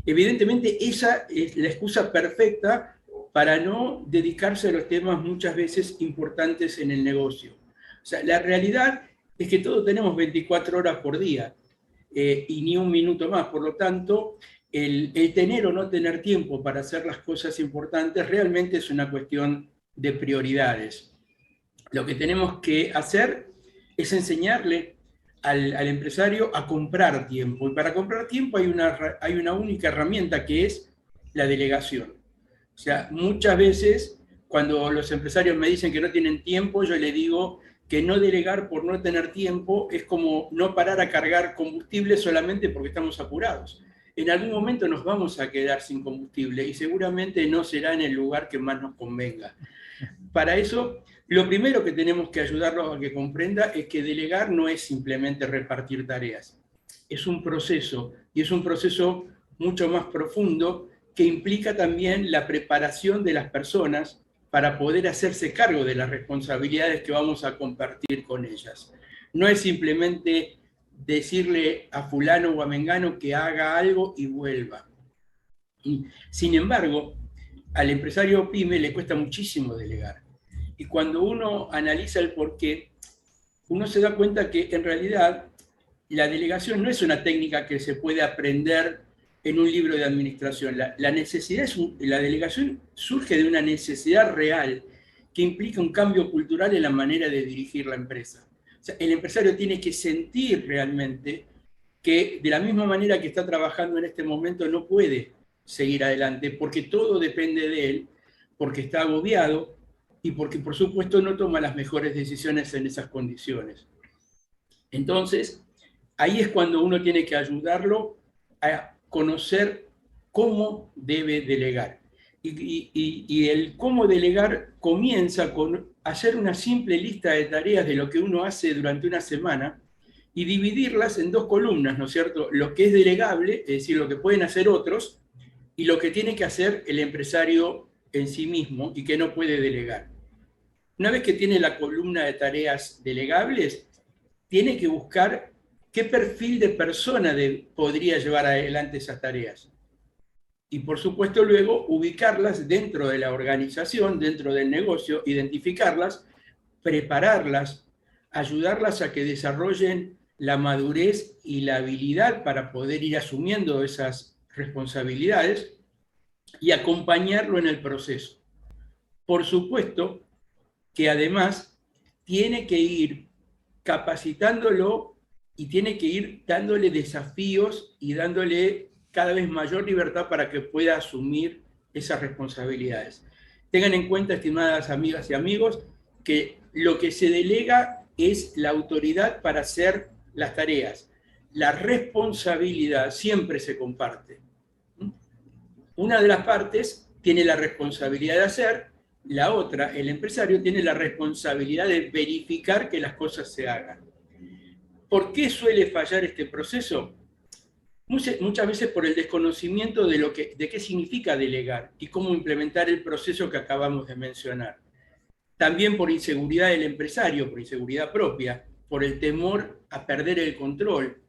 Evidentemente, esa es la excusa perfecta para no dedicarse a los temas muchas veces importantes en el negocio. O sea, la realidad es que todos tenemos 24 horas por día y ni un minuto más. Por lo tanto, el tener o no tener tiempo para hacer las cosas importantes realmente es una cuestión de prioridades. Lo que tenemos que hacer es enseñarle al empresario a comprar tiempo. Y para comprar tiempo hay una única herramienta, que es la delegación. O sea, muchas veces cuando los empresarios me dicen que no tienen tiempo, yo les digo que no delegar por no tener tiempo es como no parar a cargar combustible solamente porque estamos apurados. En algún momento nos vamos a quedar sin combustible y seguramente no será en el lugar que más nos convenga. Para eso, lo primero que tenemos que ayudarlos a que comprenda es que delegar no es simplemente repartir tareas. Es un proceso, y es un proceso mucho más profundo que implica también la preparación de las personas para poder hacerse cargo de las responsabilidades que vamos a compartir con ellas. No es simplemente decirle a fulano o a mengano que haga algo y vuelva. Sin embargo, al empresario pyme le cuesta muchísimo delegar. Y cuando uno analiza el porqué, uno se da cuenta que en realidad la delegación no es una técnica que se puede aprender en un libro de administración. La delegación surge de una necesidad real que implica un cambio cultural en la manera de dirigir la empresa. O sea, el empresario tiene que sentir realmente que de la misma manera que está trabajando en este momento no puede seguir adelante porque todo depende de él, porque está agobiado y porque por supuesto no toma las mejores decisiones en esas condiciones. Entonces, ahí es cuando uno tiene que ayudarlo a conocer cómo debe delegar. Y el cómo delegar comienza con hacer una simple lista de tareas de lo que uno hace durante una semana y dividirlas en dos columnas, ¿no es cierto? Lo que es delegable, es decir, lo que pueden hacer otros, y lo que tiene que hacer el empresario en sí mismo y que no puede delegar. Una vez que tiene la columna de tareas delegables, tiene que buscar qué perfil de persona podría llevar adelante esas tareas. Y por supuesto luego ubicarlas dentro de la organización, dentro del negocio, identificarlas, prepararlas, ayudarlas a que desarrollen la madurez y la habilidad para poder ir asumiendo esas responsabilidades y acompañarlo en el proceso. Por supuesto que además tiene que ir capacitándolo y tiene que ir dándole desafíos y dándole cada vez mayor libertad para que pueda asumir esas responsabilidades. Tengan en cuenta, estimadas amigas y amigos, que lo que se delega es la autoridad para hacer las tareas. La responsabilidad siempre se comparte. Una de las partes tiene la responsabilidad de hacer, la otra, el empresario, tiene la responsabilidad de verificar que las cosas se hagan. ¿Por qué suele fallar este proceso? Muchas veces por el desconocimiento de qué significa delegar y cómo implementar el proceso que acabamos de mencionar. También por inseguridad del empresario, por inseguridad propia, por el temor a perder el control,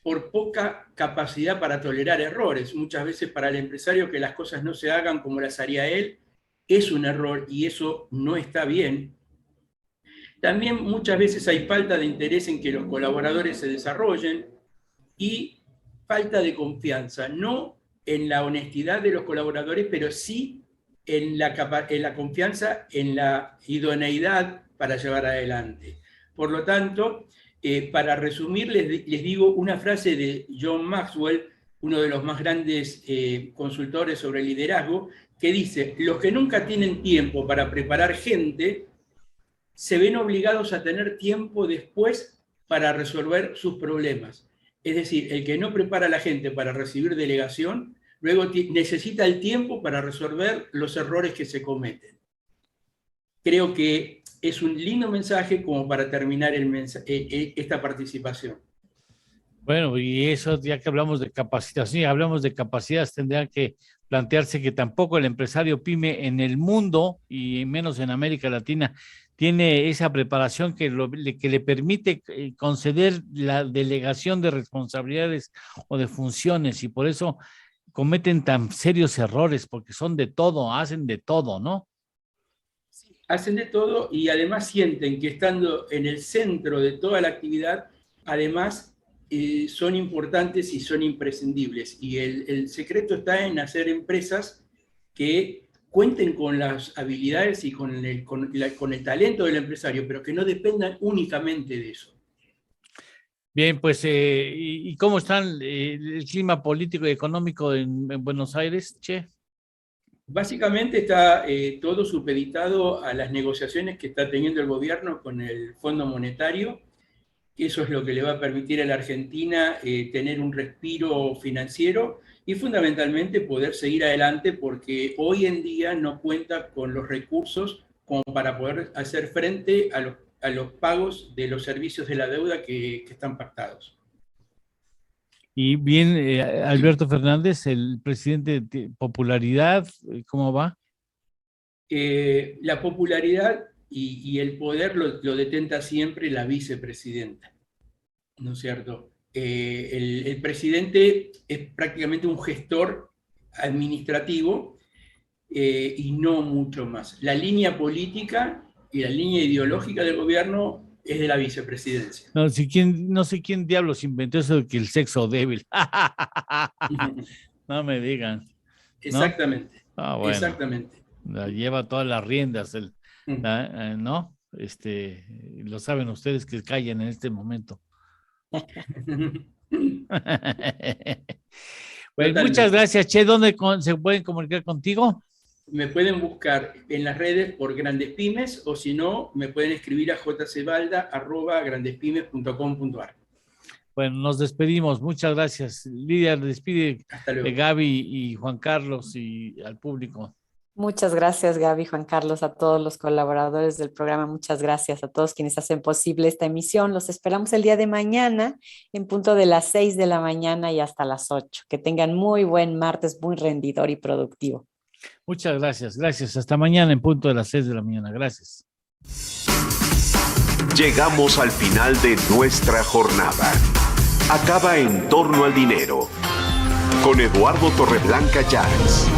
por poca capacidad para tolerar errores. Muchas veces para el empresario que las cosas no se hagan como las haría él es un error y eso no está bien. También muchas veces hay falta de interés en que los colaboradores se desarrollen y falta de confianza, no en la honestidad de los colaboradores, pero sí en la confianza, en la idoneidad para llevar adelante. Por lo tanto, para resumir, les digo una frase de John Maxwell, uno de los más grandes consultores sobre liderazgo, que dice: los que nunca tienen tiempo para preparar gente, se ven obligados a tener tiempo después para resolver sus problemas. Es decir, el que no prepara a la gente para recibir delegación, luego necesita el tiempo para resolver los errores que se cometen. Creo que es un lindo mensaje como para terminar esta participación. Bueno, y eso, ya que hablamos de capacitación y hablamos de capacidades, tendría que plantearse que tampoco el empresario pyme en el mundo, y menos en América Latina, tiene esa preparación que le permite conceder la delegación de responsabilidades o de funciones, y por eso cometen tan serios errores, porque son de todo, hacen de todo, ¿no? Sí, hacen de todo y además sienten que estando en el centro de toda la actividad, además son importantes y son imprescindibles. Y el secreto está en hacer empresas que cuenten con las habilidades y con el talento del empresario, pero que no dependan únicamente de eso. Bien, pues, ¿y cómo está el clima político y económico en Buenos Aires, Che? Básicamente está todo supeditado a las negociaciones que está teniendo el gobierno con el Fondo Monetario. Eso es lo que le va a permitir a la Argentina tener un respiro financiero y fundamentalmente poder seguir adelante, porque hoy en día no cuenta con los recursos como para poder hacer frente a los pagos de los servicios de la deuda que están pactados. Y bien, Alberto Fernández, el presidente de popularidad, ¿cómo va? La popularidad y el poder lo detenta siempre la vicepresidenta, ¿no es cierto? El presidente es prácticamente un gestor administrativo y no mucho más. La línea política y la línea ideológica del gobierno es de la vicepresidencia. No sé quién diablos inventó eso de que el sexo débil. No me digan. Exactamente. ¿No? Bueno, exactamente. Lleva todas las riendas, ¿no? Lo saben ustedes que callan en este momento. Bueno, muchas gracias, Che. ¿Dónde se pueden comunicar contigo? Me pueden buscar en las redes por Grandes Pymes, o si no, me pueden escribir a jcebalda@grandespymes.com.ar. Bueno, nos despedimos. Muchas gracias. Lidia, despide de Gaby y Juan Carlos y al público. Muchas gracias, Gaby, Juan Carlos, a todos los colaboradores del programa. Muchas gracias a todos quienes hacen posible esta emisión. Los esperamos el día de mañana en punto de las 6 de la mañana y hasta las 8. Que tengan muy buen martes, muy rendidor y productivo. Muchas gracias. Gracias. Hasta mañana en punto de las 6 de la mañana. Gracias. Llegamos al final de nuestra jornada. Acaba En Torno al Dinero con Eduardo Torreblanca Llanes.